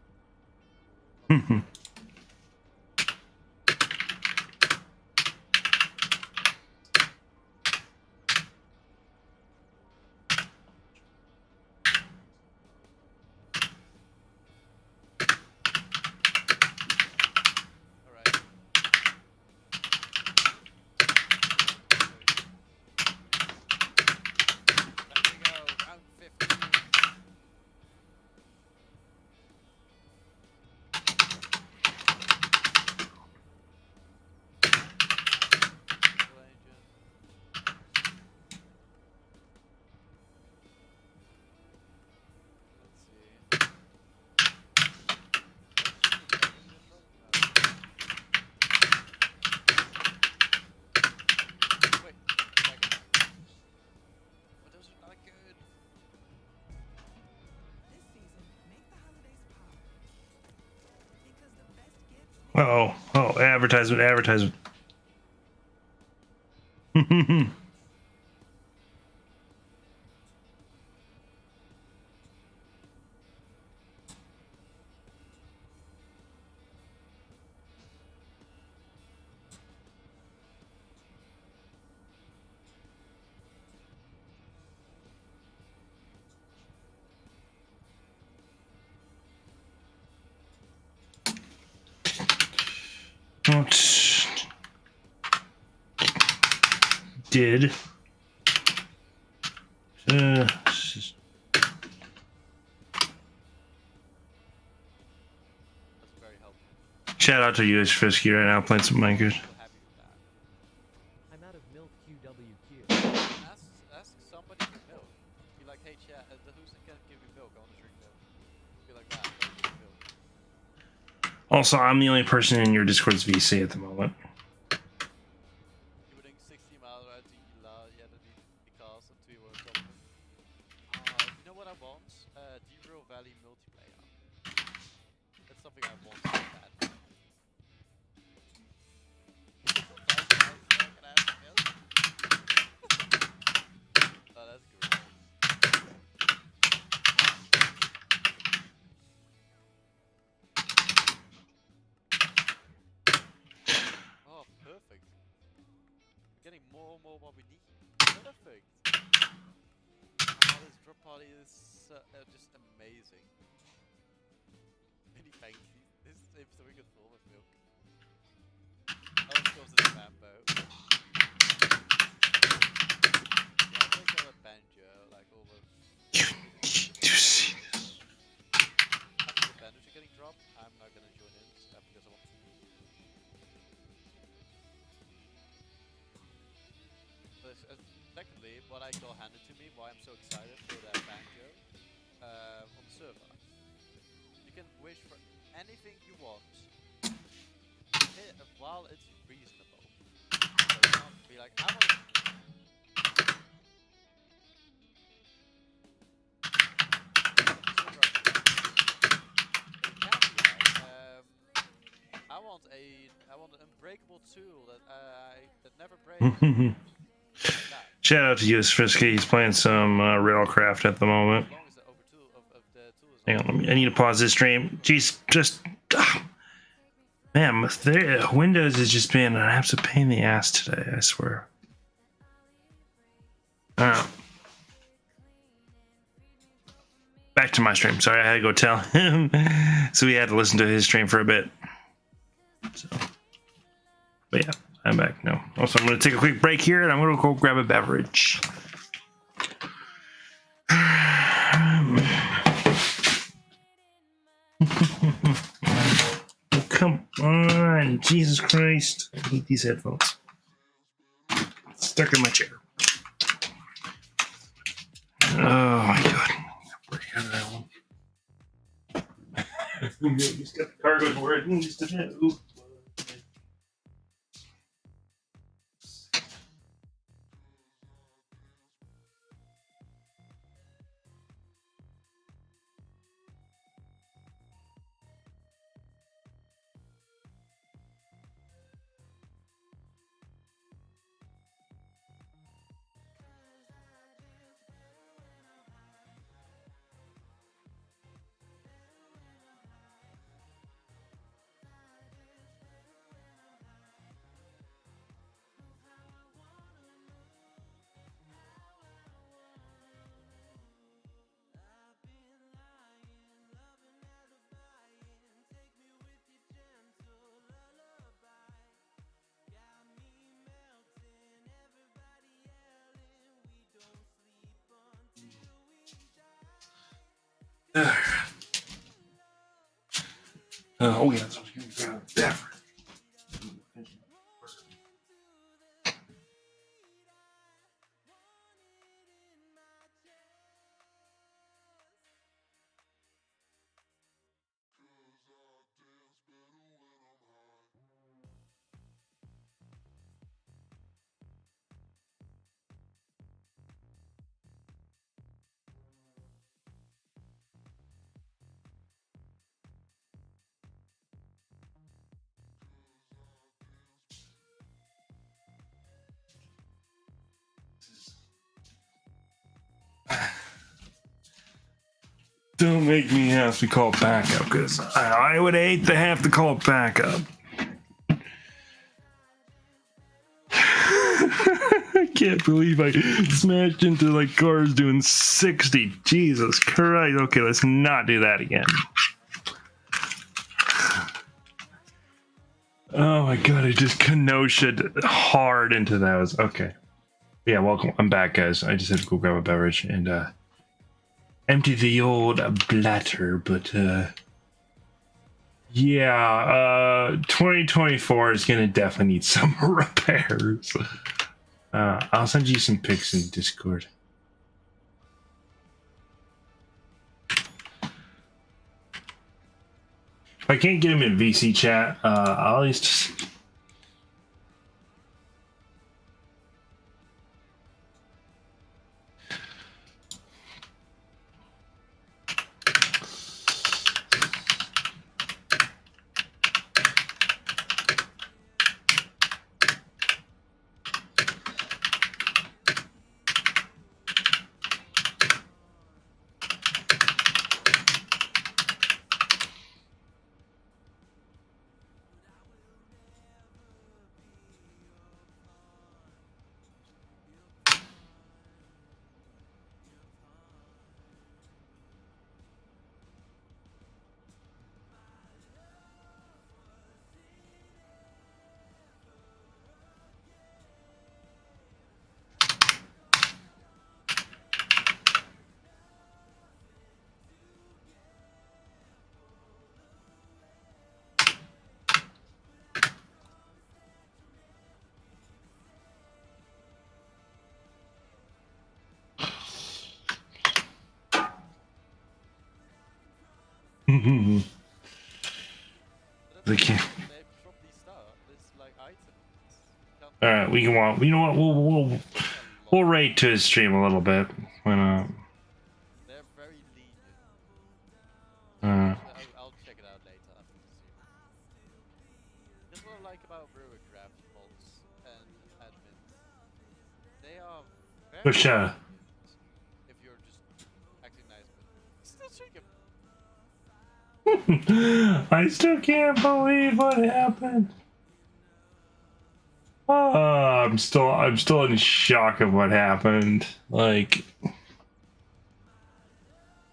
Oh, advertisement. Did shout out to US Frisky right now playing some Minecraft. I'm out of milk QWQ. Ask somebody for milk. Be like, hey chat, who's gonna give me milk? I want to drink milk. Be like that. Don't give me milk. Also, I'm the only person in your Discord's VC at the moment. You would 60 miles out to because of 2 or something. You know what I want? Derail Valley multiplayer. That's something I want so bad. Oh, that's great. getting more and more what we need. Perfect. Oh, this drop party is just amazing. Mini Banksy. This is so we could full with milk. Oh, of course it's Bambo. Yeah, I take out a banjo, like over. You need to see this. After the bandages are getting dropped, I'm not gonna join in because I want. But secondly, what I got handed to me, why I'm so excited for that banjo on the server. You can wish for anything you want, while it's reasonable. So you can't be like, I want. I want an unbreakable tool that never breaks. Like that. Shout out to you, Frisky. He's playing some Railcraft at the moment. As long as the over tool of the tool is Hang on, I need to pause this stream. Jeez, just man, Windows has just been an absolute pain in the ass today. I swear. Back to my stream. Sorry, I had to go tell him, so we had to listen to his stream for a bit. So, but yeah, I'm back now. Also, I'm going to take a quick break here, and I'm going to go grab a beverage. Come on, Jesus Christ! I hate these headphones. Stuck in my chair. Oh my god. Break out of that one. He's got the cargo where it needs to be. Oh yeah, so I was going to grab a beverage. Don't make me have to call backup, because I would hate to have to call backup. I can't believe I smashed into like cars doing 60. Jesus Christ. Okay, let's not do that again. Oh my god, I just Kenosha hard into those. Okay. Yeah, welcome. I'm back, guys. I just had to go grab a beverage and empty the old bladder, but yeah, 2024 is gonna definitely need some repairs. I'll send you some pics in Discord. If I can't get him in VC chat, I'll at least. But They that's can't. why they drop these stuff, this like items. You can't All right, we can walk. You know what? We'll rate to his stream a little bit. Why not? They're very lenient. Uh, I'll check it out later after the stream. That's what I like about Brewercraft mods and admins. They are very Push, lenient if you're just acting nice, but still chicken. I still can't believe what happened. I'm still in shock of what happened. Like,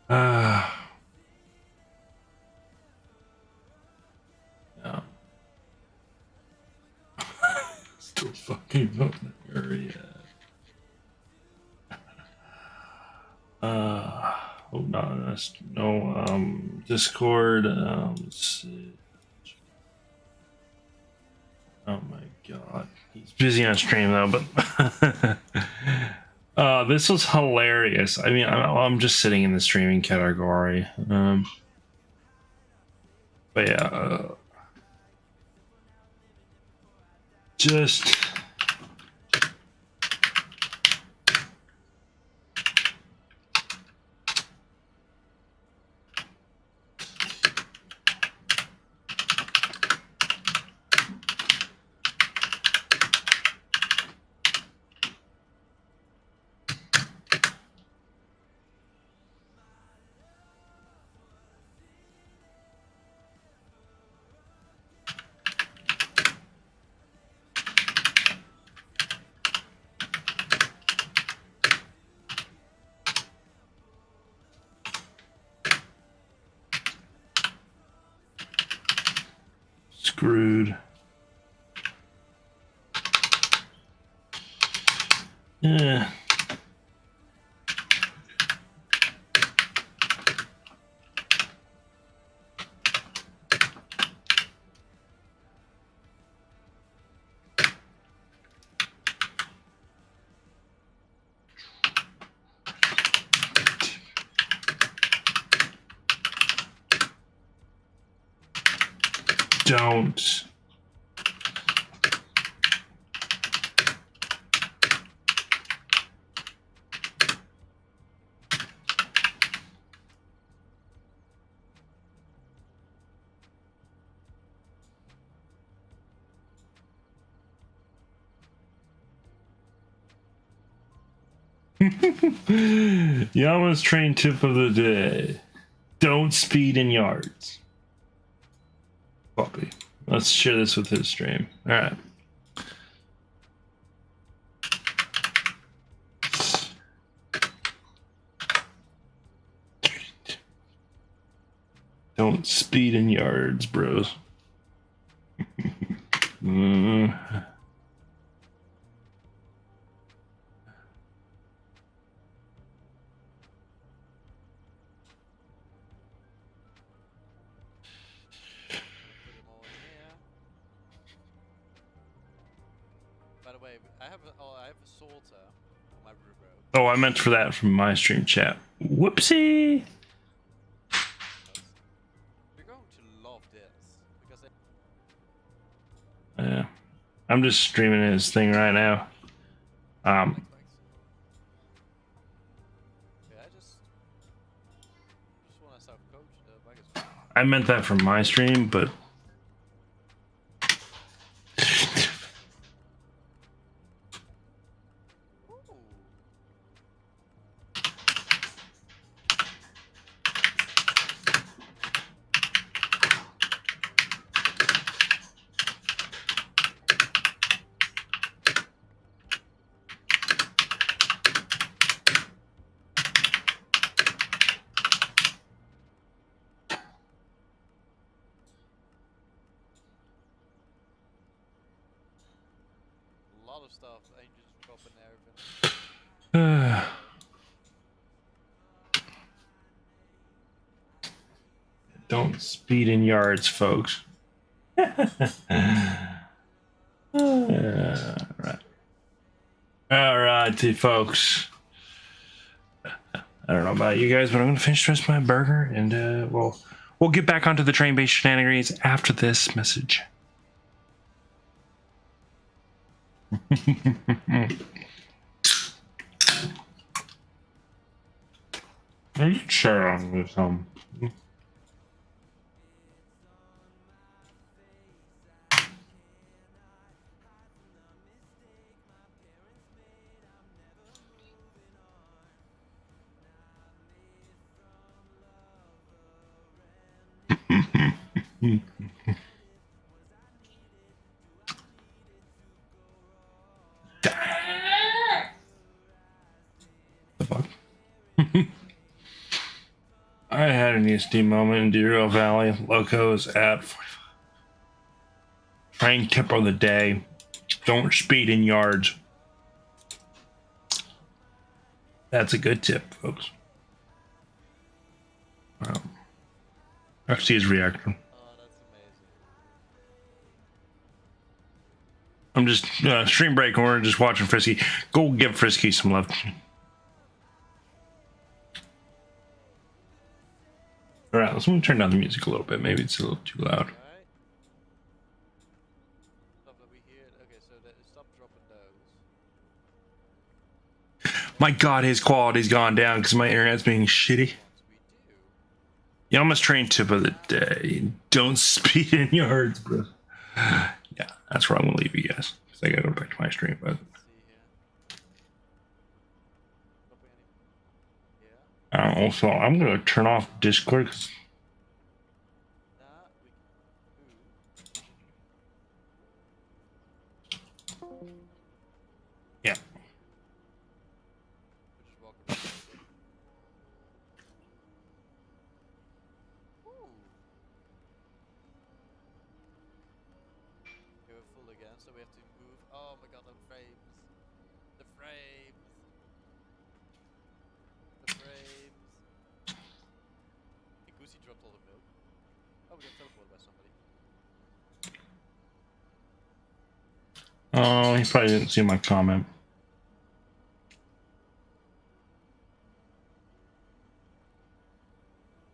yeah. Still fucking voting area. Oh no, that's no Discord. Let's see. Oh my god, he's busy on stream though. But this was hilarious. I mean, I'm just sitting in the streaming category. But yeah, just. Screwed. Yeah. Don't. Yama's train tip of the day. Don't speed in yards. Puppy. Let's share this with his stream. Alright. Don't speed in yards, bros. Put them all in here. By the way, I have a sorter on my brew road. Oh, I meant for that from my stream chat. Whoopsie. You're going to love this because Yeah. I'm just streaming his thing right now. Thanks. Yeah, I just want to self-coach the bugger. I meant that from my stream, but Ooh. A lot of stuff ain't just dropping everything. don't speed in yards, folks. Right. Alrighty, folks. I don't know about you guys, but I'm gonna finish the rest of my burger, and we'll We'll get back onto the train-based shenanigans after this message. Maybe share on this The fuck? I had an ESD moment in Derail Valley. Locos at 45. Train tip of the day. Don't speed in yards. That's a good tip, folks. Actually, is reacting. Oh, that's amazing. I'm just stream break. We're just watching Frisky. Go give Frisky some love. All right, let's turn down the music a little bit. Maybe it's a little too loud. Alright. Stuff that we hear. Okay, so that stop dropping those. My God, his quality's gone down because my internet's being shitty. Once we do. Yama's train tip of the day. Don't speed in yards, bro. Yeah, that's where I'm gonna leave you guys because I gotta go back to my stream. But Let's see here. Dropping any? Yeah. also, I'm gonna turn off Discord. Cause Nah, yeah, we just walk around. Ooh. Okay, we're full again, so we have to move. Oh my god, the frames. The frames. The frames. Hey, Goosey dropped all the milk. Oh, we got teleported by somebody. oh, he probably didn't see my comment.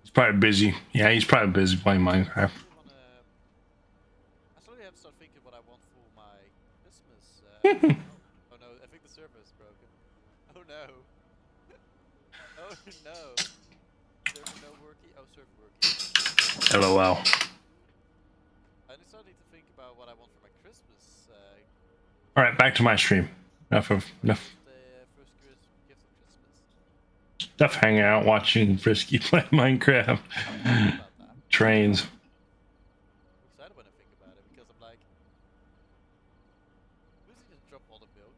He's probably busy. Yeah, he's probably busy playing Minecraft. I slowly have to start thinking what I want for my Christmas. Oh no, I think the server is broken. Oh no. Oh no. Server no working. Oh, server working. LOL. I just started to think about what I want for my Christmas. All right, back to my stream. Enough The first gift of Christmas. Enough hanging out watching Frisky play Minecraft. About that. Trains. I'm excited when I think about it because I'm like, who's he just drop all the milk?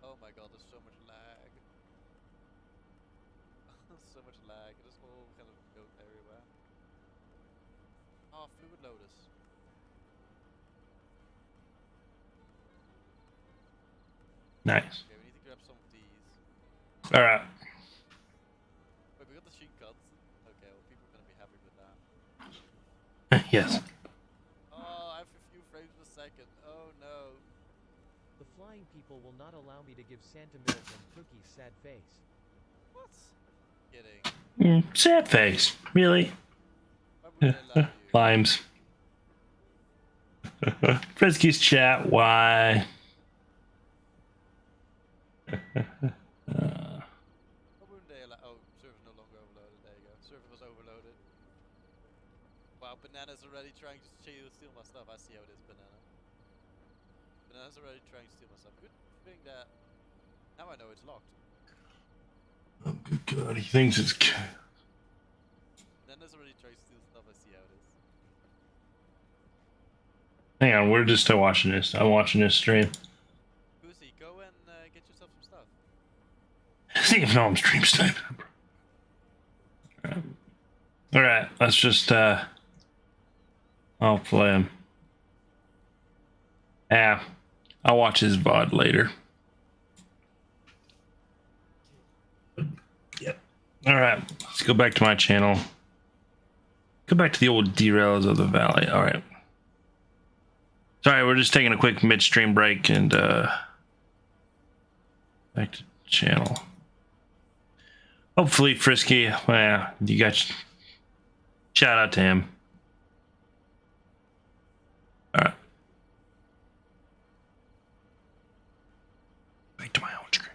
Oh my god, there's so much lag. So much lag. There's all kind of milk everywhere. Oh, fluid lotus. Nice. Okay, we need to grab some of these. All right. Wait, we got the sheet cuts. Okay, well, people are gonna be happy with that. Yes. Oh, I have a few frames per second. Oh no. The flying people will not allow me to give Santa milk and cookies sad face. What? Kidding. Sad face. Really? Why would they allow you? Limes. Frisky's chat. Why? Why wouldn't they allow? Oh, server's no longer overloaded. There you go. Server was overloaded. Wow, Banana's already trying to steal my stuff. I see how it is, Banana. Banana's already trying to steal my stuff. Good thing that now I know it's locked. Oh, good God. He thinks it's. Banana's already trying to steal stuff. I see how it is. Hang on, we're just still watching this. I'm watching this stream. Goosey, go and get yourself some stuff. See if no I'm stream sniping. All right, let's just I'll play him. Yeah, I'll watch his VOD later. Yep. All right, let's go back to my channel. Go back to the old derails of the valley. All right. Sorry, we're just taking a quick midstream break and Back to channel. Hopefully Frisky, well, you got shout out to him. Alright. Back to my own screen.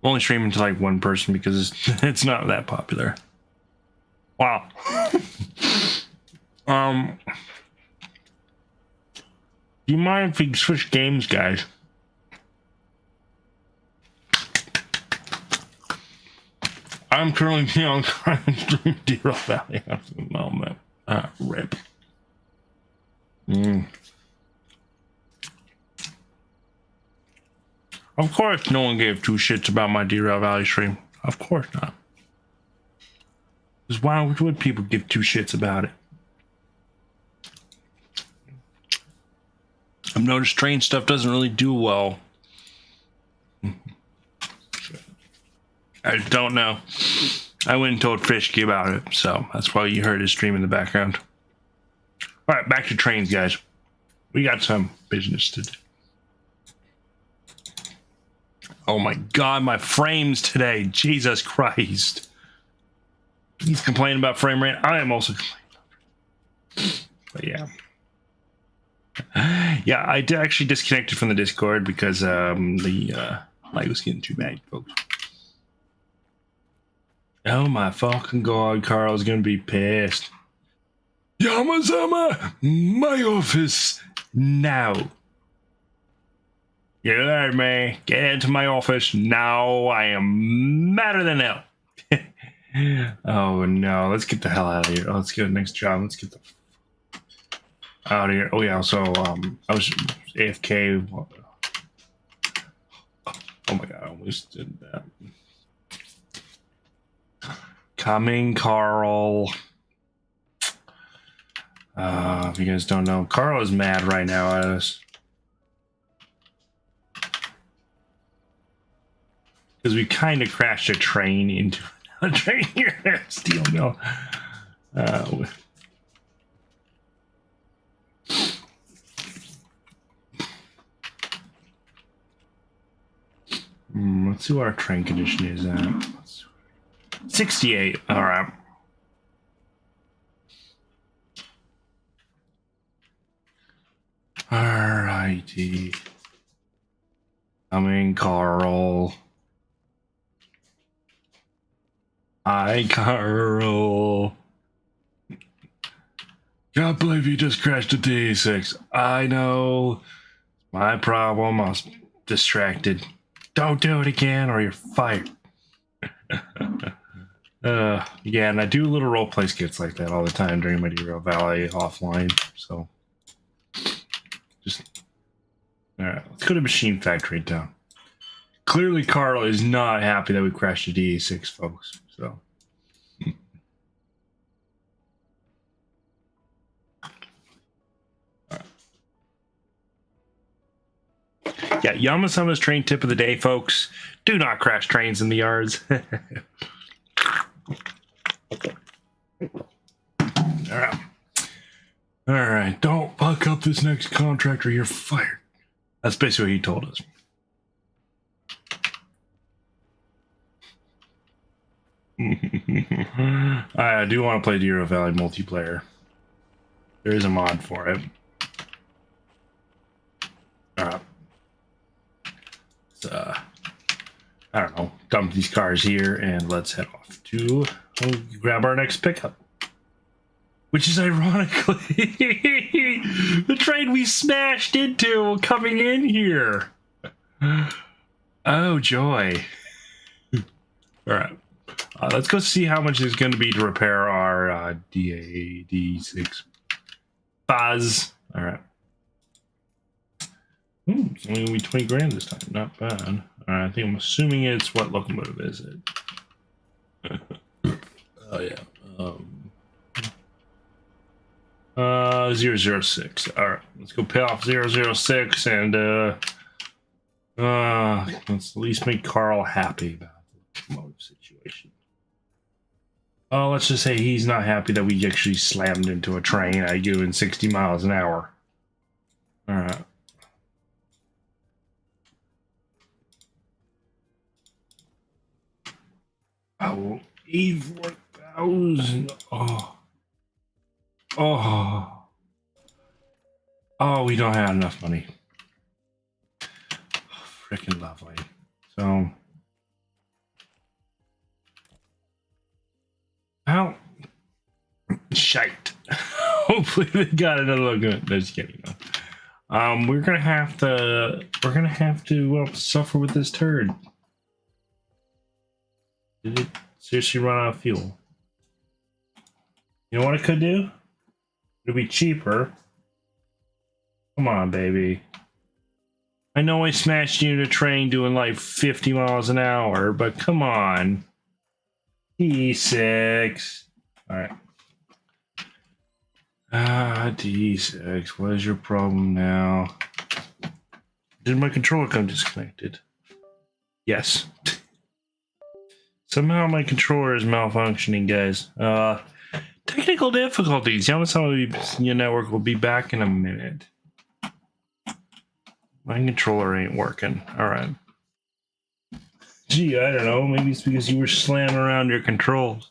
I'm only streaming to like one person because it's not that popular. Wow. Do you mind if we switch games, guys? I'm currently on Derail Valley at the moment. Rip. Of course, no one gave two shits about my Derail Valley stream. Of course not. Because why would people give two shits about it? I've noticed train stuff doesn't really do well. I don't know. I went and told Fishky about it, so that's why you heard his stream in the background. All right, back to trains, guys. We got some business to do. Oh my God, my frames today. Jesus Christ. He's complaining about frame rate. I am also complaining. But yeah. Yeah, I actually disconnected from the Discord because the lag was getting too bad, folks. Oh my fucking God, Carl's gonna be pissed. Yamazama, my office now. You heard me. Get into my office now. I am madder than hell. Oh no, let's get the hell out of here. Oh, let's get the next job. Let's get the out of here. Oh yeah, so I was AFK. Oh my God, I almost did that. Coming, Carl. If you guys don't know, Carl is mad right now at us. Because we kind of crashed a train into another train here at Steel Mill. Let's see what our train condition is at. 68. All right. All righty. Coming, Carl. Hi, Carl. Can't believe you just crashed a D6. I know. My problem. I was distracted. Don't do it again or you're fired. Yeah, and I do little roleplay skits like that all the time during my Derail Valley offline. So, just all right. Let's go to Machine Factory Town. Clearly, Carl is not happy that we crashed a DA6, folks. So, yeah, Yamasama's train tip of the day, folks. Do not crash trains in the yards. All right. All right. Don't fuck up this next contract or you're fired. That's basically what he told us. I do want to play Derail Valley multiplayer. There is a mod for it. All right. Let's, I don't know, dump these cars here and let's head off to grab our next pickup. Which is ironically the train we smashed into coming in here. Oh, joy. All right. Let's go see how much it's going to be to repair our DAD6 Buzz. All right. It's only going to be 20 grand this time. Not bad. All right. I think I'm assuming it's what locomotive is it? Oh, yeah. 006. All right, let's go pay off 006 and let's at least make Carl happy about the locomotive situation. Oh, let's just say he's not happy that we actually slammed into a train at you in 60 miles an hour. All right. 84,000. Oh. Oh. Oh, we don't have enough money. Freaking lovely. So. How? Shite. Hopefully they got another look. No, just kidding. No. We're gonna have to suffer with this turd. Did it seriously run out of fuel? You know what I could do? It'll be cheaper. Come on, baby. I know I smashed you in a train doing like 50 miles an hour, but come on. D6. Alright. D6. What is your problem now? Did my controller come disconnected? Yes. Somehow my controller is malfunctioning, guys. Technical difficulties. Your network will be back in a minute. My controller ain't working. Alright. Gee, I don't know. Maybe it's because you were slamming around your controls.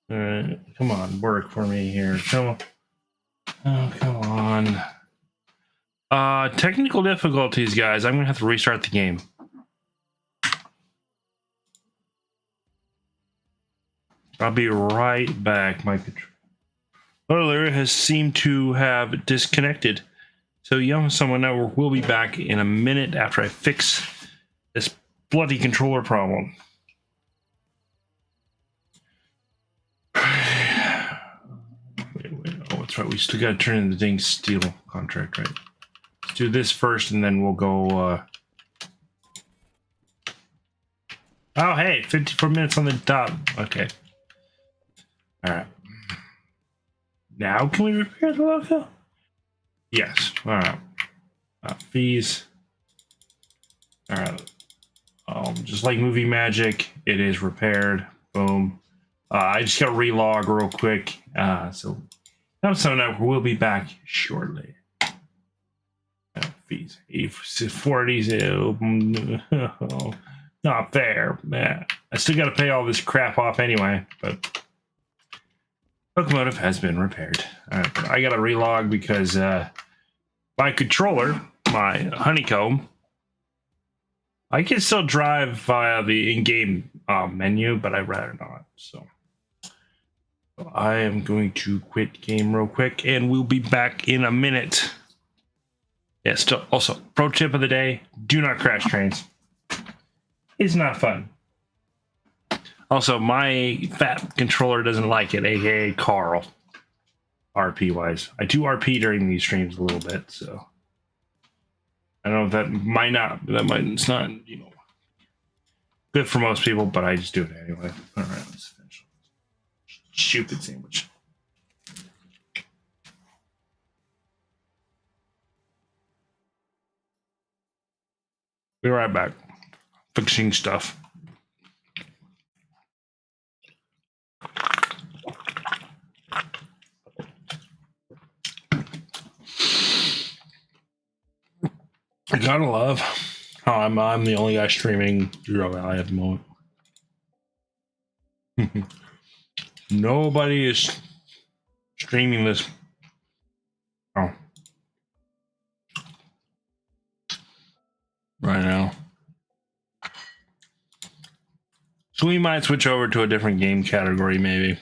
Come on, work for me here. Come on. Oh, come on. Technical difficulties, guys. I'm gonna have to restart the game. I'll be right back. My controller has seemed to have disconnected. So Yamaha Network will be back in a minute after I fix this bloody controller problem. Wait. Oh, that's right. We still gotta turn in the dang steel contract, right? Let's do this first and then we'll go, Oh, hey, 54 minutes on the dot. Okay. Alright. Now can we repair the logo? Yes. Alright. Fees. Alright. Just like movie magic, it is repaired. Boom. I just gotta relog real quick. So we'll be back shortly. Fees. 40s. Not fair. Man. I still gotta pay all this crap off anyway, but locomotive has been repaired. Alright, I gotta relog because my controller, my honeycomb, I can still drive via the in-game menu, but I'd rather not. So I am going to quit game real quick, and we'll be back in a minute. Yeah, still. Also, pro tip of the day: do not crash trains. It's not fun. Also, my fat controller doesn't like it, aka Carl. RP wise, I do RP during these streams a little bit, so. I don't know if it's not, good for most people, but I just do it anyway. All right, let's finish. Stupid sandwich. Be right back. Fixing stuff. I gotta love how I'm the only guy streaming Zero Valley at the moment. Nobody is streaming this. Oh. Right now. So we might switch over to a different game category, maybe.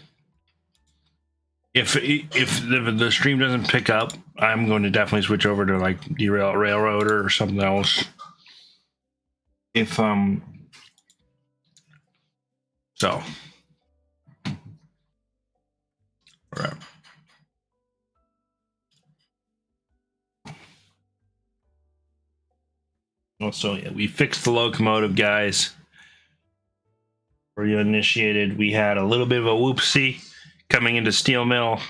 If the stream doesn't pick up, I'm going to definitely switch over to like Derail Railroader or something else. If so. All right. Also, yeah, we fixed the locomotive, guys. For you initiated, we had a little bit of a whoopsie coming into Steel Mill.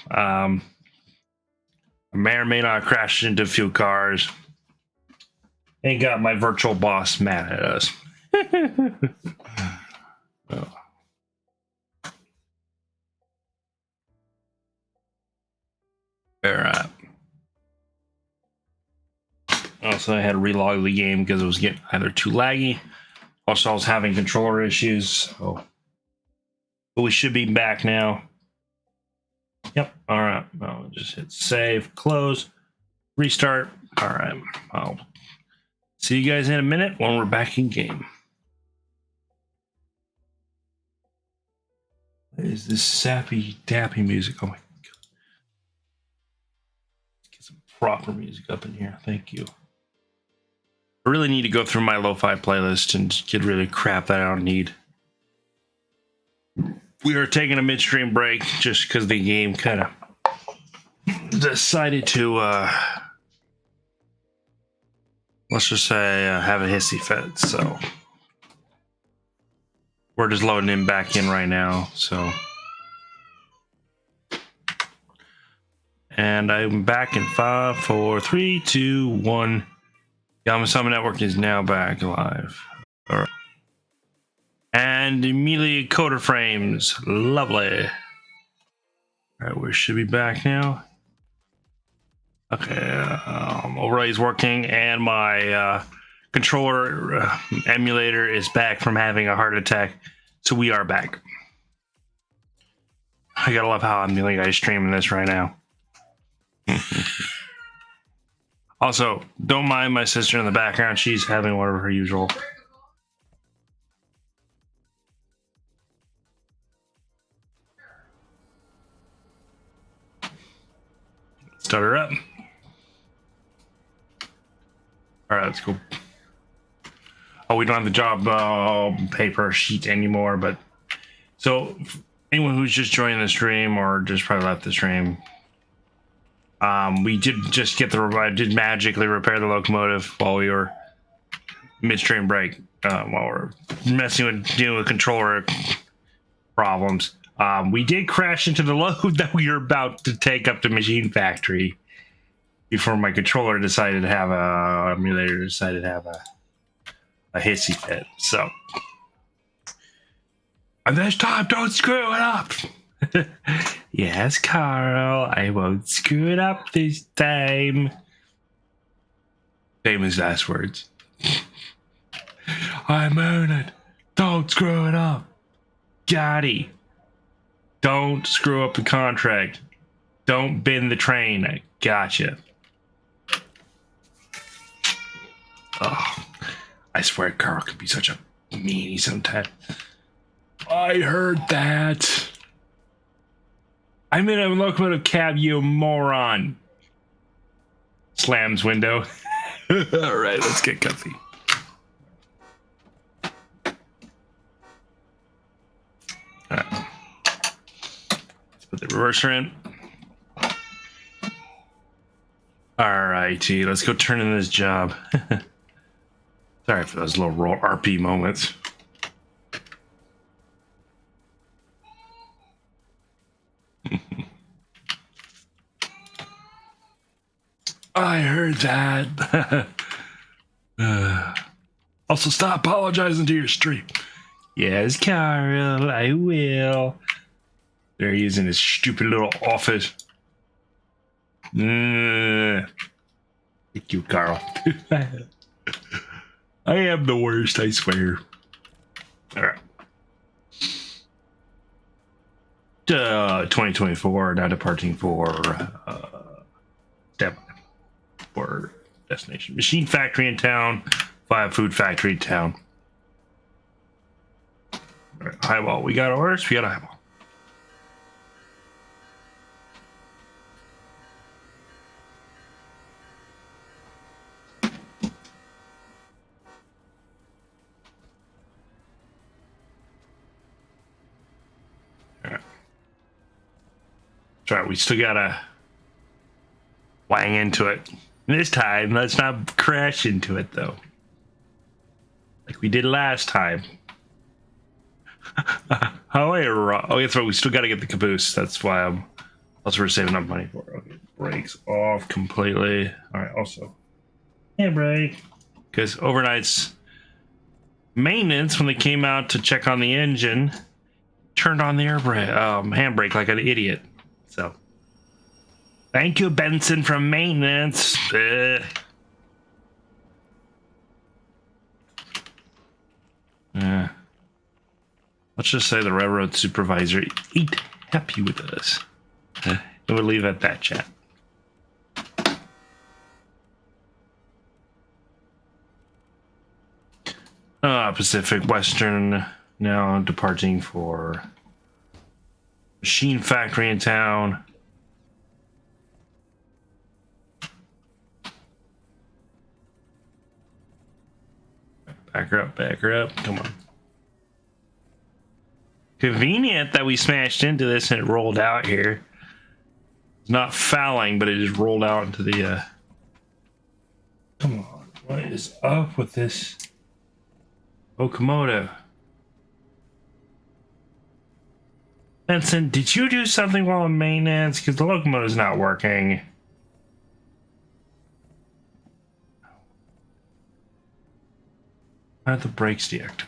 May or may not have crashed into a few cars. And got my virtual boss mad at us. Oh. All right. Also, I had to relog the game because it was getting either too laggy. Also, I was having controller issues. So But we should be back now. Yep. All right. I'll just hit save, close, restart. All right. I'll see you guys in a minute when we're back in game. What is this sappy, dappy music? Oh my God. Let's get some proper music up in here. Thank you. I really need to go through my lo-fi playlist and get rid of crap that I don't need. We are taking a midstream break just because the game kind of decided to, let's just say, have a hissy fit. So we're just loading him back in right now. So, and I'm back in 5, 4, 3, 2, 1. Yama Summon Network is now back live. All right. And Amelia Coder Frames. Lovely. All right, we should be back now. Okay, overlay's working, and my controller emulator is back from having a heart attack. So we are back. I gotta love how I'm the only guy streaming this right now. Also, don't mind my sister in the background. She's having one of her usual. Start her up. All right, let's go. Oh, we don't have the job paper sheet anymore, but so anyone who's just joining the stream or just probably left the stream, we did just get I did magically repair the locomotive while we were midstream break, while we're dealing with controller problems. We did crash into the load that we were about to take up to Machine Factory before my controller decided to have a hissy fit. So, and this time, don't screw it up. Yes, Carl, I won't screw it up this time. Famous last words. I mean it. Don't screw it up. Gotti. Don't screw up the contract. Don't bend the train. I gotcha. Oh, I swear Carl could be such a meanie sometimes. I heard that. I'm in a locomotive cab, you moron. Slams window. All right, let's get comfy. All right. Let's put the reverser in. All righty, let's go turn in this job. Sorry for those little RP moments. I heard that. Also, stop apologizing to your stream. Yes, Carl, I will. They're using his stupid little office. Thank you, Carl. I am the worst, I swear. All right. 2024, now departing for step for destination. Machine factory in town, Five food factory in town. All right, highball. We got ours. We got a highball. Sorry, we still gotta wang into it. This time, let's not crash into it, though. Like we did last time. Oh, that's right. We still gotta get the caboose. That's why we're saving up money for it. Okay, brakes off completely. All right, also handbrake. Because overnight's maintenance, when they came out to check on the engine, turned on the handbrake like an idiot. So, thank you, Benson, from maintenance. Let's just say the railroad supervisor ain't happy with us. And we'll leave it at that, chat. Pacific Western now departing for machine factory in town. Back her up, back her up. Come on. Convenient that we smashed into this and it rolled out here. It's not fouling, but it just rolled out into the Come on, what is up with this locomotive? Benson, did you do something while in maintenance? Because the locomotive's not working. Why are the brakes deactivating?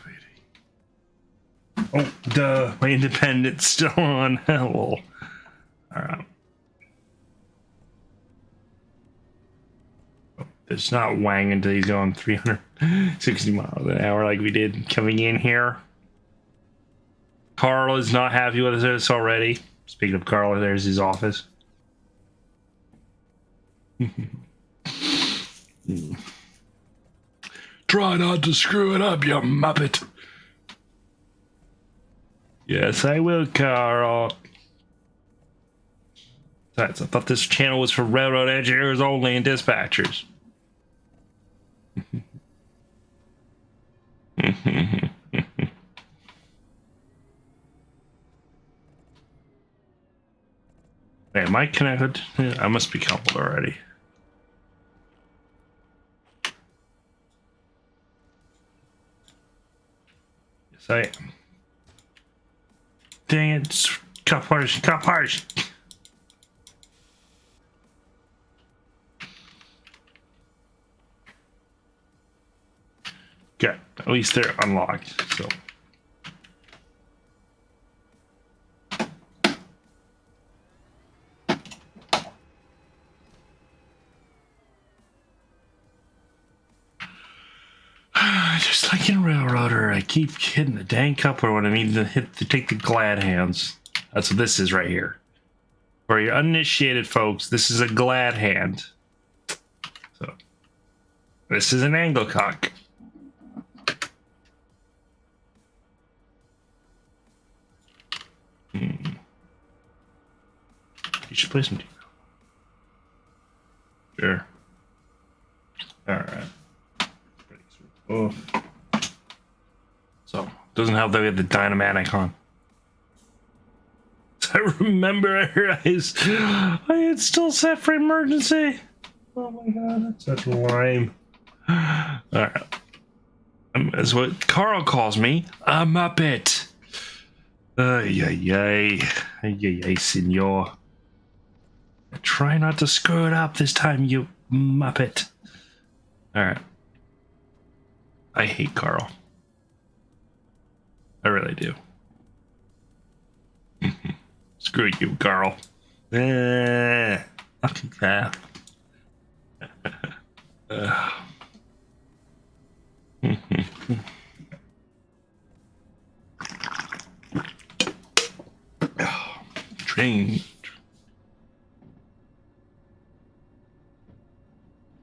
Oh, duh. My independent's still on. Well, alright. It's not wang until he's going 360 miles an hour like we did coming in here. Carl is not happy with this already. Speaking of Carl, there's his office. Try not to screw it up, you muppet. Yes, I will, Carl. Besides, I thought this channel was for railroad engineers only and dispatchers. Wait, am I connected? I must be coupled already. Yes, I am. Dang it. Cop harsh, cop harsh. Okay, at least they're unlocked, so. Just like in Railroader, I keep hitting the dang coupler when I need to hit to take the glad hands. That's what this is right here. For your uninitiated folks, this is a glad hand. So this is an angle cock. You should play some. Sure. All right. Oh. So doesn't help that we have the dynamatic on. I remember I had still set for emergency. Oh my god, that's such a lime. All right. That's what Carl calls me, a muppet. Ay, senor. Try not to screw it up this time, you muppet. All right. I hate Carl. I really do. Screw you, Carl. Lucky that. Train.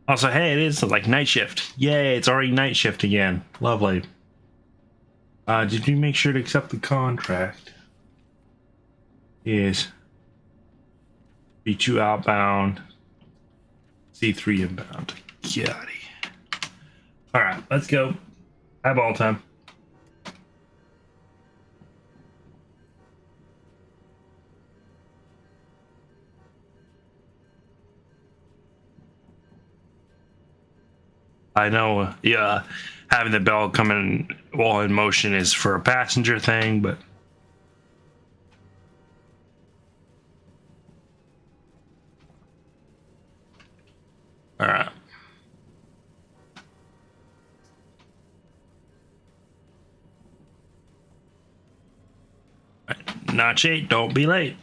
Also, hey, it is like night shift. Yay, it's already night shift again. Lovely. Did you make sure to accept the contract? Yes. B2 outbound. C3 inbound. Got it. Alright, let's go. Eyeball time. I know, yeah, having the bell come in while in motion is for a passenger thing, but all right. Notch 8, don't be late.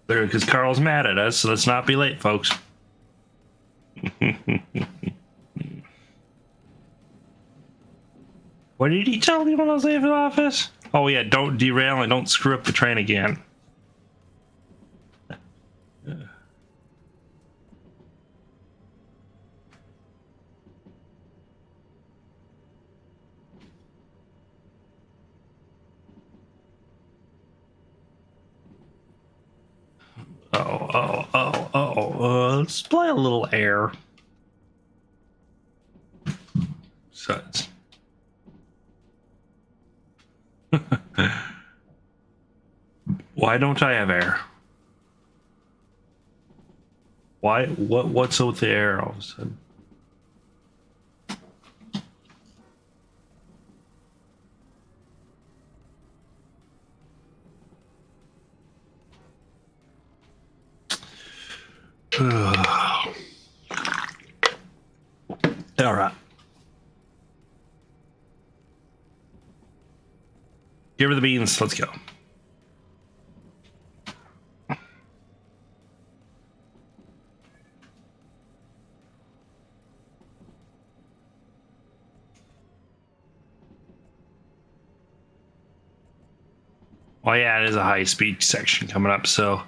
Because Carl's mad at us, so let's not be late, folks. What did he tell me when I was leaving the office? Oh yeah, don't derail and don't screw up the train again. Let's play a little air. Suds. Why don't I have air? Why? What's with the air all of a sudden? All right. Give her the beans. Let's go. Oh yeah, it is a high speed section coming up, so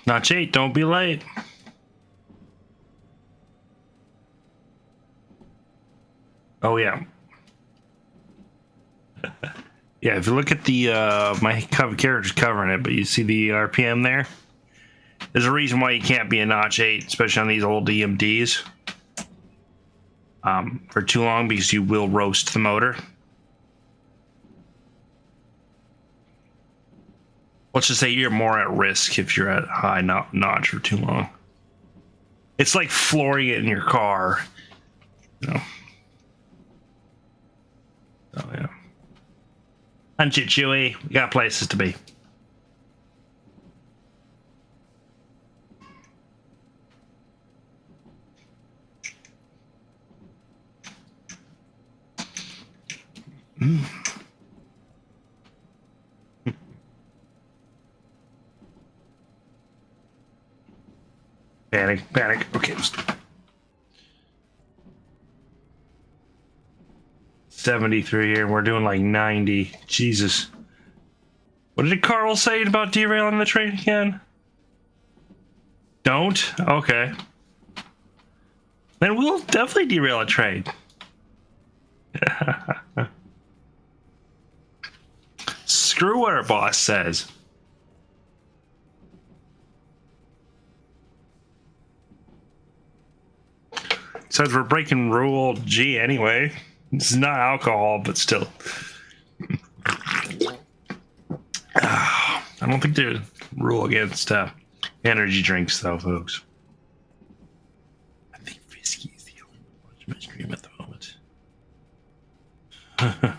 notch 8, don't be late. Oh yeah. Yeah, if you look at the my character's covering it, but you see the RPM there? There's a reason why you can't be a notch 8, especially on these old EMDs. For too long, because you will roast the motor. Let's just say you're more at risk if you're at high notch for too long. It's like flooring it in your car. You know? Oh yeah. Punch it, Chewy. We got places to be. Panic, panic. Okay. 73 here, and we're doing like 90. Jesus. What did Carl say about derailing the train again? Don't? Okay. Then we'll definitely derail a train. Screw what our boss says. Says we're breaking rule G anyway. This is not alcohol, but still. I don't think there's a rule against energy drinks, though, folks. I think whiskey is the only one watching my stream at the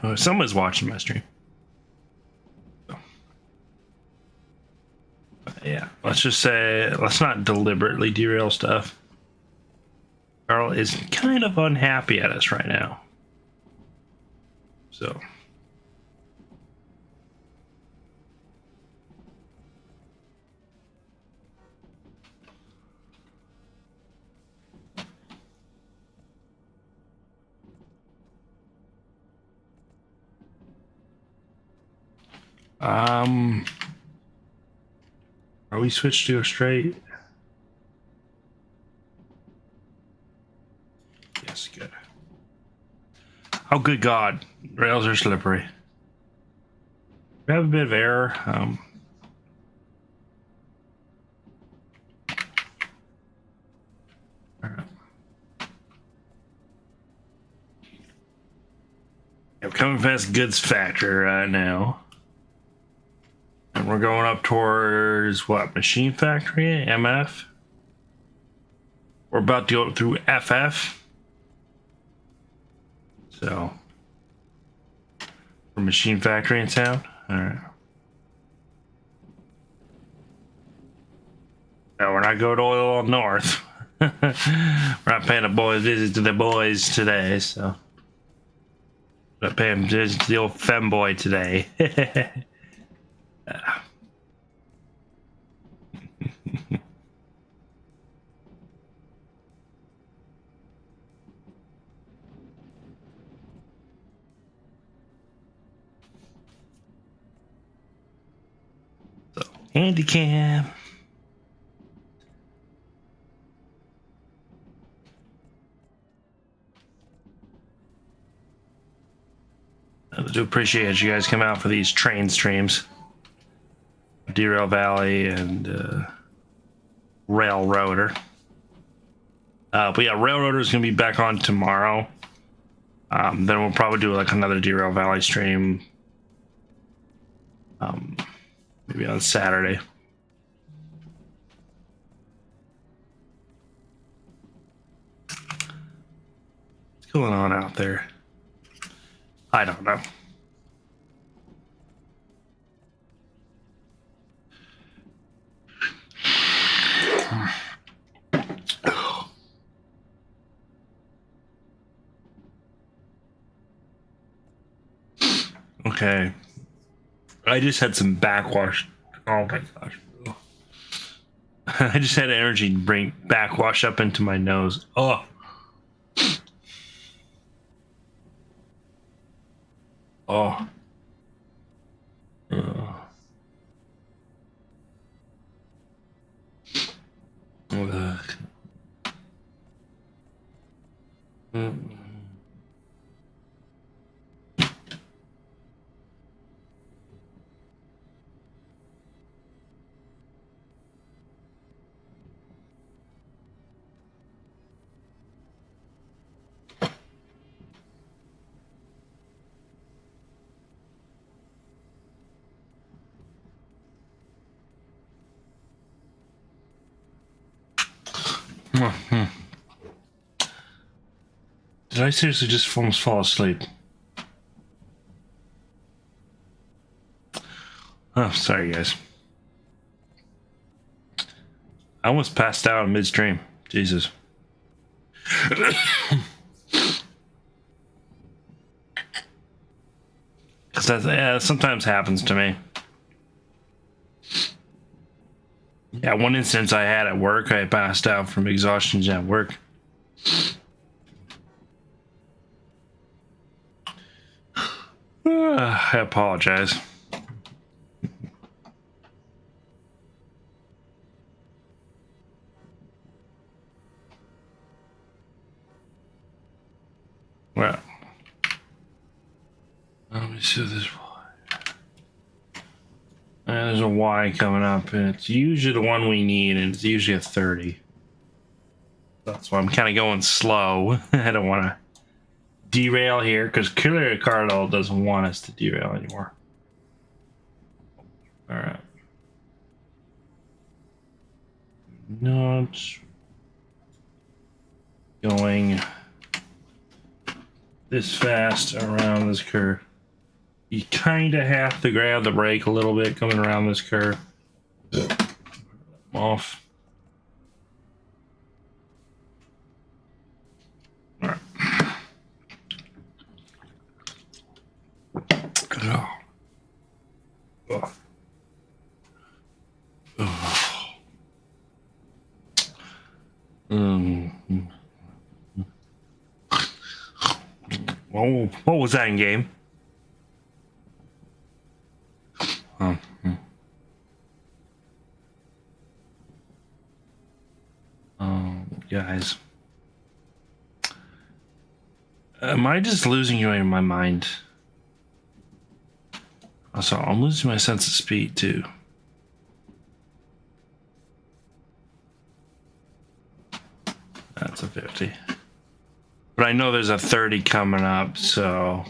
moment. Someone's watching my stream. Yeah, let's just say, let's not deliberately derail stuff. Carl is kind of unhappy at us right now. So. Are we switched to a straight? Yes, good. Oh, good God. Rails are slippery. We have a bit of error. I'm coming past goods factor right now. And we're going up towards what? Machine factory? MF? We're about to go through FF. So, for machine factory in town? Alright. No, we're not going to Oil North. We're not paying a boys visit to the boys today, so. We're not paying visit to the old femboy today. Handicap. I do appreciate you guys come out for these train streams. Derail Valley and Railroader. But yeah, Railroader is going to be back on tomorrow. Then we'll probably do like another Derail Valley stream. Maybe on Saturday. What's going on out there? I don't know. Okay. I just had some backwash. Oh my gosh. I just had energy bring backwash up into my nose. Oh. Oh. Did I seriously just almost fall asleep? Oh, sorry guys. I almost passed out in midstream. Jesus. Because that sometimes happens to me. Yeah, one instance I had at work, I passed out from exhaustion at work. I apologize. Well, let me see this Y. There's a Y coming up, and it's usually the one we need, and it's usually a 30. That's why I'm kind of going slow. I don't want to derail here, because clearly Carlo doesn't want us to derail anymore. All right. Not going this fast around this curve. You kind of have to grab the brake a little bit coming around this curve. Off. All right. Oh. Oh. Oh. Oh, what was that in game? Oh. Guys. Am I just losing you in my mind? Also, I'm losing my sense of speed too. That's a 50. But I know there's a 30 coming up, so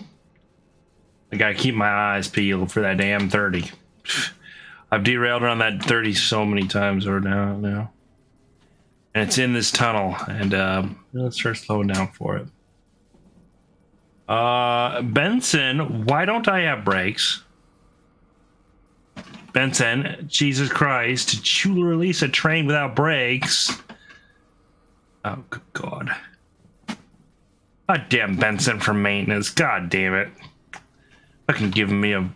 I gotta keep my eyes peeled for that damn 30. I've derailed around that 30 so many times over now. And it's in this tunnel, and let's start slowing down for it. Benson, why don't I have brakes? Benson, Jesus Christ, did you release a train without brakes? Oh, good God. God damn Benson from maintenance. God damn it. Fucking giving me a...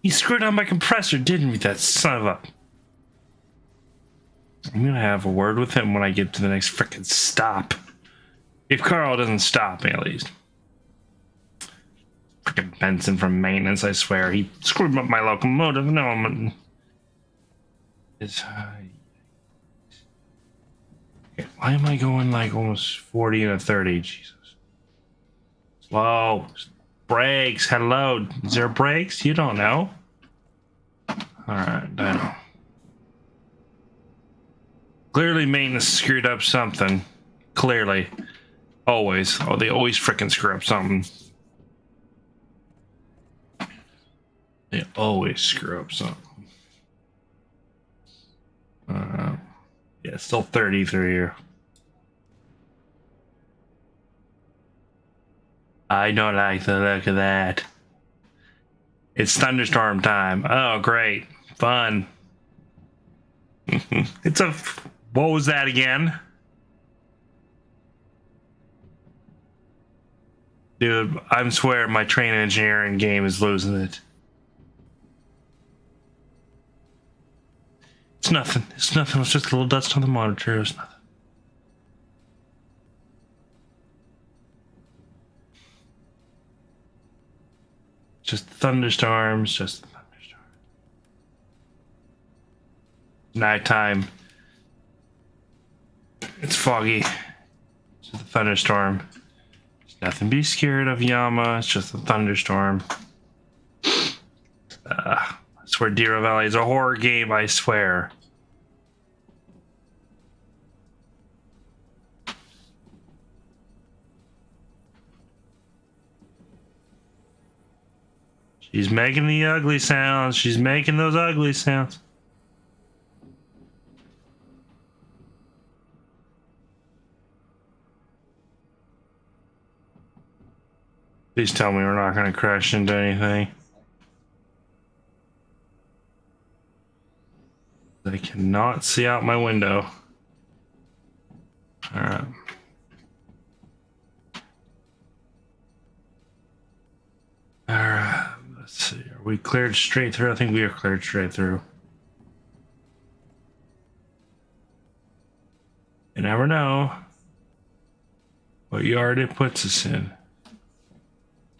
He screwed on my compressor, didn't he, that son of a... I'm gonna have a word with him when I get to the next frickin' stop. If Carl doesn't stop me, at least. Frickin' Benson from maintenance, I swear. He screwed up my locomotive. No, I'm... is okay, why am I going like almost 40 and a 30? Jesus. Slow. Brakes. Hello. Is there brakes? You don't know. Alright, I know. Clearly maintenance screwed up something. Clearly. Always. Oh, they always frickin' screw up something. They always screw up something. Yeah, still 30 through here. I don't like the look of that. It's thunderstorm time. Oh, great. Fun. It's a... What was that again? Dude, I swear my train engineering game is losing it. It's nothing. It's nothing. It's just a little dust on the monitor. It's nothing. Just thunderstorms. Just thunderstorms. Nighttime. It's foggy. It's just a thunderstorm. There's nothing to be scared of, Yama. It's just a thunderstorm. I swear Derail Valley is a horror game, I swear. She's making the ugly sounds. She's making those ugly sounds. Please tell me we're not going to crash into anything. I cannot see out my window. All right. All right. Let's see. Are we cleared straight through? I think we are cleared straight through. You never know what yard it puts us in.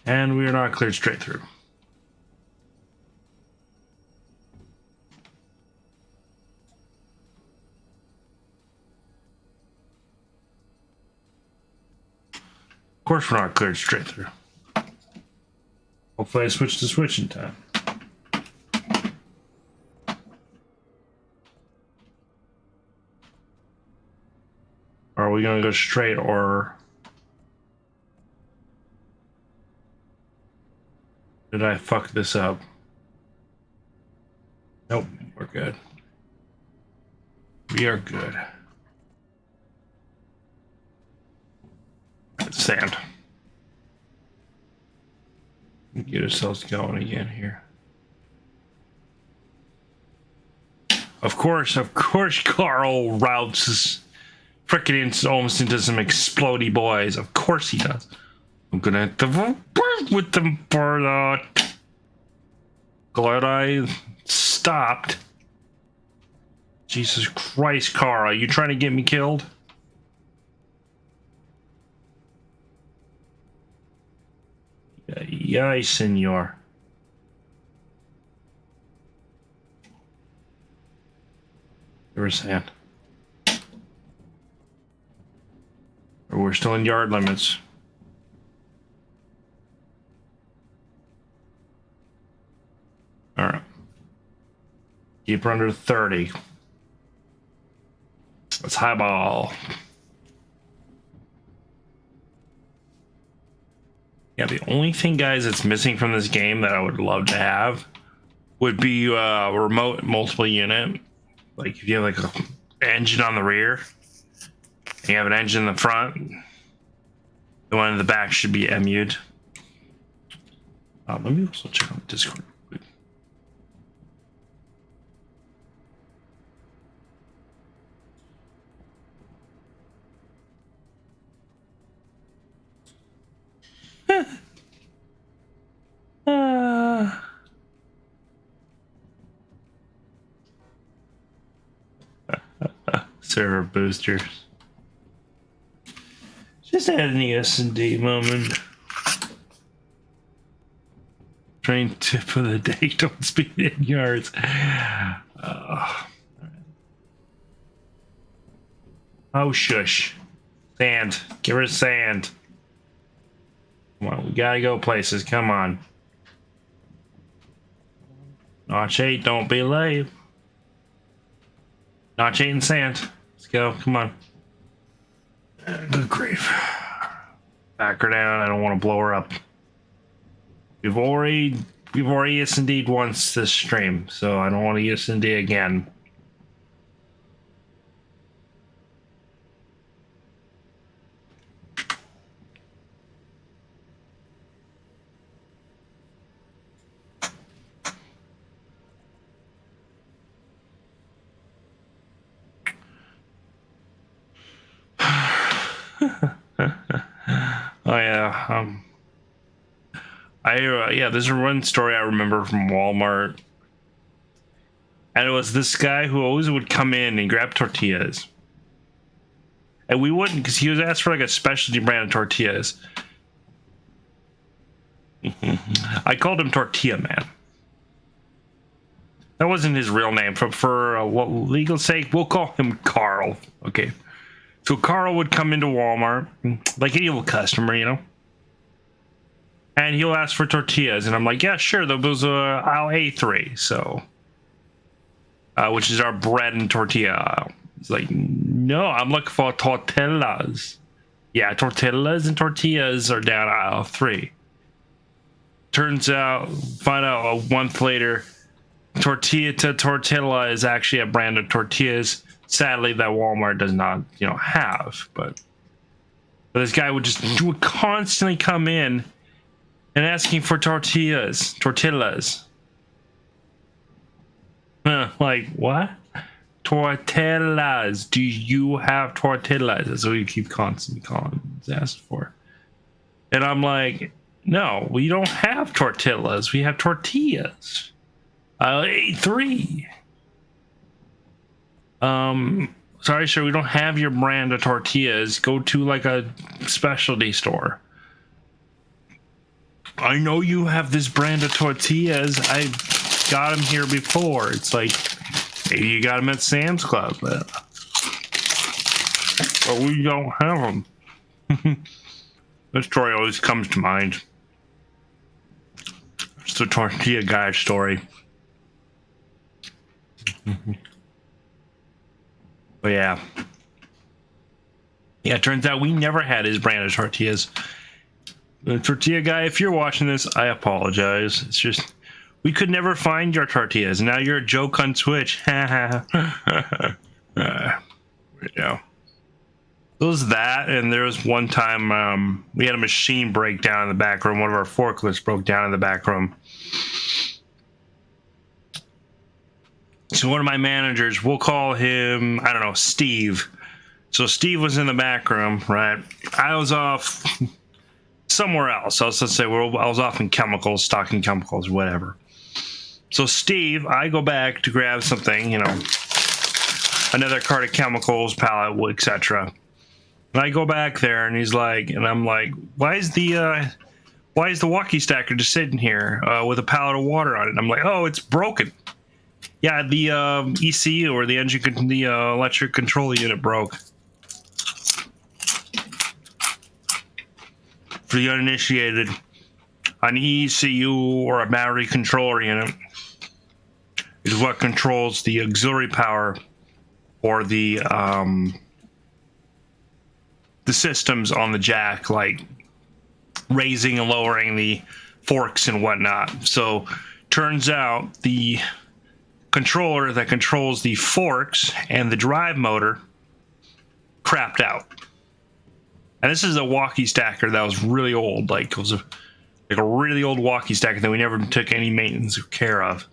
And we are not cleared straight through. Of course we're not cleared straight through. Hopefully I switched to switching time. Are we gonna go straight or... Did I fuck this up? Nope, we're good. We are good. Sand. Get ourselves going again here. Of course, Carl routes frickin' almost into some explodey boys. Of course he does. I'm gonna have to work with them for that. Glad I stopped. Jesus Christ, Carl, you trying to get me killed? Yay, senor. We're saying. We're still in yard limits. All right. Keep her under 30. Let's highball. Yeah, the only thing, guys, that's missing from this game that I would love to have would be a remote multiple unit. Like if you have like an engine on the rear, and you have an engine in the front, the one in the back should be MU'd. Let me also check on Discord. Server boosters. Just had an ES&D moment. Train tip of the day, don't speed in yards. Oh, shush. Sand. Give her sand. Come on, we gotta go places. Come on. Notch 8, don't be late. Notch 8 and sand. Let's go. Come on. Good grief. Back her down. I don't want to blow her up. We've already S&D'd once this stream, so I don't want to S&D again. Oh yeah, yeah, there's one story I remember from Walmart, and it was this guy who always would come in and grab tortillas, and we wouldn't, because he was asked for like a specialty brand of tortillas. I called him Tortilla Man. That wasn't his real name, but for legal sake, we'll call him Carl. Okay. So Carl would come into Walmart, like any old customer, you know, and he'll ask for tortillas, and I'm like, yeah, sure, those aisle A3, so, which is our bread and tortilla aisle. He's like, no, I'm looking for tortillas. Yeah, tortillas and tortillas are down aisle 3. Turns out, find out a month later, tortilla to tortilla is actually a brand of tortillas. Sadly, that Walmart does not, have. But this guy would constantly come in and asking for tortillas. Like, what? Tortillas. Do you have tortillas? That's what you keep constantly calling, asking for. And I'm like, no, we don't have tortillas. We have tortillas. A3. Sorry, sir, we don't have your brand of tortillas. Go to like a specialty store. I know you have this brand of tortillas. I got them here before. It's like, maybe you got them at Sam's Club, but we don't have them. This story always comes to mind. It's the tortilla guy story. But yeah, it turns out we never had his brand of tortillas. The tortilla guy, if you're watching this, I apologize. It's just, we could never find your tortillas. Now you're a joke on Twitch. Yeah. It was that, and there was one time we had a machine break down in the back room. One of our forklifts broke down in the back room. So one of my managers, we'll call him, I don't know, Steve. So Steve was in the back room, right? I was off somewhere else. Let's say I was off in chemicals, stocking chemicals, whatever. So Steve, I go back to grab something, another cart of chemicals, pallet, etc. And I go back there, and he's like, and I'm like, why is the walkie stacker just sitting here with a pallet of water on it? And I'm like, oh, it's broken. Yeah, the ECU, or the electric control unit, broke. For the uninitiated, an ECU, or a battery controller unit, is what controls the auxiliary power or the systems on the jack, like raising and lowering the forks and whatnot. So turns out the controller that controls the forks and the drive motor crapped out. And this is a walkie stacker that was really old, like it was a really old walkie stacker that we never took any maintenance or care of.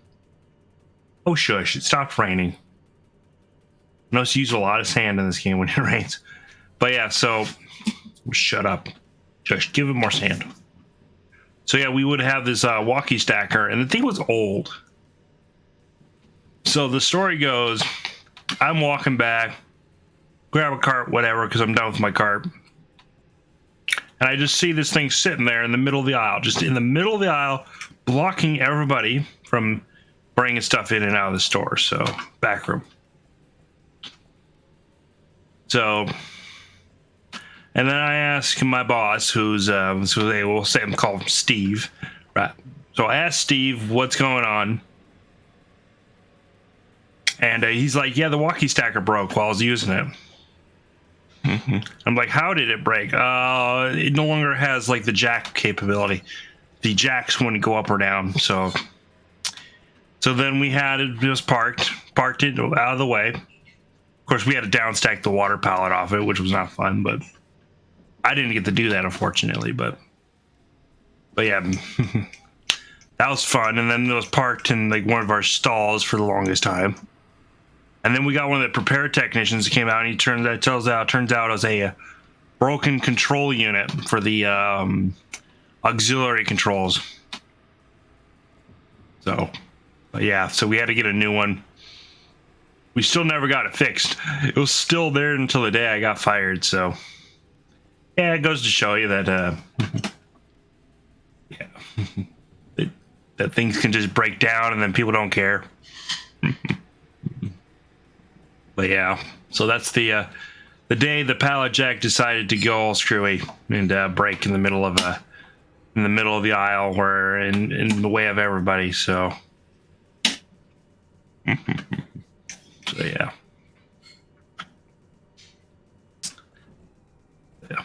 Oh shush, it stopped raining. I notice you use a lot of sand in this game when it rains. But yeah, so shut up. Shush, give it more sand. So yeah, we would have this walkie stacker, and the thing was old. So the story goes, I'm walking back, grab a cart, whatever, because I'm done with my cart. And I just see this thing sitting there in the middle of the aisle, just in the middle of the aisle, blocking everybody from bringing stuff in and out of the store. So, back room. So, and then I asked my boss, who's so they will say I'm call him Steve, right? So I asked Steve what's going on, and he's like, "Yeah, the walkie stacker broke while I was using it." I'm like, "How did it break?" It no longer has like the jack capability. The jacks wouldn't go up or down, so then we had it just parked it out of the way. Of course, we had to downstack the water pallet off it, which was not fun, but I didn't get to do that, unfortunately. But yeah, that was fun. And then it was parked in like one of our stalls for the longest time. And then we got one of the repair technicians that came out, and he turns out it was a broken control unit for the auxiliary controls. So, but yeah, so we had to get a new one. We still never got it fixed. It was still there until the day I got fired. So, yeah, it goes to show you that, yeah, that things can just break down and then people don't care. But yeah, so that's the day the pallet jack decided to go all screwy and break in the middle of the aisle, where in the way of everybody. So, so yeah. Yeah.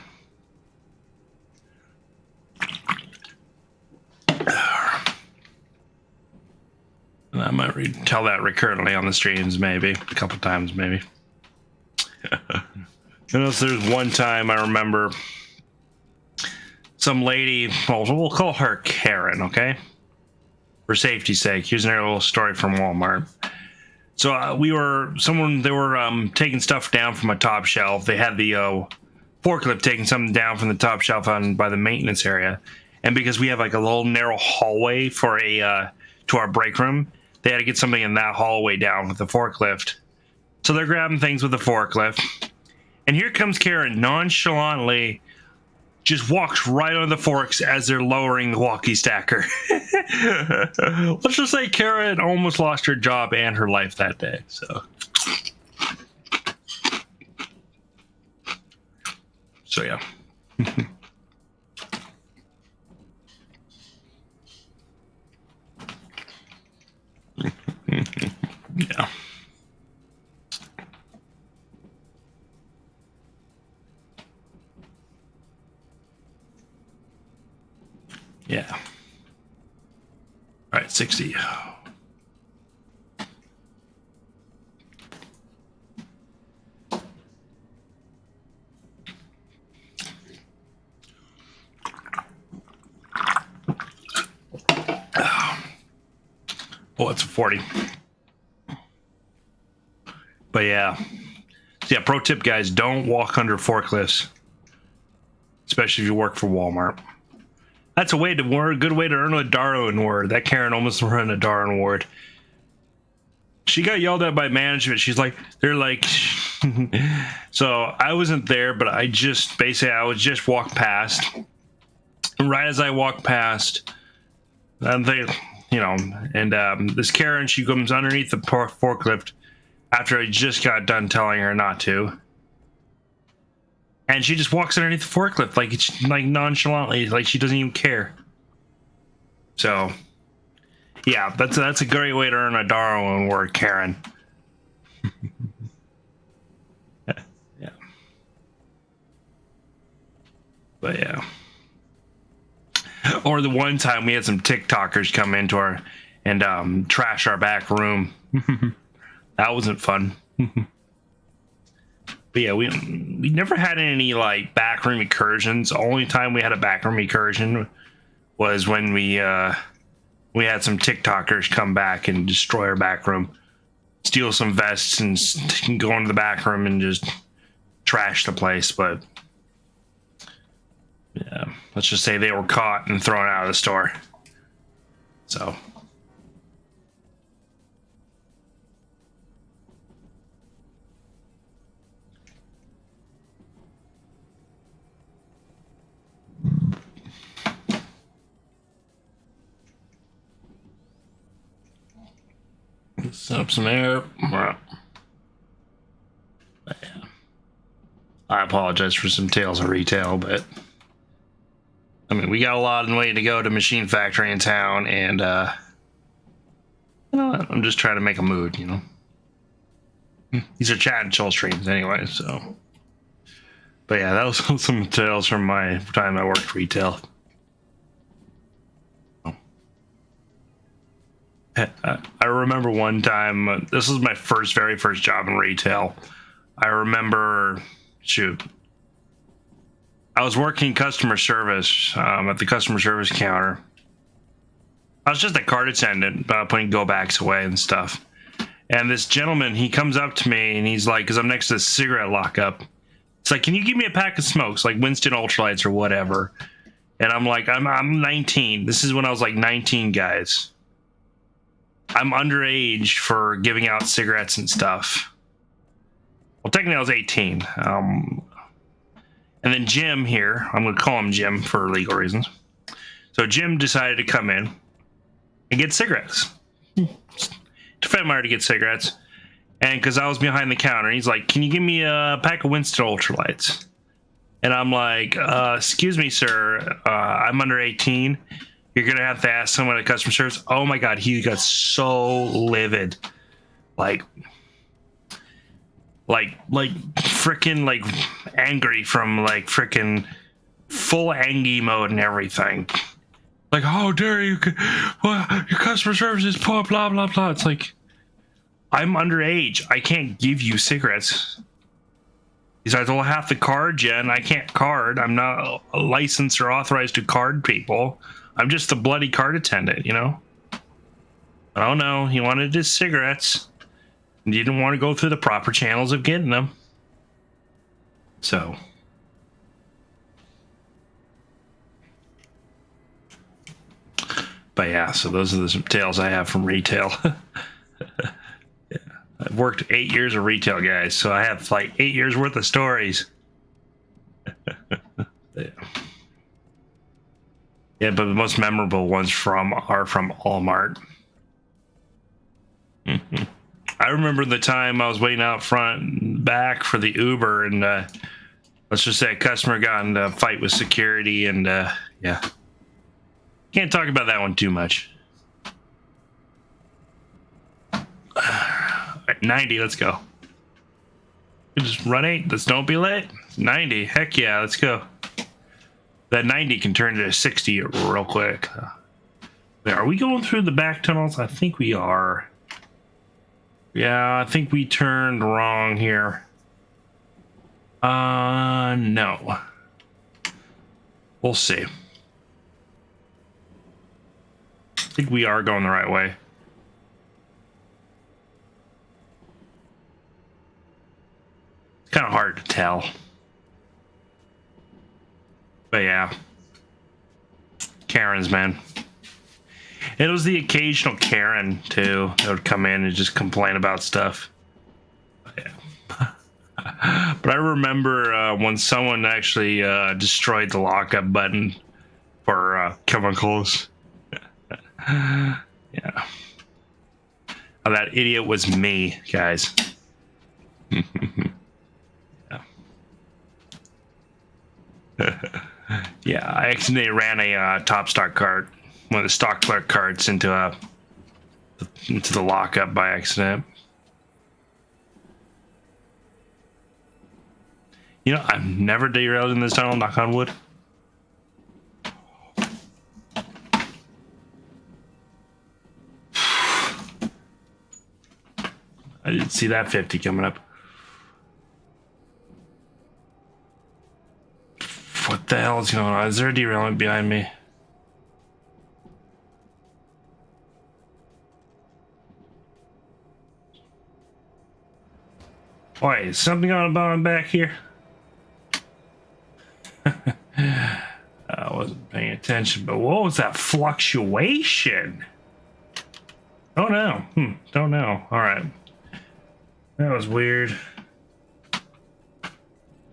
And I might tell that recurrently on the streams, maybe a couple times, maybe. Unless there's one time I remember some lady, well, we'll call her Karen, okay? For safety's sake, here's another little story from Walmart. So they were taking stuff down from a top shelf. They had the forklift taking something down from the top shelf by the maintenance area. And because we have like a little narrow hallway for to our break room, they had to get something in that hallway down with the forklift. So they're grabbing things with the forklift. And here comes Karen nonchalantly, just walks right on the forks as they're lowering the walkie stacker. Let's just say Karen almost lost her job and her life that day. So yeah. Yeah. Yeah. All right, 60. Oh, it's a 40. But yeah. So yeah, pro tip, guys, don't walk under forklifts, especially if you work for Walmart. That's a good way to earn a Darwin award. That Karen almost earned a Darwin award. She got yelled at by management. They're like, so I wasn't there, but I was just walked past. Right as I walked past, and this Karen, she comes underneath the forklift after I just got done telling her not to. And she just walks underneath the forklift like nonchalantly, like she doesn't even care. So, yeah, that's a great way to earn a Darwin award, Karen. Yeah. But yeah. Or the one time we had some TikTokers come into our and trash our back room. That wasn't fun. But yeah, we never had any like backroom incursions. The only time we had a backroom incursion was when we had some TikTokers come back and destroy our backroom, steal some vests, and go into the backroom and just trash the place. But yeah, let's just say they were caught and thrown out of the store. So. Set up some air. Yeah. I apologize for some tales of retail, but I mean, we got a long way to go to Machine Factory in town, and you know what? I'm just trying to make a mood, you know. These are chat and chill streams anyway, so. But yeah, that was some tales from my time I worked retail. I remember one time, this was my very first job in retail. I remember, shoot, I was working customer service at the customer service counter. I was just a card attendant, putting go backs away and stuff. And this gentleman, he comes up to me and he's like, because I'm next to the cigarette lockup. It's like, can you give me a pack of smokes, like Winston Ultralights or whatever? And I'm like, I'm 19. This is when I was like 19, guys. I'm underage for giving out cigarettes and stuff. Well, technically I was 18. And then Jim here, I'm going to call him Jim for legal reasons. So Jim decided to come in and get cigarettes. To Fenmeyer to get cigarettes. And because I was behind the counter, he's like, can you give me a pack of Winston Ultralights? And I'm like, excuse me, sir, I'm under 18. You're going to have to ask someone at customer service. Oh my God, he got so livid. Like freaking like angry from like freaking full Angie mode and everything. Like, how dare you? Well, your customer service is blah, blah, blah, blah. It's like, I'm underage. I can't give you cigarettes. He's like, well, I have to card you, and I can't card. I'm not licensed or authorized to card people. I'm just a bloody card attendant, you know? Oh, no. He wanted his cigarettes. And he didn't want to go through the proper channels of getting them. So. But yeah, so those are some tales I have from retail. Yeah. I've worked 8 years of retail, guys, so I have like 8 years worth of stories. Yeah. Yeah, but the most memorable ones are from Walmart. I remember the time I was waiting out front and back for the Uber, and let's just say a customer got in a fight with security, and yeah. Can't talk about that one too much. 90, let's go. Just run 8, let's don't be late. 90, heck yeah, let's go. That 90 can turn to 60 real quick. Are we going through the back tunnels? I think we are. Yeah, I think we turned wrong here. No. We'll see. I think we are going the right way. It's kind of hard to tell. But yeah. Karens, man. It was the occasional Karen, too, that would come in and just complain about stuff. But yeah. But I remember when someone actually destroyed the lockup button for chemicals. Yeah. Oh, that idiot was me, guys. Yeah. Yeah, I accidentally ran a top stock cart, one of the stock clerk carts, into the lockup by accident. You know, I've never derailed in this tunnel, knock on wood. I didn't see that 50 coming up. What the hell is going on? Is there a derailment behind me? Wait, is something on about him back here? I wasn't paying attention, but what was that fluctuation? Oh no. Don't know. All right. That was weird.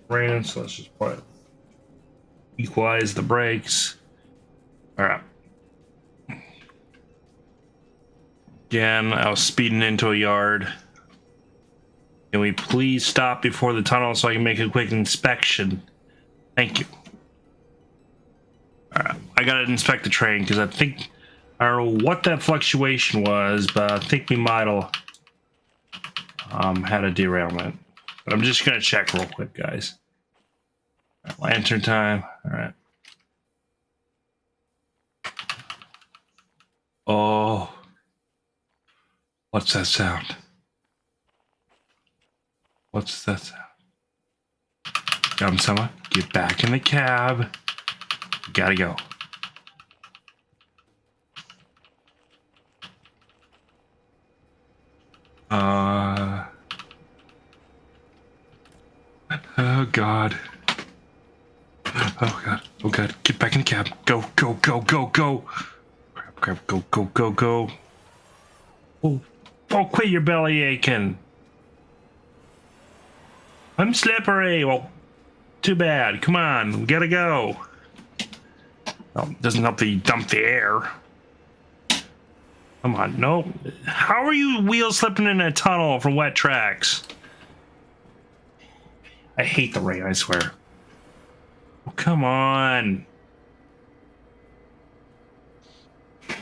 Raining, so let's just play it. Equalize the brakes. All right. Again, I was speeding into a yard. Can we please stop before the tunnel so I can make a quick inspection? Thank you. Alright, I gotta inspect the train because I don't know what that fluctuation was, but I think we might have had a derailment. But I'm just gonna check real quick, guys. Lantern time. Alright. Oh. What's that sound? What's that sound? Come, someone. Get back in the cab. Gotta go. Oh God. Oh God. Oh God. Get back in the cab. Go, go, go, go, go. Grab, go, go, go, go. Oh, quit your belly aching. I'm slippery. Well, too bad. Come on. We gotta go. Well, doesn't help that you dump the air. Come on. No. How are you wheel slipping in a tunnel from wet tracks? I hate the rain, I swear. Oh, come on.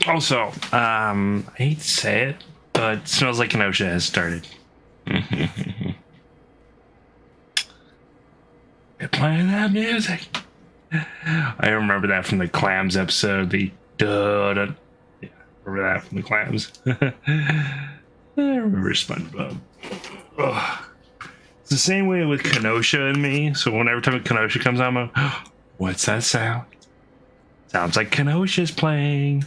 Also, I hate to say it, but it smells like Kenosha has started. They're playing that music. I remember that from the Clams episode. The duh. Yeah, remember that from the Clams. I remember SpongeBob. Ugh. It's the same way with Kenosha and me. So whenever time Kenosha comes on, I'm like, what's that sound? Sounds like Kenosha's playing.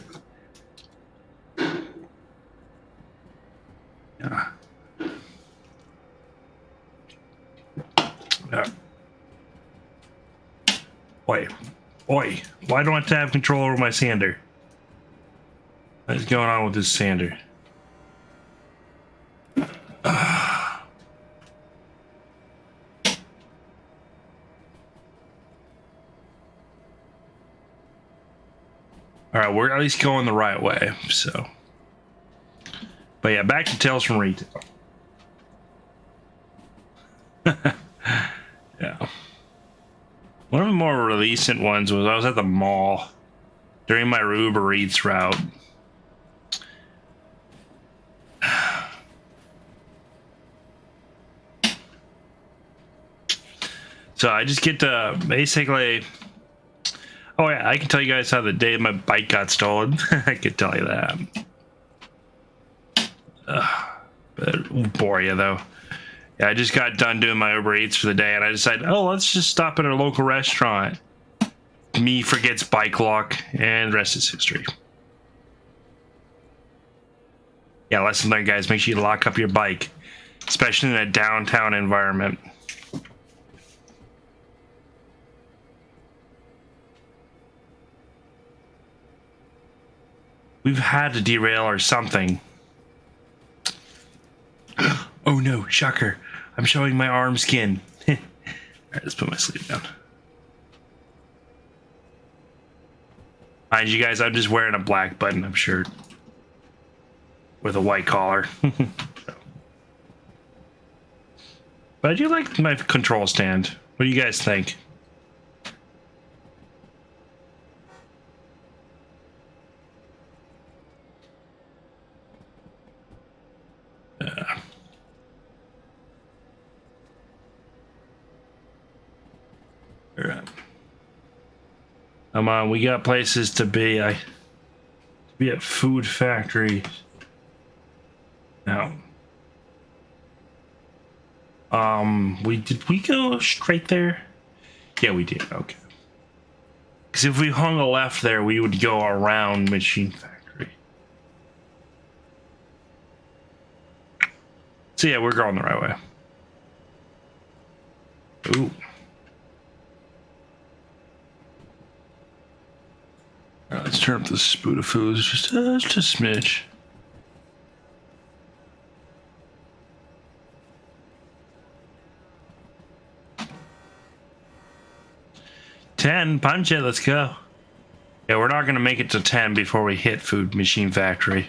Yeah. Oi. Why don't I have control over my sander? What is going on with this sander? All right, we're at least going the right way, so. But yeah, back to Tales from Retail. Yeah. One of the more recent ones was I was at the mall during my Uber Eats route. So I just get to basically. Oh yeah, I can tell you guys how the day my bike got stolen. I could tell you that. But bore you though. Yeah, I just got done doing my Uber Eats for the day, and I decided, oh, let's just stop at a local restaurant. Me forgets bike lock, and the rest is history. Yeah, lesson learned, guys. Make sure you lock up your bike, especially in a downtown environment. We've had to derail or something. Oh no, shocker. I'm showing my arm skin. Alright, let's put my sleeve down. Mind you guys, I'm just wearing a black button-up shirt with a white collar. But I do like my control stand. What do you guys think? Alright. Come on, we got places to be. To be at food factories. Now. Did we go straight there? Yeah, we did. Okay. Because if we hung a left there, we would go around Machine Factory. So yeah, we're going the right way. Ooh. All right, let's turn up the spoon of foods just a smidge. $10, punch it, let's go. Yeah, we're not gonna make it to 10 before we hit Food Machine Factory.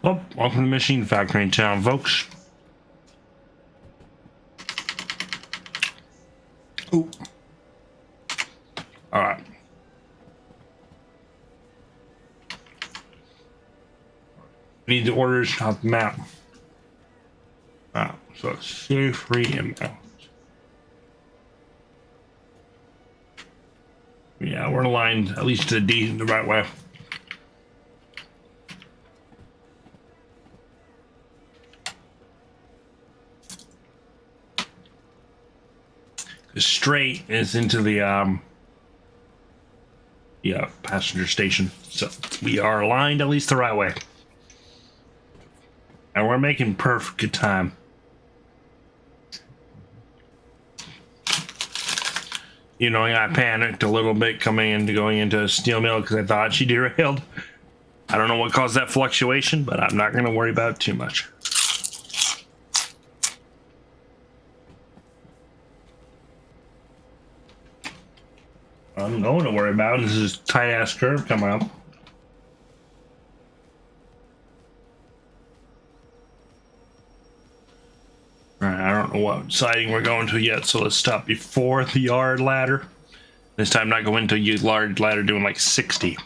Oh, welcome to Machine Factory in town, folks. Ooh. All right. We need the orders, not the map. So it's C3 inbound. Yeah, we're aligned at least to the D the right way. The straight is into the passenger station. So we are aligned at least the right way. And we're making perfect good time. You know, I panicked a little bit going into a steel mill because I thought she derailed. I don't know what caused that fluctuation, but I'm not going to worry about it too much. I'm going to worry about is this tight ass curve coming up. Alright, I don't know what siding we're going to yet, so let's stop before the yard ladder. This time not go into a large ladder doing like 60.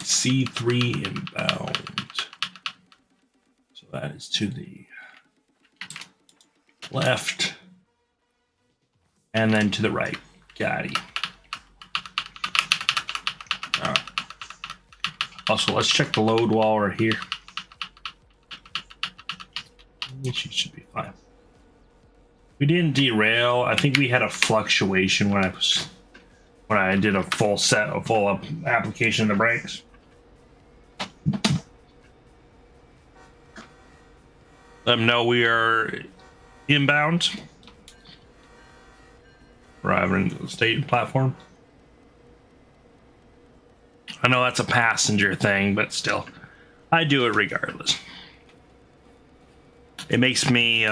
C3 inbound. So that is to the left and then to the right. Got it. All right. Also, let's check the load while we're here. She should be fine. We didn't derail. I think we had a fluctuation when I did a full application of the brakes. Let them know we are inbound. Arriving at the state platform. I know that's a passenger thing, but still, I do it regardless. It makes me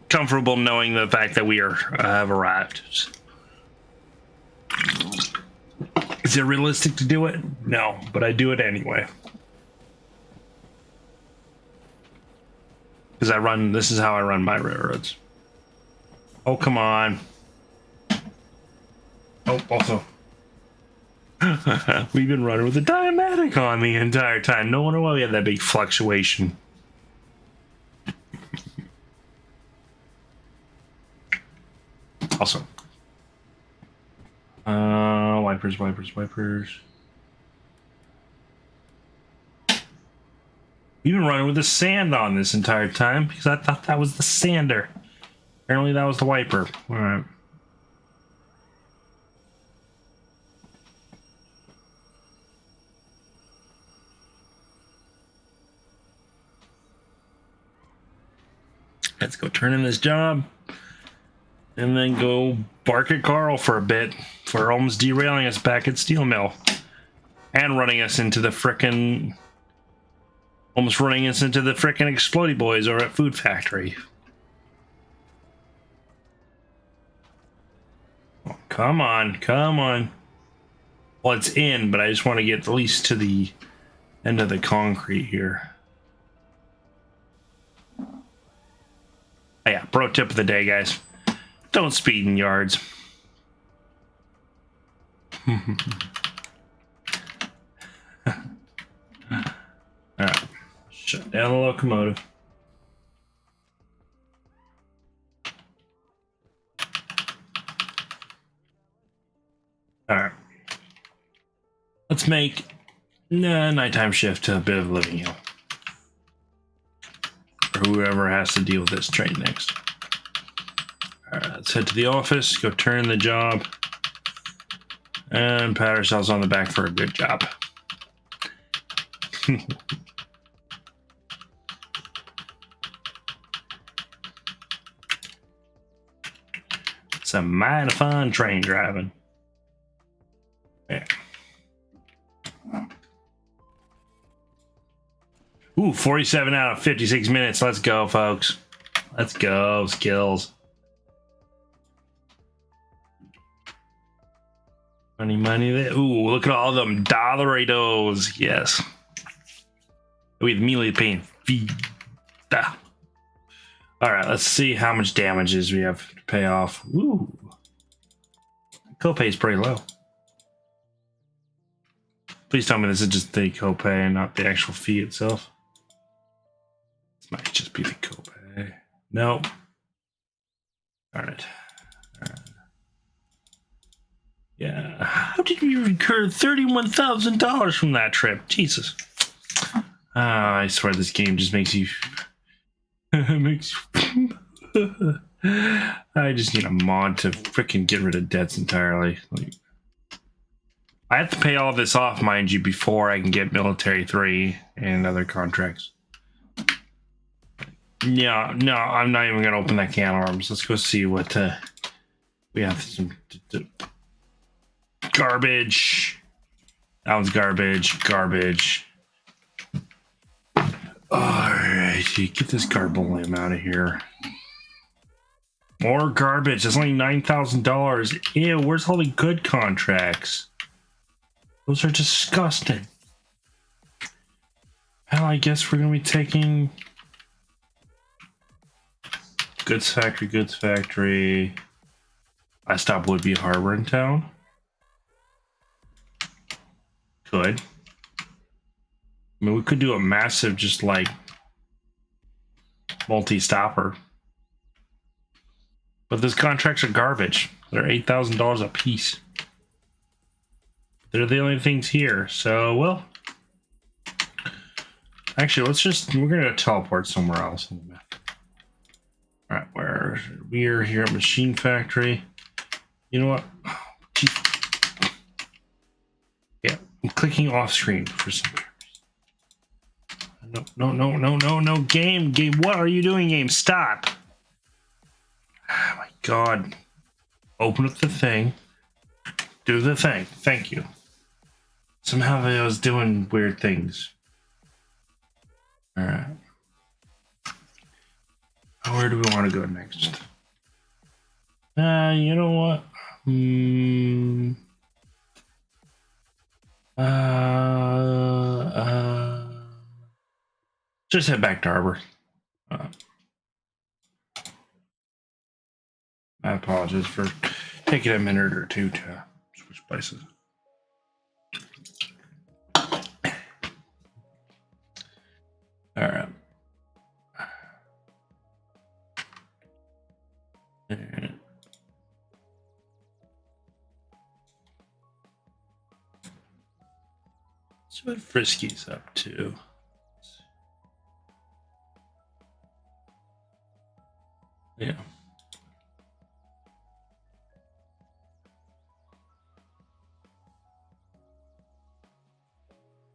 comfortable knowing the fact that we have arrived. Is it realistic to do it? No, but I do it anyway. Because this is how I run my railroads. Oh, come on. Oh, also. We've been running with a Diamatic on the entire time. No wonder why we had that big fluctuation. Also. Wipers. We've been running with the sand on this entire time because I thought that was the sander. Apparently that was the wiper. All right. Let's go turn in this job and then go bark at Carl for a bit for almost derailing us back at Steel Mill and running us into the frickin' Explodey Boys over at Food Factory. Oh, come on. Well, it's in, but I just want to get at least to the end of the concrete here. Oh, yeah, pro tip of the day, guys. Don't speed in yards. Alright. Shut down the locomotive. Alright. Let's make nighttime shift to a bit of Living Hill. For whoever has to deal with this train next. Alright, let's head to the office, go turn the job, and pat ourselves on the back for a good job. It's a mighty fun train driving. Yeah. 47 out of 56 minutes. Let's go, folks. Let's go, skills. Money there. Ooh, look at all them dollaritos. Yes. With immediately paying fee. All right, let's see how much damages we have to pay off. Ooh. Copay is pretty low. Please tell me this is just the copay and not the actual fee itself. This might just be the copay. Nope. Darn it. Yeah. How did we incur $31,000 from that trip? Jesus. I swear this game just makes you. makes you. I just need a mod to freaking get rid of debts entirely. Like, I have to pay all this off, mind you, before I can get military 3 and other contracts. Yeah, no, I'm not even gonna open that can of worms. Let's go see what we have. Some garbage. That one's garbage. Garbage. Alright, get this garbolam out of here. More garbage. That's only $9,000. Ew, where's all the good contracts? Those are disgusting. Hell, I guess we're gonna be taking goods factory. I stop Woodby Harbor in town. Could. I mean, we could do a massive, just like multi-stopper. But those contracts are garbage. They're $8,000 a piece. They're the only things here. So, well, actually, we're gonna teleport somewhere else on the map. All right, we're here at Machine Factory. You know what? Yeah, I'm clicking off screen for some reason. No, game, what are you doing, game? Stop. Oh my God. Open up the thing. Do the thing. Thank you. Somehow I was doing weird things. All right. Where do we want to go next? You know what? Just head back to Harbor. I apologize for taking a minute or two to switch places. All right. And see what Frisky's up to. Yeah.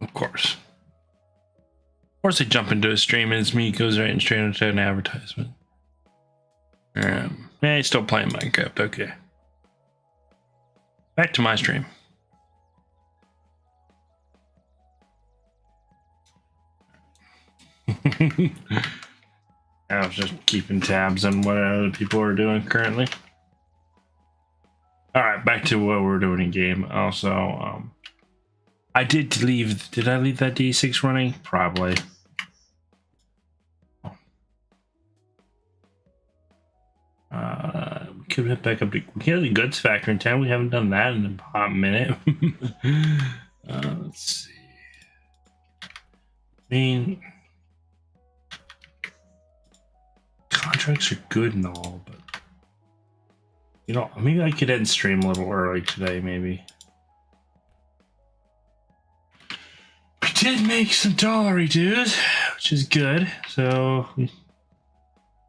Of course. Of course, I jump into a stream and it's me goes right and straight into an advertisement. Yeah, he's still playing Minecraft. Okay. Back to my stream. I was just keeping tabs on what other people are doing currently. All right, back to what we're doing in game. Also, I did leave. Did I leave that D6 running? Probably. We could hit back up. We have the goods factory in town. We haven't done that in a hot minute. Let's see. I mean, contracts are good and all, but you know, maybe I could end stream a little early today. Maybe. We did make some dollary dues, which is good. So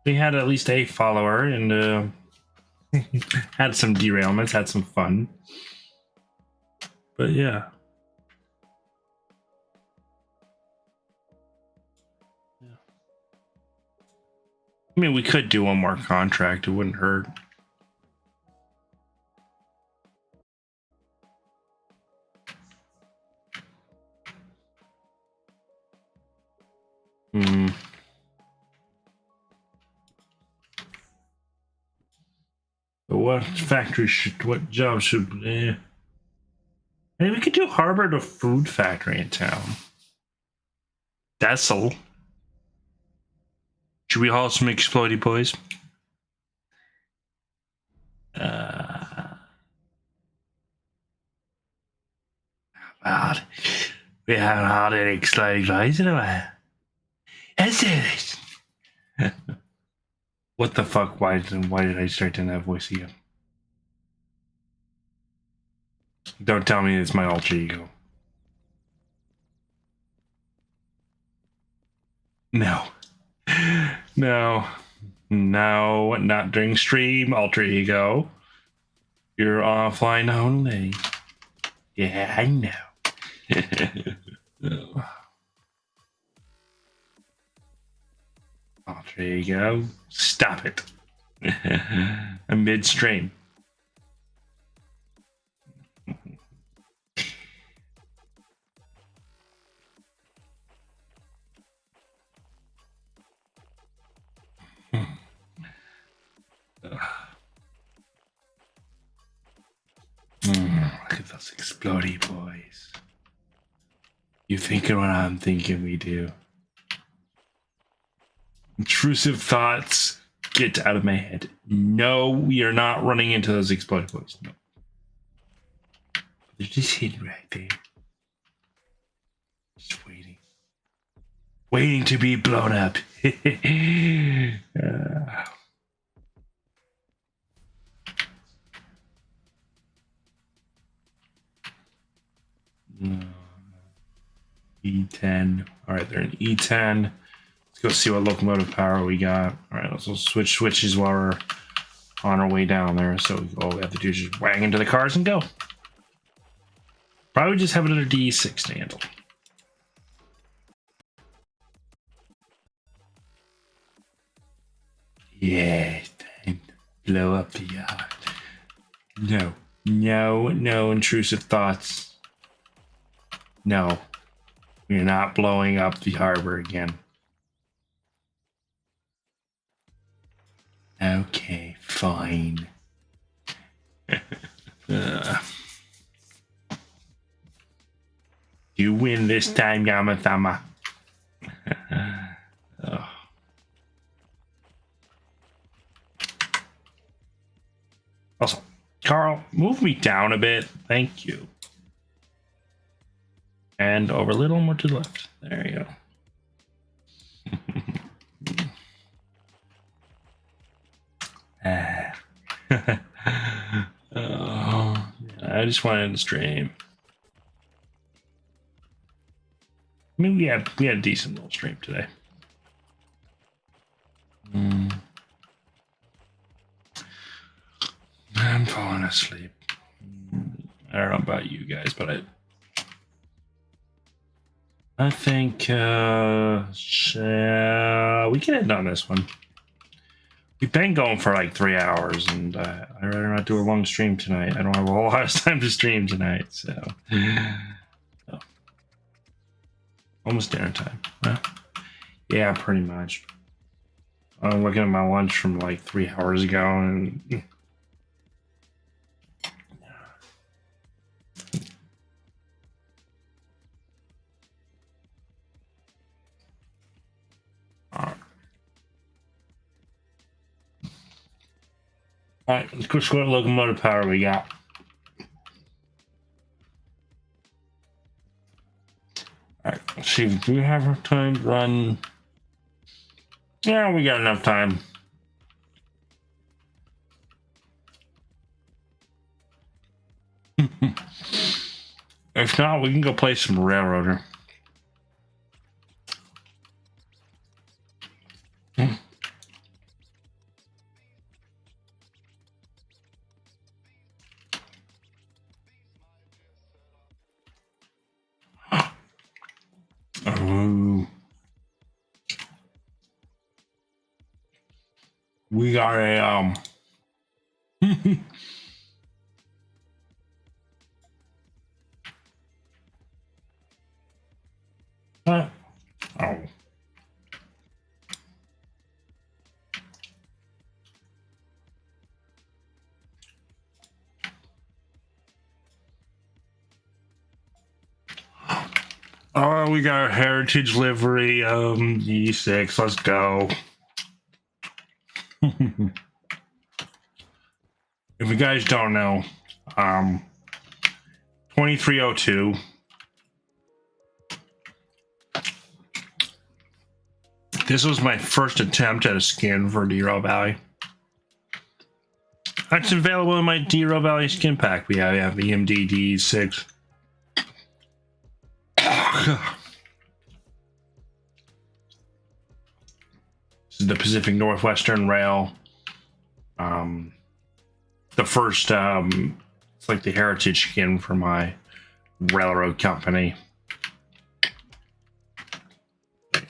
we had at least a follower and had some derailments, had some fun. But yeah. I mean, we could do one more contract. It wouldn't hurt. what factory should, what job should, maybe we could do harbor to food factory in town. Dessel. Should we haul some explodey boys? God, we haven't hauled any explodey boys in a while. That's it. What the fuck? Why did I start doing that voice again? Don't tell me it's my alter ego. No. No. No, not during stream, alter ego. You're offline only. Yeah, I know. Alter ego. Stop it. I'm midstream. Look at those explodey boys. You thinking what I'm thinking we do. Intrusive thoughts. Get out of my head. No, we are not running into those explodey boys. No. They're just hidden right there. Just waiting. Waiting to be blown up. E10. All right, they're in E10. Let's go see what locomotive power we got. All right, let's switch switches while we're on our way down there. So all we have to do is just wang into the cars and go. Probably just have another D6 to handle. Yeah, time to blow up the yard. No intrusive thoughts. No, we're not blowing up the harbor again. Okay, fine. You win this time, Yamatama. Oh. Also, Carl, move me down a bit. Thank you. And over a little more to the left. There you go. Oh, I just wanted to stream. I mean, we had a decent little stream today. I'm falling asleep. I don't know about you guys, but I think we can end on this one. We've been going for like 3 hours, and I'd rather not do a long stream tonight. I don't have a whole lot of time to stream tonight, so almost dinner time. Huh? Yeah, pretty much. I'm looking at my lunch from like 3 hours ago, and all right, let's go see what locomotive power we got. All right, let's see. Do we have enough time to run? Yeah, we got enough time. If not, we can go play some Railroader. Oh. We got a oh. Oh, we got our heritage livery, E6. Let's go. If you guys don't know, 2302. This was my first attempt at a skin for Derail Valley. That's available in my Derail Valley skin pack. We have EMD D6. This is the Pacific Northwestern Rail. The first, it's like the heritage skin for my railroad company. A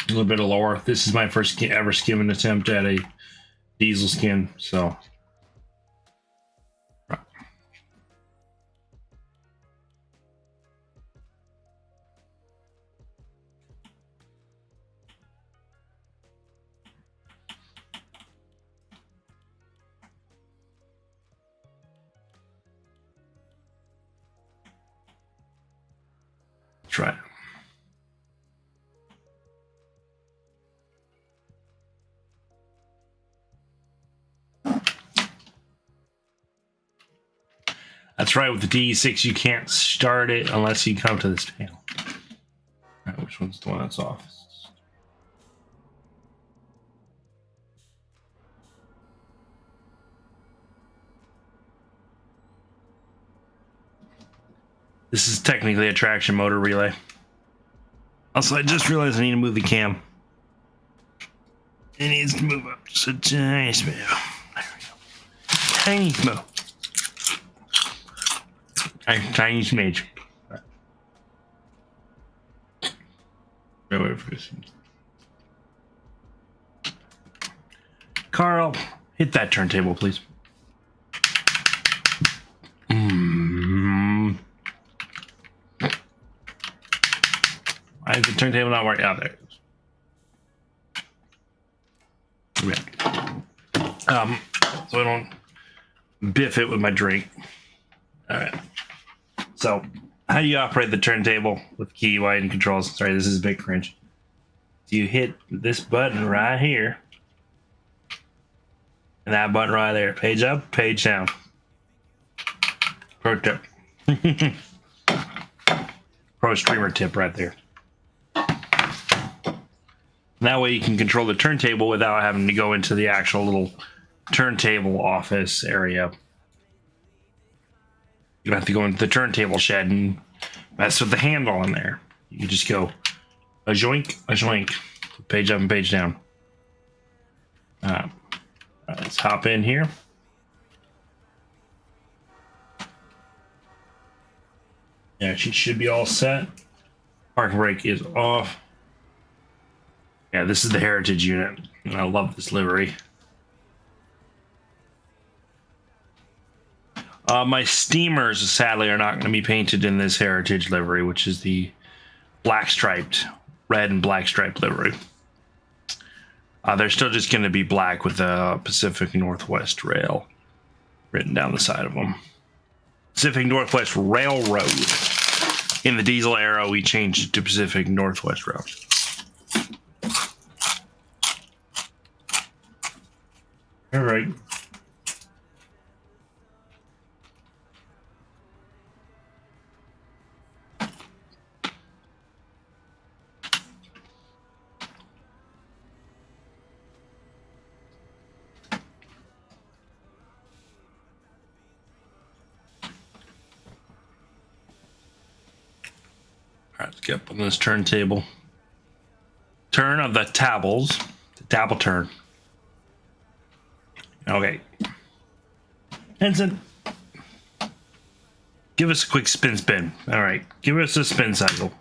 little bit of lore. This is my first ever skimming attempt at a diesel skin, so. That's right. That's right, with the DE6, you can't start it unless you come to this panel. All right, which one's the one that's off? This is technically a traction motor relay. Also, I just realized I need to move the cam. It needs to move up just a tiny smidge. There we go. Tiny smidge. Tiny smidge. Wait for this. Carl, hit that turntable, please. Why is the turntable not working? Oh, there it is. Okay. So I don't biff it with my drink. All right. So, how do you operate the turntable with key, white, and controls? Sorry, this is a bit cringe. So you hit this button right here, and that button right there. Page up, page down. Pro tip. Pro streamer tip right there. That way you can control the turntable without having to go into the actual little turntable office area. You don't have to go into the turntable shed and mess with the handle in there. You just go a joink, page up and page down. Let's hop in here. Yeah, she should be all set. Parking brake is off. Yeah, this is the heritage unit. And I love this livery. My steamers, sadly, are not going to be painted in this heritage livery, which is the black striped, red and black striped livery. They're still just going to be black with the Pacific Northwest Rail written down the side of them. Pacific Northwest Railroad. In the diesel era, we changed it to Pacific Northwest Rail. All right. All right, let's get up on this turntable. Turn of the tables. The table turn. Okay. Ensign. Give us a quick spin. All right. Give us a spin cycle.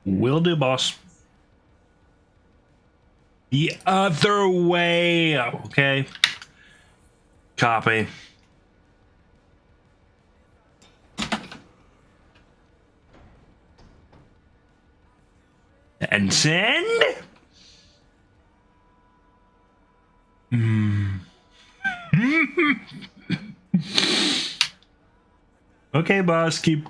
Will do, boss. The other way. Okay. Copy. And send. Okay, boss, keep.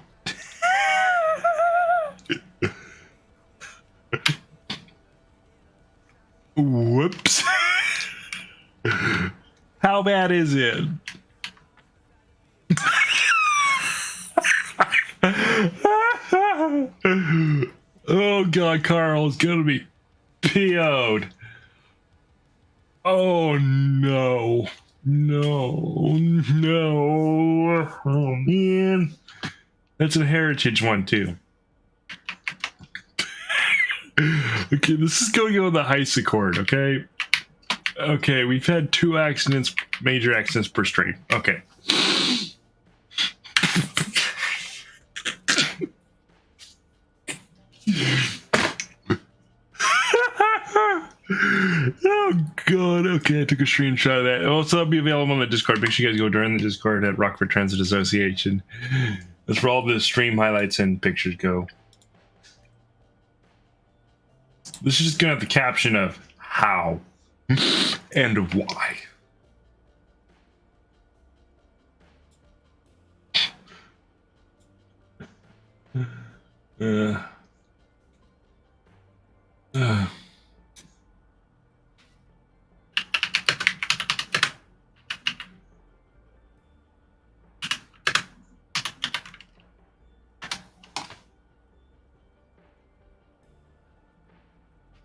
Whoops. How bad is it? Oh god, Carl is gonna be PO'd. Oh no. No. No. Oh man. That's a heritage one too. Okay, this is going on the heist accord, okay? Okay, we've had 2 accidents, major accidents per stream. Okay. Oh god, okay, I took a screenshot of that. Also, that'll be available on the Discord. Make sure you guys go join the Discord at Rockford Transit Association. That's where all the stream highlights and pictures go. This is just gonna have the caption of how and why. Uh, uh.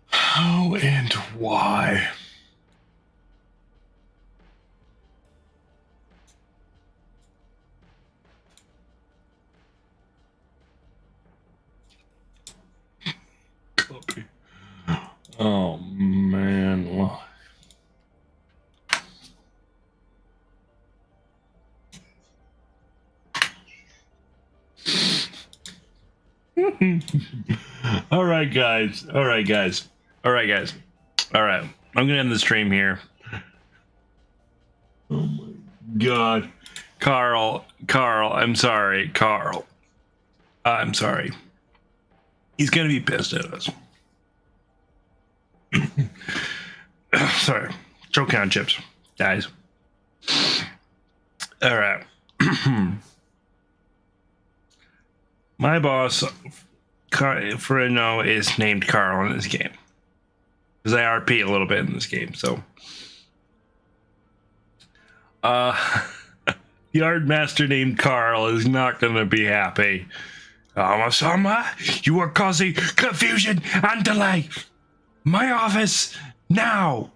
How and why? Copy. Oh man. Well. All right, guys. All right, guys. All right, guys. All right. I'm gonna end the stream here. Oh my god, Carl. I'm sorry, Carl. I'm sorry. He's gonna be pissed at us. Sorry. Choke on chips, guys. All right. My boss, for no, is named Carl in this game. Because I RP a little bit in this game, so. Yard master named Carl is not gonna be happy. Sama, you are causing confusion and delay. My office now.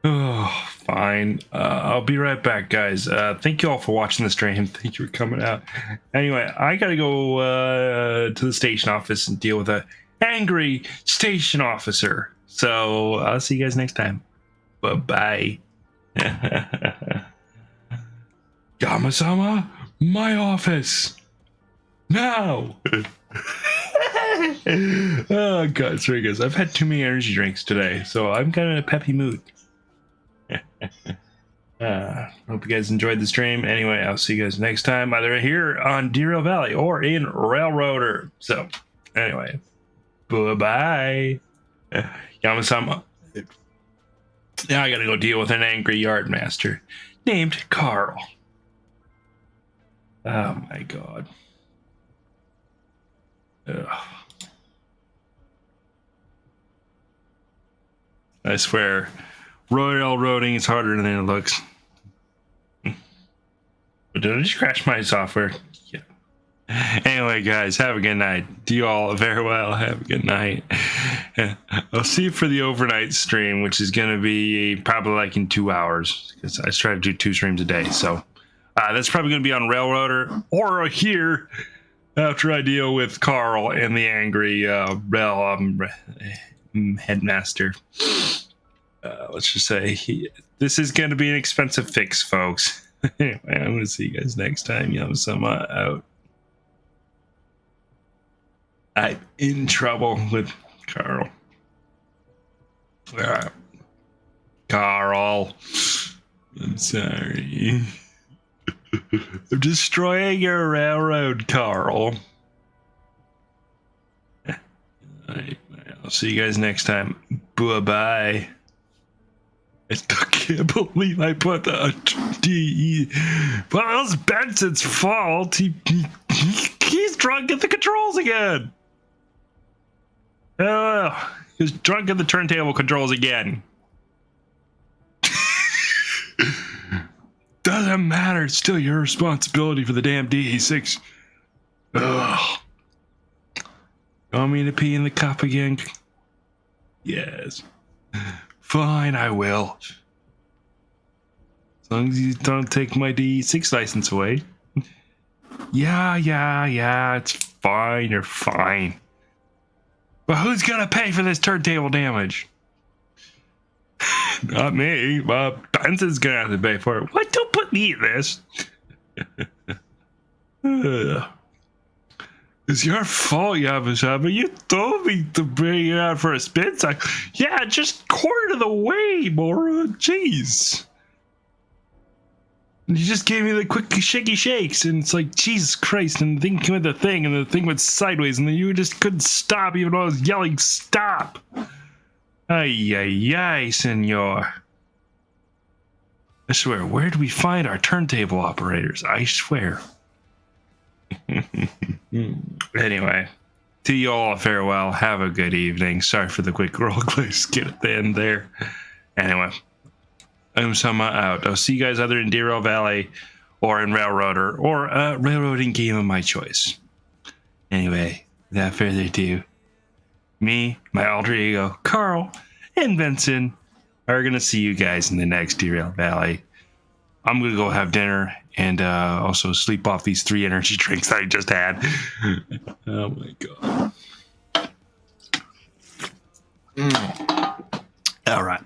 Oh, fine. I'll be right back, guys. Thank you all for watching the stream. Thank you for coming out. Anyway, I gotta go to the station office and deal with a angry station officer. So I'll see you guys next time. Bye-bye. Yama-sama, my office now. Oh god, sorry guys. I've had too many energy drinks today, so I'm kind of in a peppy mood. Hope you guys enjoyed the stream. Anyway, I'll see you guys next time, either here on Derail Valley or in Railroader. So, anyway, bye-bye. Yama-sama. Now I gotta go deal with an angry yard master named Carl. Oh my god. Ugh. I swear, railroading is harder than it looks. Did I just crash my software? Yeah. Anyway, guys, have a good night. Do you all very well. Have a good night. I'll see you for the overnight stream, which is going to be probably like in 2 hours, because I try to do 2 streams a day. So that's probably going to be on Railroader or here after I deal with Carl and the angry headmaster. Let's just say this is going to be an expensive fix, folks. Anyway, I'm going to see you guys next time. Yama-sama out. I'm in trouble with Carl. Carl. I'm sorry. I'm destroying your railroad, Carl. Alright, I'll see you guys next time. Bye-bye. I still can't believe I put the DE. Well, it was Benson's fault. He's drunk at the controls again. He's drunk at the turntable controls again. Doesn't matter. It's still your responsibility for the damn DE6. Ugh. Want me to pee in the cup again? Yes. Fine, I will. As long as you don't take my DE6 license away. Yeah, it's fine, you're fine. But who's gonna pay for this turntable damage? Not me. Benson's gonna have to pay for it. What? Don't put me in this. It's your fault, Yabba. You told me to bring you out for a spin cycle. Yeah, just quarter of the way, Mora. Jeez. You just gave me the quick shaky shakes, and it's like, Jesus Christ, and the thing came with the thing, and the thing went sideways, and then you just couldn't stop even though I was yelling, stop! Ay, senor. I swear, where do we find our turntable operators? I swear. Anyway, to you all, farewell. Have a good evening. Sorry for the quick roleplay skit at the end there. Anyway, I'm Sama out. I'll see you guys either in Derail Valley or in Railroader or a railroading game of my choice. Anyway, without further ado, me, my alter ego, Carl, and Benson are going to see you guys in the next Derail Valley. I'm going to go have dinner and also sleep off these 3 energy drinks I just had. Oh my God. All right.